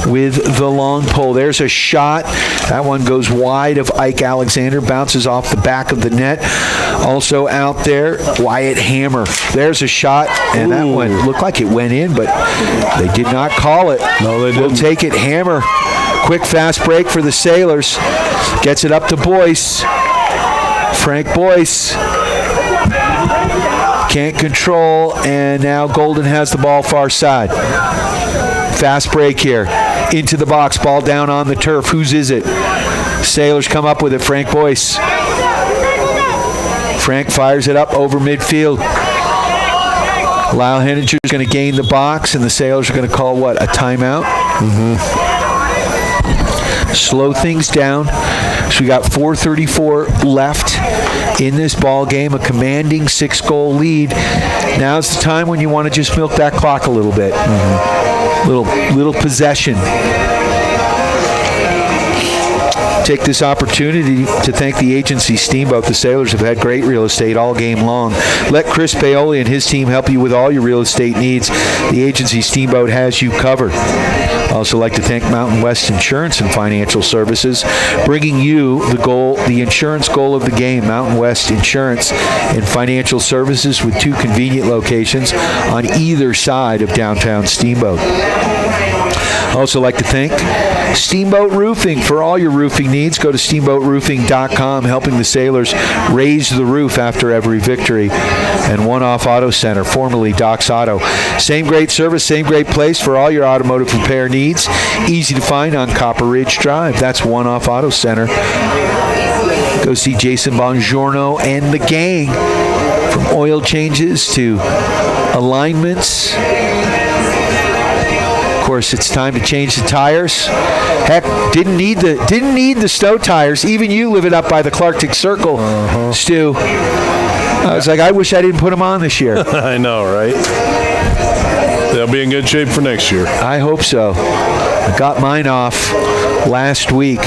with the long pole. There's a shot. That one goes wide of Ike Alexander. Bounces off the back of the net. Also out there, Wyatt Hammer. There's a shot, and that one looked like it went in, but they did not call it. No, they didn't. We'll take it. Hammer. Quick, fast break for the Sailors. Gets it up to Boyce. Frank Boyce. Can't control, and now Golden has the ball far side. Fast break here. Into the box, ball down on the turf. Whose is it? Sailors come up with it. Frank Boyce. Frank fires it up over midfield. Lyle Henninger is going to gain the box, and the Sailors are going to call what? A timeout? Slow things down. So we got 4:34 left in this ball game, a commanding 6-goal lead. Now's the time when you want to just milk that clock a little bit. Little possession. Take this opportunity to thank the agency Steamboat. The Sailors have had great real estate all game long. Let Chris Paoli and his team help you with all your real estate needs. The agency Steamboat has you covered. I also like to thank Mountain West Insurance and Financial Services, bringing you the insurance goal of the game. Mountain West Insurance and Financial Services with 2 convenient locations on either side of downtown Steamboat. I also like to thank Steamboat Roofing. For all your roofing needs, go to steamboatroofing.com, helping the Sailors raise the roof after every victory. And One Off Auto Center, formerly Doc's Auto. Same great service, same great place for all your automotive repair needs. Easy to find on Copper Ridge Drive. That's One Off Auto Center. Go see Jason Bongiorno and the gang. From oil changes to alignments. Of course, it's time to change the tires. Heck, didn't need the snow tires. Even you live it up by the Clarktic Circle, Stu. I was like, I wish I didn't put them on this year. I know, right? They'll be in good shape for next year. I hope so. I got mine off last week.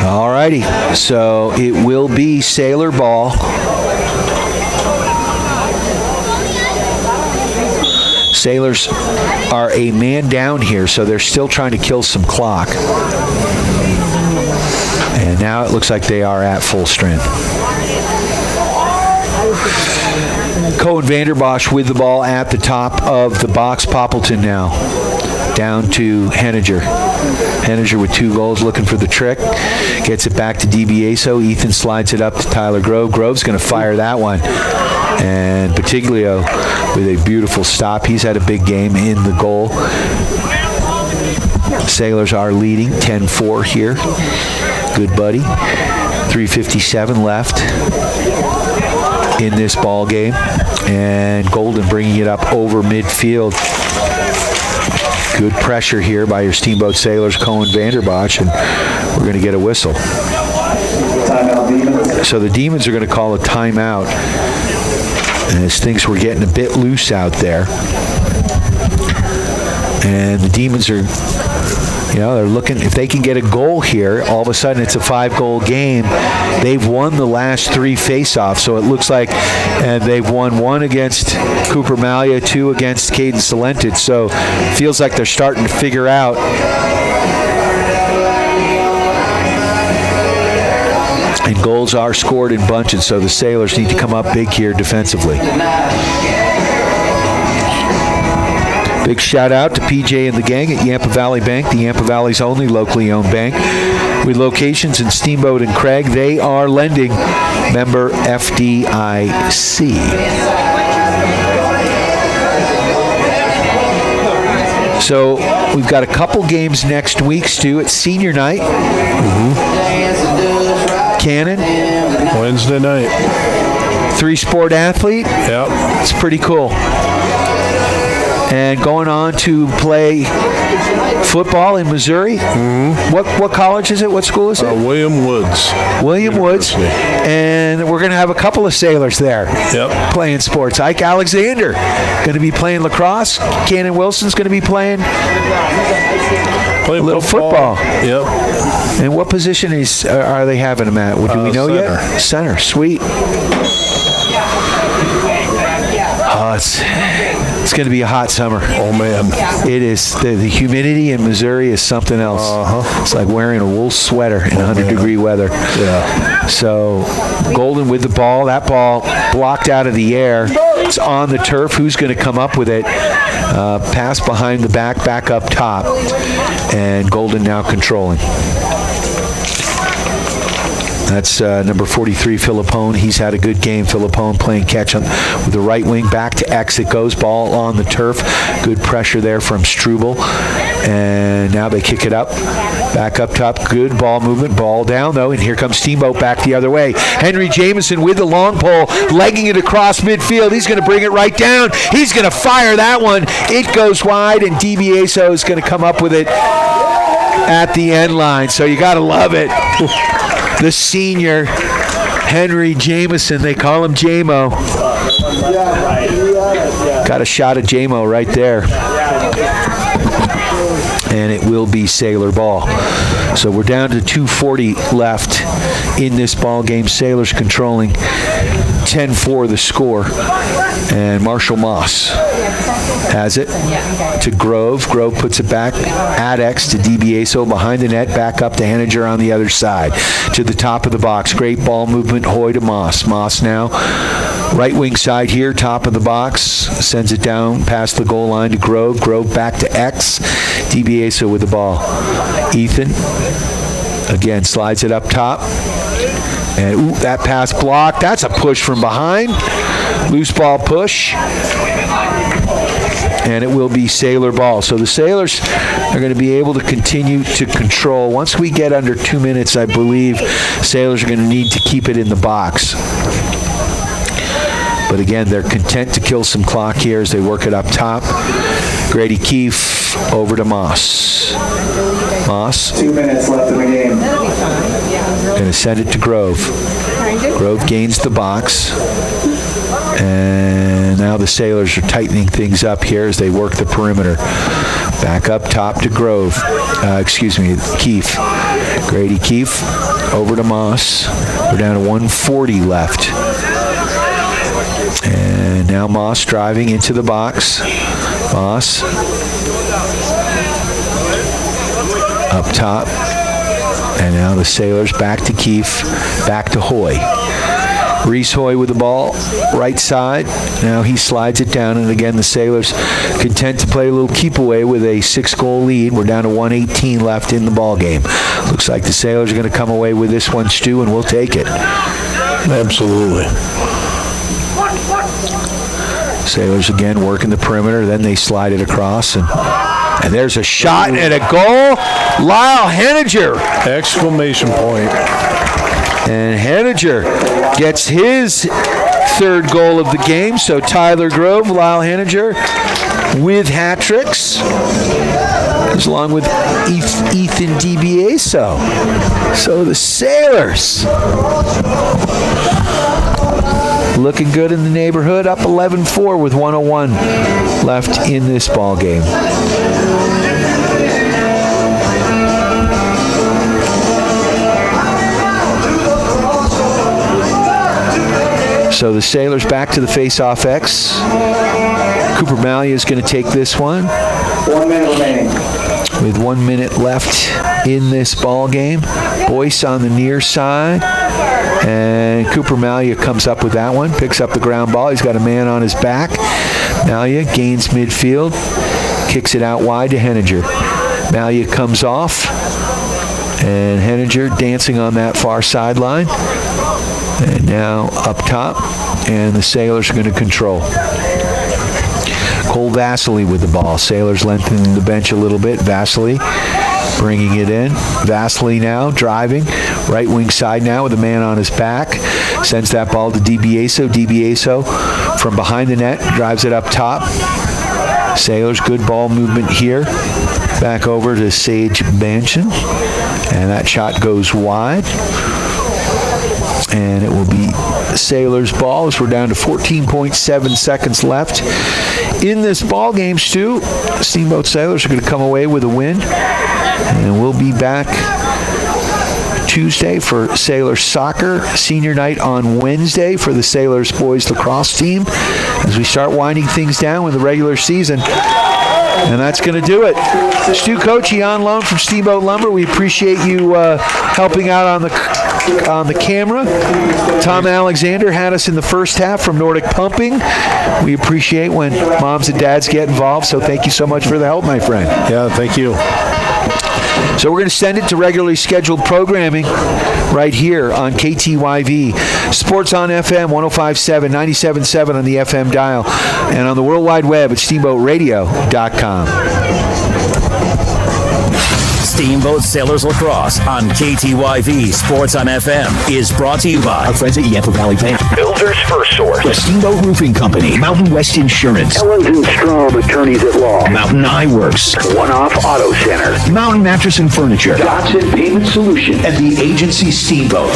Alrighty, so it will be Sailor ball. Sailors are a man down here, so they're still trying to kill some clock. And now it looks like they are at full strength. Cohen Vanderbosch with the ball at the top of the box. Poppleton now down to Henninger. Henninger with 2 goals, looking for the trick. Gets it back to DiBiaso. Ethan slides it up to Tyler Grove. Grove's going to fire that one. And Patiglio with a beautiful stop. He's had a big game in the goal. Sailors are leading 10-4 here. Good buddy. 3:57 left in this ball game. And Golden bringing it up over midfield. Good pressure here by your Steamboat Sailors, Cohen Vanderbosch, and we're going to get a whistle. So the Demons are going to call a timeout as things were getting a bit loose out there. And the Demons are, they're looking, if they can get a goal here, all of a sudden it's a 5-goal game. They've won the last 3 face-offs, so it looks like they've won 1 against Cooper Malia, 2 against Caden Salented, so feels like they're starting to figure out and goals are scored in bunches, so the Sailors need to come up big here defensively. Big shout out to PJ and the gang at Yampa Valley Bank, the Yampa Valley's only locally owned bank. With locations in Steamboat and Craig, they are lending, member FDIC. So we've got a couple games next week, Stu. It's senior night. Cannon. Wednesday night. 3-sport athlete. Yep. It's pretty cool. And going on to play football in Missouri. What college is it? What school is it? William Woods. William Woods. And we're going to have a couple of Sailors there playing sports. Ike Alexander going to be playing lacrosse. Cannon Wilson's going to be playing a little football. Yep. And what position are they having him at? Do we know center. yet? Center. Sweet. Oh, it's going to be a hot summer. Oh, man. It is. The humidity in Missouri is something else. It's like wearing a wool sweater in 100-degree weather. Yeah. So Golden with the ball. That ball blocked out of the air. It's on the turf. Who's going to come up with it? Pass behind the back up top. And Golden now controlling. That's number 43, Philippone. He's had a good game. Philippone playing catch with the right wing. Back to X it goes. Ball on the turf. Good pressure there from Struble. And now they kick it up. Back up top. Good ball movement. Ball down, though. And here comes Steamboat back the other way. Henry Jameson with the long pole. Legging it across midfield. He's going to bring it right down. He's going to fire that one. It goes wide. And DiBiaso is going to come up with it at the end line. So you got to love it. The senior, Henry Jameson, they call him J-Mo. Got a shot at J-Mo right there. And it will be Sailor ball. So we're down to 2:40 left in this ball game. Sailors controlling 10-4 the score. And Marshall Moss has it to Grove. Grove puts it back at X to DiBiaso behind the net. Back up to Henninger on the other side. To the top of the box. Great ball movement. Hoy to Moss. Moss now right wing side here. Top of the box. Sends it down past the goal line to Grove. Grove back to X. DiBiaso with the ball. Ethan again slides it up top. And that pass blocked. That's a push from behind. Loose ball push. And it will be Sailor ball. So the Sailors are going to be able to continue to control. Once we get under 2 minutes, I believe Sailors are going to need to keep it in the box. But again, they're content to kill some clock here as they work it up top. Grady Keefe over to Moss. Moss. 2 minutes left in the game. Going to send it to Grove. Grove gains the box. And now the Sailors are tightening things up here as they work the perimeter. Back up top to Grove. Keefe. Grady Keefe over to Moss. We're down to 1:40 left. And now Moss driving into the box. Moss up top. And now the Sailors back to Keefe, back to Hoy. Reese Hoy with the ball, right side. Now he slides it down, and again the Sailors content to play a little keep away with a 6-goal lead. We're down to 1:18 left in the ball game. Looks like the Sailors are going to come away with this one, Stu, and we'll take it. Absolutely. Sailors again working the perimeter, then they slide it across, and there's a shot and a goal. Lyle Henninger. Exclamation point. And Henninger gets his third goal of the game. So Tyler Grove, Lyle Henninger with hat tricks, along with Ethan DiBiaso. So the Sailors looking good in the neighborhood, up 11-4 with 1:01 left in this ball game. So the Sailors back to the face-off X. Cooper Malia is going to take this one. 1 minute remaining. With 1 minute left in this ball game. Boyce on the near side. And Cooper Malia comes up with that one. Picks up the ground ball. He's got a man on his back. Malia gains midfield. Kicks it out wide to Henninger. Malia comes off. And Henninger dancing on that far sideline. And now up top, and the Sailors are going to control. Cole Vasily with the ball. Sailors lengthening the bench a little bit. Vasily bringing it in. Vasily now driving. Right wing side now with a man on his back. Sends that ball to DiBiaso. DiBiaso from behind the net drives it up top. Sailors, good ball movement here. Back over to Sage Banshin. And that shot goes wide. And it will be Sailors' ball as we're down to 14.7 seconds left in this ball game, Stu. Steamboat Sailors are going to come away with a win. And we'll be back Tuesday for Sailors soccer, senior night on Wednesday for the Sailors boys lacrosse team as we start winding things down with the regular season. And that's going to do it. Stu Kochi on loan from Steamboat Lumber. We appreciate you helping out on the camera. Tom Alexander had us in the first half from Nordic Pumping. We appreciate when moms and dads get involved, so thank you so much for the help, my friend. Yeah, thank you. So we're going to send it to regularly scheduled programming right here on KTYV. Sports on FM, 105.7, 97.7 on the FM dial, and on the World Wide Web at steamboatradio.com. Steamboat Sailors Lacrosse on KTYV Sports on FM is brought to you by our friends at Yampa Valley Bank, Builders First Source, the Steamboat Roofing Company, Mountain West Insurance, Ellens and Strom Attorneys at Law, Mountain Eye Works, One Off Auto Center, Mountain Mattress and Furniture, Dodson Payment Solution, and the agency Steamboat.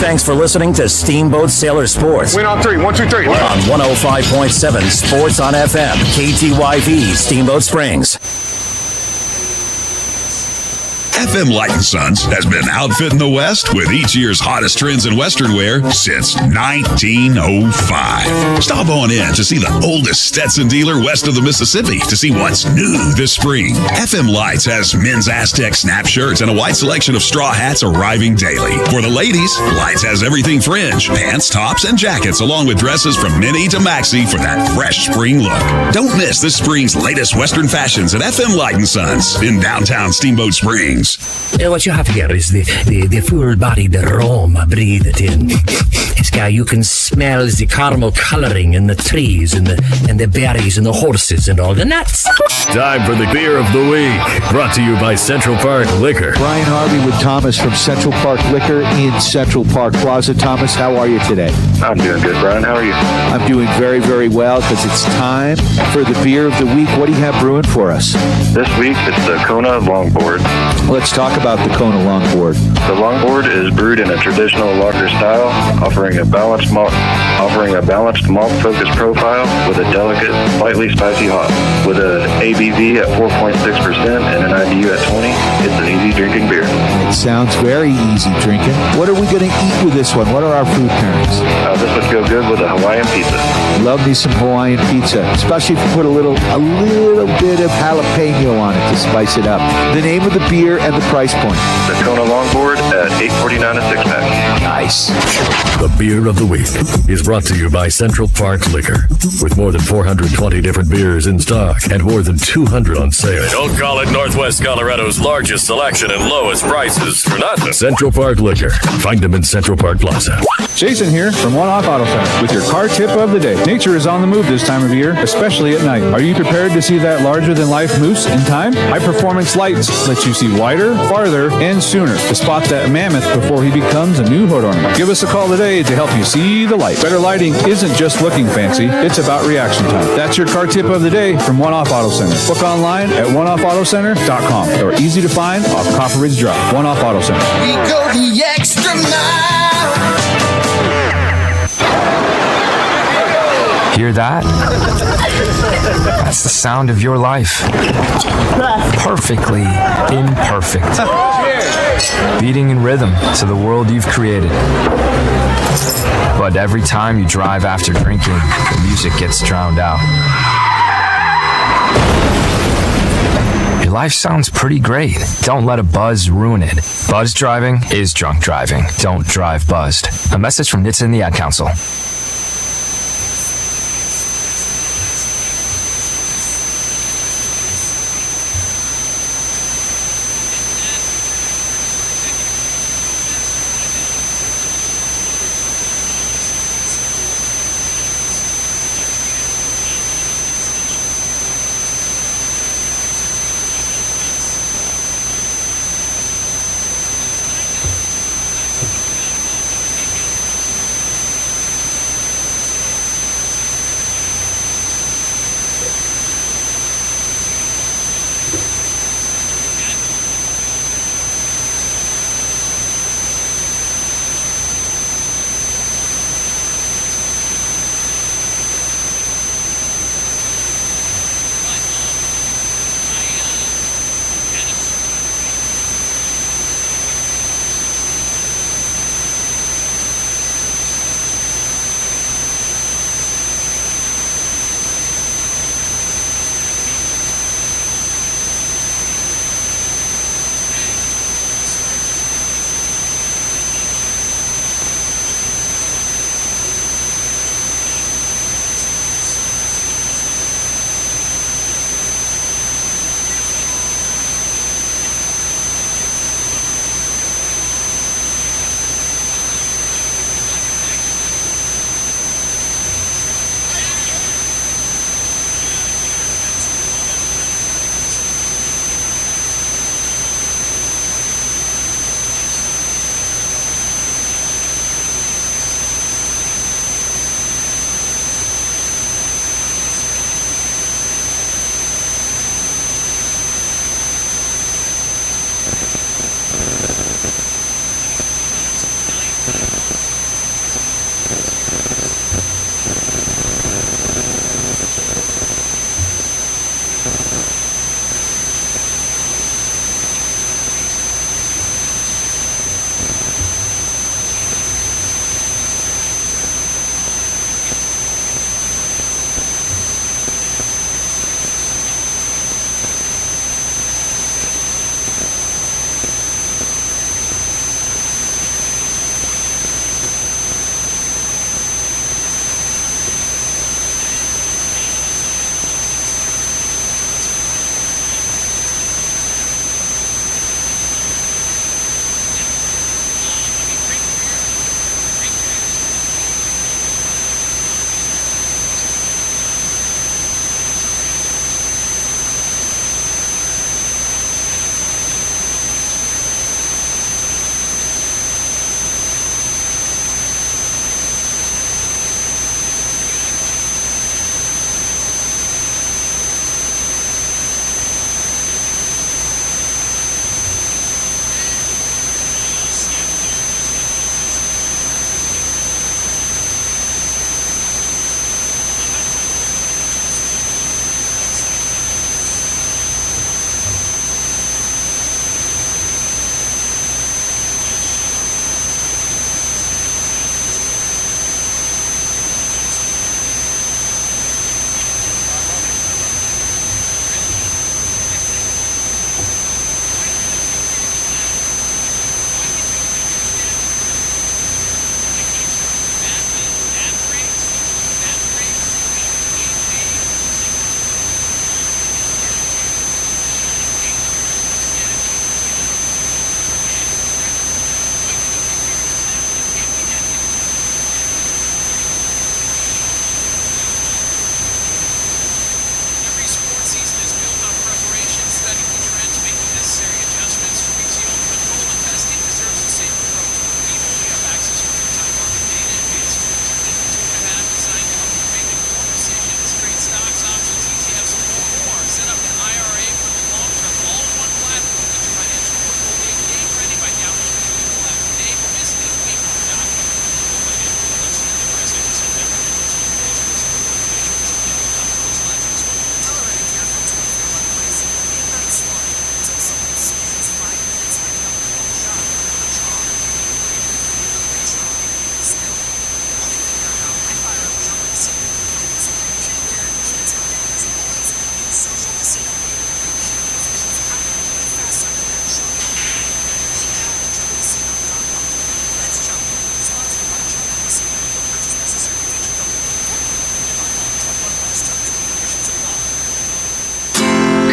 Thanks for listening to Steamboat Sailor Sports. Win on three. 1, 2, 3. On 105.7 Sports on FM, KTYV, Steamboat Springs. FM Light & Sons has been outfitting the West with each year's hottest trends in Western wear since 1905. Stop on in to see the oldest Stetson dealer west of the Mississippi to see what's new this spring. FM Lights has men's Aztec snap shirts and a wide selection of straw hats arriving daily. For the ladies, Lights has everything fringe, pants, tops, and jackets, along with dresses from mini to maxi for that fresh spring look. Don't miss this spring's latest Western fashions at FM Light & Sons in downtown Steamboat Springs. What you have here is the full-bodied aroma breathed in. This guy, you can smell the caramel coloring in the trees and the berries and the horses and all the nuts. Time for the beer of the week, brought to you by Central Park Liquor. Brian Harvey with Thomas from Central Park Liquor in Central Park Plaza. Thomas, how are you today? I'm doing good, Brian. How are you? I'm doing very, very well because it's time for the beer of the week. What do you have brewing for us? This week, it's the Kona Longboard. Let's talk about the Kona Longboard. The Longboard is brewed in a traditional lager style, offering a balanced malt-focused profile with a delicate, slightly spicy hop. With an ABV at 4.6% and an IBU at 20, it's an easy drinking beer. It sounds very easy drinking. What are we going to eat with this one? What are our food pairings? This would go good with a Hawaiian pizza. Love me some Hawaiian pizza, especially if you put a little bit of jalapeno on it to spice it up. The name of the beer and the price point. The Kona Longboard at $8.49 a six-pack. Nice. The beer of the week is brought to you by Central Park Liquor. With more than 420 different beers in stock and more than 200 on sale. Don't call it Northwest Colorado's largest selection and lowest prices for nothing. Central Park Liquor. Find them in Central Park Plaza. Jason here from One Off Auto Center with your car tip of the day. Nature is on the move this time of year, especially at night. Are you prepared to see that larger-than-life moose in time? High-performance lights let you see wider, farther, and sooner to spot that mammoth before he becomes a new hood ornament. Give us a call today to help you see the light. Better lighting isn't just looking fancy, it's about reaction time. That's your car tip of the day from One Off Auto Center. Book online at oneoffautocenter.com or easy to find off Copper Ridge Drive. One Off Auto Center. We go the extra mile. Hear that? That's the sound of your life. Perfectly imperfect. Beating in rhythm to the world you've created. But every time you drive after drinking, the music gets drowned out. Your life sounds pretty great. Don't let a buzz ruin it. Buzz driving is drunk driving. Don't drive buzzed. A message from NHTSA and the Ad Council.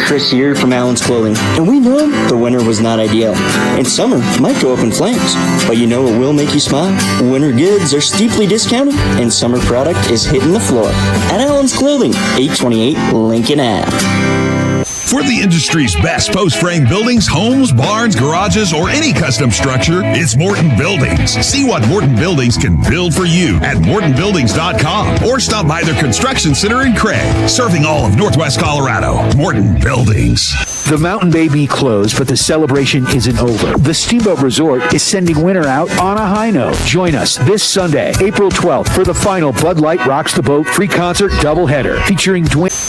Chris here from Allen's Clothing, and we know the winter was not ideal, and summer might go up in flames. But you know what will make you smile? Winter goods are steeply discounted, and summer product is hitting the floor at Allen's Clothing, 828 Lincoln Ave. For the industry's best post-frame buildings, homes, barns, garages, or any custom structure, it's Morton Buildings. See what Morton Buildings can build for you at MortonBuildings.com or stop by their construction center in Craig, serving all of Northwest Colorado. Morton Buildings. The Mountain may be closed, but the celebration isn't over. The Steamboat Resort is sending winter out on a high note. Join us this Sunday, April 12th, for the final Bud Light Rocks the Boat free concert doubleheader featuring Dwayne.